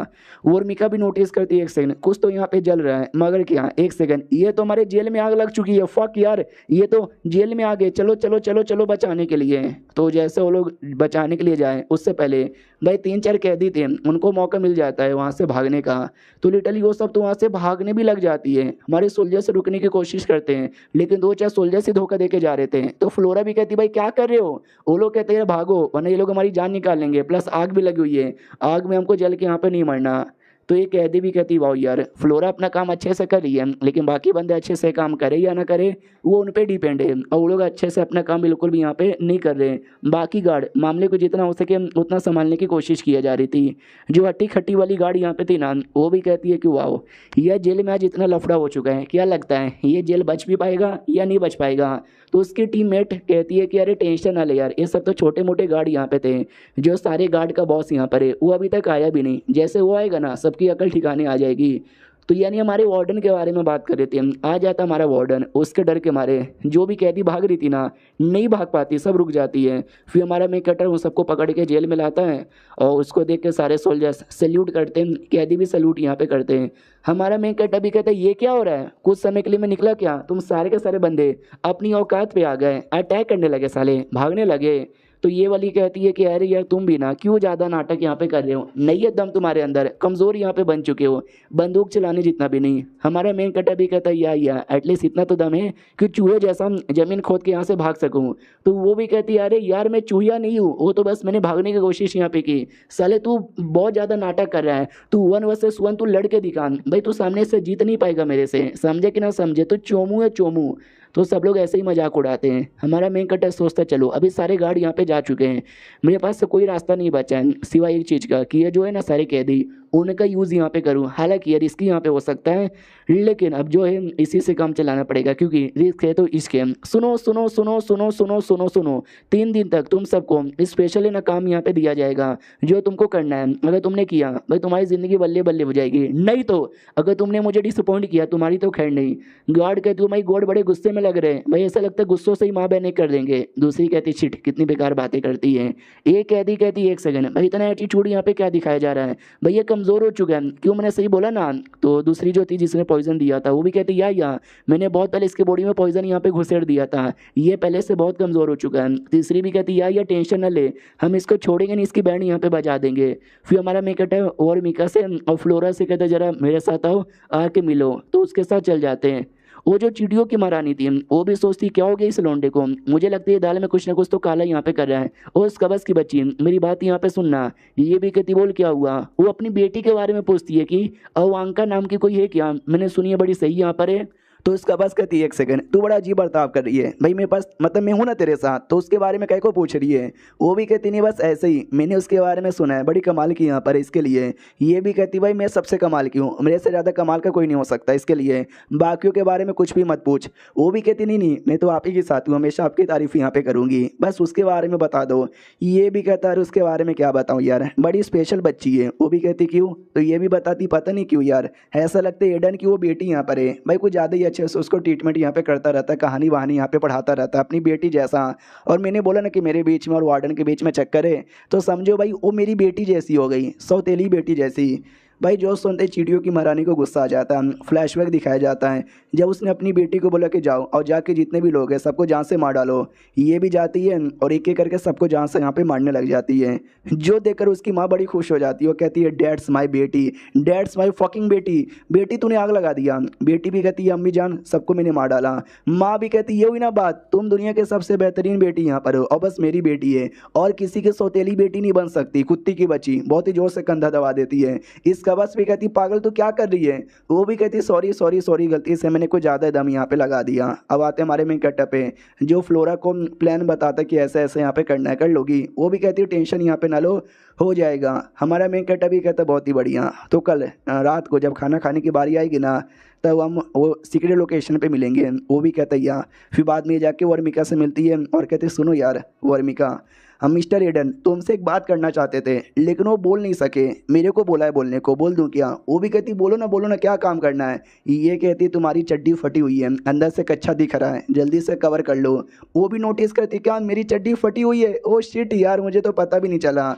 वो और मिका भी नोटिस करती है एक सेकंड कुछ तो यहाँ पे जल रहा है, मगर क्या एक सेकंड ये तो हमारे जेल में आग लग चुकी है, फक यार ये तो जेल में आ गए, चलो चलो चलो चलो बचाने के लिए। तो जैसे वो लोग बचाने के लिए जाए उससे पहले भाई 3-4 कैदी थे, उनको मौका मिल जाता है वहाँ से भागने का। तो लिटरली वो सब तो वहाँ से भागने भी लग जाती है, हमारे सोल्जर से रुकने की कोशिश करते हैं, लेकिन 2-4 सोल्जर से धोखा देके जा रहे थे। तो फ्लोरा भी कहती भाई क्या कर रहे हो, वो लोग कहते हैं भागो वरना ये लोग हमारी जान निकाल लेंगे, प्लस आग भी लगी हुई है, आग में हमको जल के यहाँ पे नहीं मरना। तो ये कैदी भी कहती वाह यार फ्लोरा अपना काम अच्छे से कर रही है, लेकिन बाकी बंदे अच्छे से काम करे या ना करे वो उन पे डिपेंड है, और वो लोग अच्छे से अपना काम बिल्कुल भी यहाँ पे नहीं कर रहे। बाकी गार्ड मामले को जितना हो सके उतना संभालने की कोशिश किया जा रही थी। जो हट्टी खट्टी वाली गार्ड यहाँ पे थी ना, वो भी कहती है कि वाह यह जेल में आज इतना लफड़ा हो चुका है, क्या लगता है ये जेल बच भी पाएगा या नहीं बच पाएगा। तो उसकी टीममेट कहती है कि अरे टेंशन ना ले यार, ये सब तो छोटे मोटे गार्ड यहाँ पे थे, जो सारे गार्ड का बॉस यहाँ पर है वो अभी तक आया भी नहीं, जैसे वो आएगा ना सबकी अकल ठिकाने आ जाएगी। तो यानी हमारे वार्डन के बारे में बात कर रहे थे हम, आ जाता हमारा वार्डन, उसके डर के मारे जो भी कैदी भाग रही थी ना नहीं भाग पाती, सब रुक जाती है। फिर हमारा मेन कटर उन सबको पकड़ के जेल में लाता है और उसको देख के सारे सोल्जर्स सैल्यूट करते हैं, कैदी भी सैल्यूट यहाँ पे करते हैं। हमारा मेन कटर भी कहता है ये क्या हो रहा है, कुछ समय के लिए मैं निकला क्या, तुम सारे के सारे बंदे अपनी औकात पे आ गए, अटैक करने लगे, साले भागने लगे। तो ये वाली कहती है कि अरे यार तुम भी ना क्यों ज़्यादा नाटक यहाँ पे कर रहे हो, नहीं है दम तुम्हारे अंदर, कमज़ोर यहाँ पे बन चुके हो, बंदूक चलाने जितना भी नहीं। हमारा मेन कटर भी कहता है या एटलीस्ट इतना तो दम है कि चूहे जैसा ज़मीन खोद के यहाँ से भाग सकूँ। तो वो भी कहती है अरे यार मैं चूहिया नहीं हूँ, वो तो बस मैंने भागने की कोशिश यहाँ पे की। साले तू बहुत ज़्यादा नाटक कर रहा है, तू 1 वर्सेस 1 तू लड़ के दिखा भाई, तू सामने से जीत नहीं पाएगा मेरे से, समझे कि ना समझे, तो चोमू है चोमू। तो सब लोग ऐसे ही मजाक उड़ाते हैं। हमारा मेन कटर सोचता चलो अभी सारे गार्ड यहाँ पे जा चुके हैं, मेरे पास से कोई रास्ता नहीं बचा है सिवाय एक चीज़ का कि ये जो है ना सारे कैदी उनका यूज़ यहाँ पे करूँ। हालांकि ये रिस्की यहाँ पे हो सकता है, लेकिन अब जो है इसी से काम चलाना पड़ेगा क्योंकि रिस्क है तो इश्क है। सुनो सुनो सुनो सुनो सुनो सुनो सुनो 3 दिन तक तुम सबको स्पेशली ना काम यहाँ पे दिया जाएगा जो तुमको करना है। अगर तुमने किया भाई तुम्हारी ज़िंदगी बल्ले बल्ले हो जाएगी, नहीं तो अगर तुमने मुझे डिसअपॉइंट किया तुम्हारी तो खैर नहीं। गार्ड कहती हो भाई गॉड बड़े गुस्से में लग रहे हैं भाई, ऐसा लगता है गुस्सों से ही माँ बहने कर देंगे। दूसरी कहती छिट कितनी बेकार बातें करती है। एक कैदी कहती एक सेकंड भाई इतना एटीट्यूड यहाँ पे क्या दिखाया जा रहा है, भैया कमज़ोर हो चुका है, क्यों मैंने सही बोला ना। तो दूसरी जो थी जिसने पॉइजन दिया था वो भी कहती या मैंने बहुत पहले इसके बॉडी में पॉइजन यहाँ पे घुसेड़ दिया था, ये पहले से बहुत कमज़ोर हो चुका है। तीसरी भी कहती या टेंशन न ले, हम इसको छोड़ेंगे नहीं, इसकी बैंड यहाँ पे बजा देंगे। फिर हमारा मेकट है और मिका से और फ्लोरा से कहता जरा मेरे साथ आओ आके मिलो, तो उसके साथ चल जाते हैं। वो जो चिड़ियों की महारानी थी वो भी सोचती क्या हो गया इस लौंडे को, मुझे लगता है दाल में कुछ ना कुछ तो काला यहाँ पे कर रहा है। और उस कबस की बच्ची मेरी बात यहाँ पे सुनना, ये भी कहती बोल क्या हुआ। वो अपनी बेटी के बारे में पूछती है कि अवांका नाम की कोई है क्या, मैंने सुनी है बड़ी सही यहाँ पर है। तो उसका बस कहती है एक सेकंड तू बड़ा अजीब बर्ताव कर रही है भाई, मेरे पास मतलब मैं हूँ ना तेरे साथ, तो उसके बारे में कह को पूछ रही है। वो भी कहती नहीं बस ऐसे ही मैंने उसके बारे में सुना है, बड़ी कमाल की यहाँ पर इसके लिए। ये भी कहती भाई मैं सबसे कमाल की हूँ, मेरे से ज़्यादा कमाल का कोई नहीं हो सकता इसके लिए, बाकियों के बारे में कुछ भी मत पूछ। वो भी कहती नहीं नहीं मैं तो आप ही के साथ हूँ, हमेशा आपकी तारीफ यहाँ पे करूँगी, बस उसके बारे में बता दो। ये भी कहता है उसके बारे में क्या बताऊँ यार, बड़ी स्पेशल बच्ची है। वो भी कहती क्यों, तो ये भी बताती पता नहीं क्यों यार, ऐसा लगता है एडन की वो बेटी यहाँ पर है भाई, कुछ ज़्यादा ही अच्छे से उसको ट्रीटमेंट यहाँ पे करता रहता है, कहानी वहानी यहाँ पे पढ़ाता रहता है अपनी बेटी जैसा। और मैंने बोला ना कि मेरे बीच में और वार्डन के बीच में चक्कर है, तो समझो भाई वो मेरी बेटी जैसी हो गई, सौतेली बेटी जैसी। भाई जो सुनते ही चींटियों की महारानी को गुस्सा आ जाता है। फ्लैशबैक दिखाया जाता है जब उसने अपनी बेटी को बोला कि जाओ और जाके जितने भी लोग हैं सबको जान से मार डालो। ये भी जाती है और एक एक करके सबको जान से यहाँ पे मारने लग जाती है। जो देखकर उसकी माँ बड़ी खुश हो जाती है। वो कहती है डैट्स माई बेटी, डैट्स माई फकिंग बेटी, बेटी तूने आग लगा दिया। बेटी भी कहती है अम्मी जान सबको मैंने मार डाला। माँ भी कहती है ये हुई ना बात, तुम दुनिया के सबसे बेहतरीन बेटी यहाँ पर हो और बस मेरी बेटी है और किसी की सौतेली बेटी नहीं बन सकती, कुत्ती की बच्ची। बहुत ही जोर से कंधा दबा देती है। इसका बस भी कहती पागल तू क्या कर रही है। वो भी कहती सॉरी सॉरी सॉरी, गलती से मैंने कुछ ज़्यादा दम यहाँ पे लगा दिया। अब आते हमारे मेन कटअप पे जो फ्लोरा को प्लान बताता कि ऐसे ऐसे यहाँ पे करना है, कर लोगी। वो भी कहती है टेंशन यहाँ पे ना लो, हो जाएगा। हमारा मेन कटअप भी कहता बहुत ही बढ़िया। तो कल रात को जब खाना खाने की बारी आएगी ना तब हम वो सीक्रेट लोकेशन पे मिलेंगे। वो भी कहता है या फिर बाद में जाके वर्मिका से मिलती है और कहते सुनो यार वर्मिका, हम मिस्टर एडन तुमसे एक बात करना चाहते थे लेकिन वो बोल नहीं सके, मेरे को बोला है बोलने को, बोल दूं क्या। वो भी कहती बोलो ना क्या काम करना है। ये कहती तुम्हारी चड्डी फटी हुई है, अंदर से कच्चा दिख रहा है, जल्दी से कवर कर लो। वो भी नोटिस करती क्या मेरी चड्डी फटी हुई है, ओ शिट यार मुझे तो पता भी नहीं चला।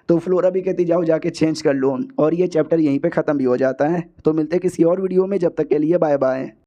तो फ्लोरा भी कहती जाओ जाके चेंज कर लो। और ये चैप्टर यहीं पे ख़त्म भी हो जाता है। तो मिलते हैं किसी और वीडियो में, जब तक के लिए बाय बाय।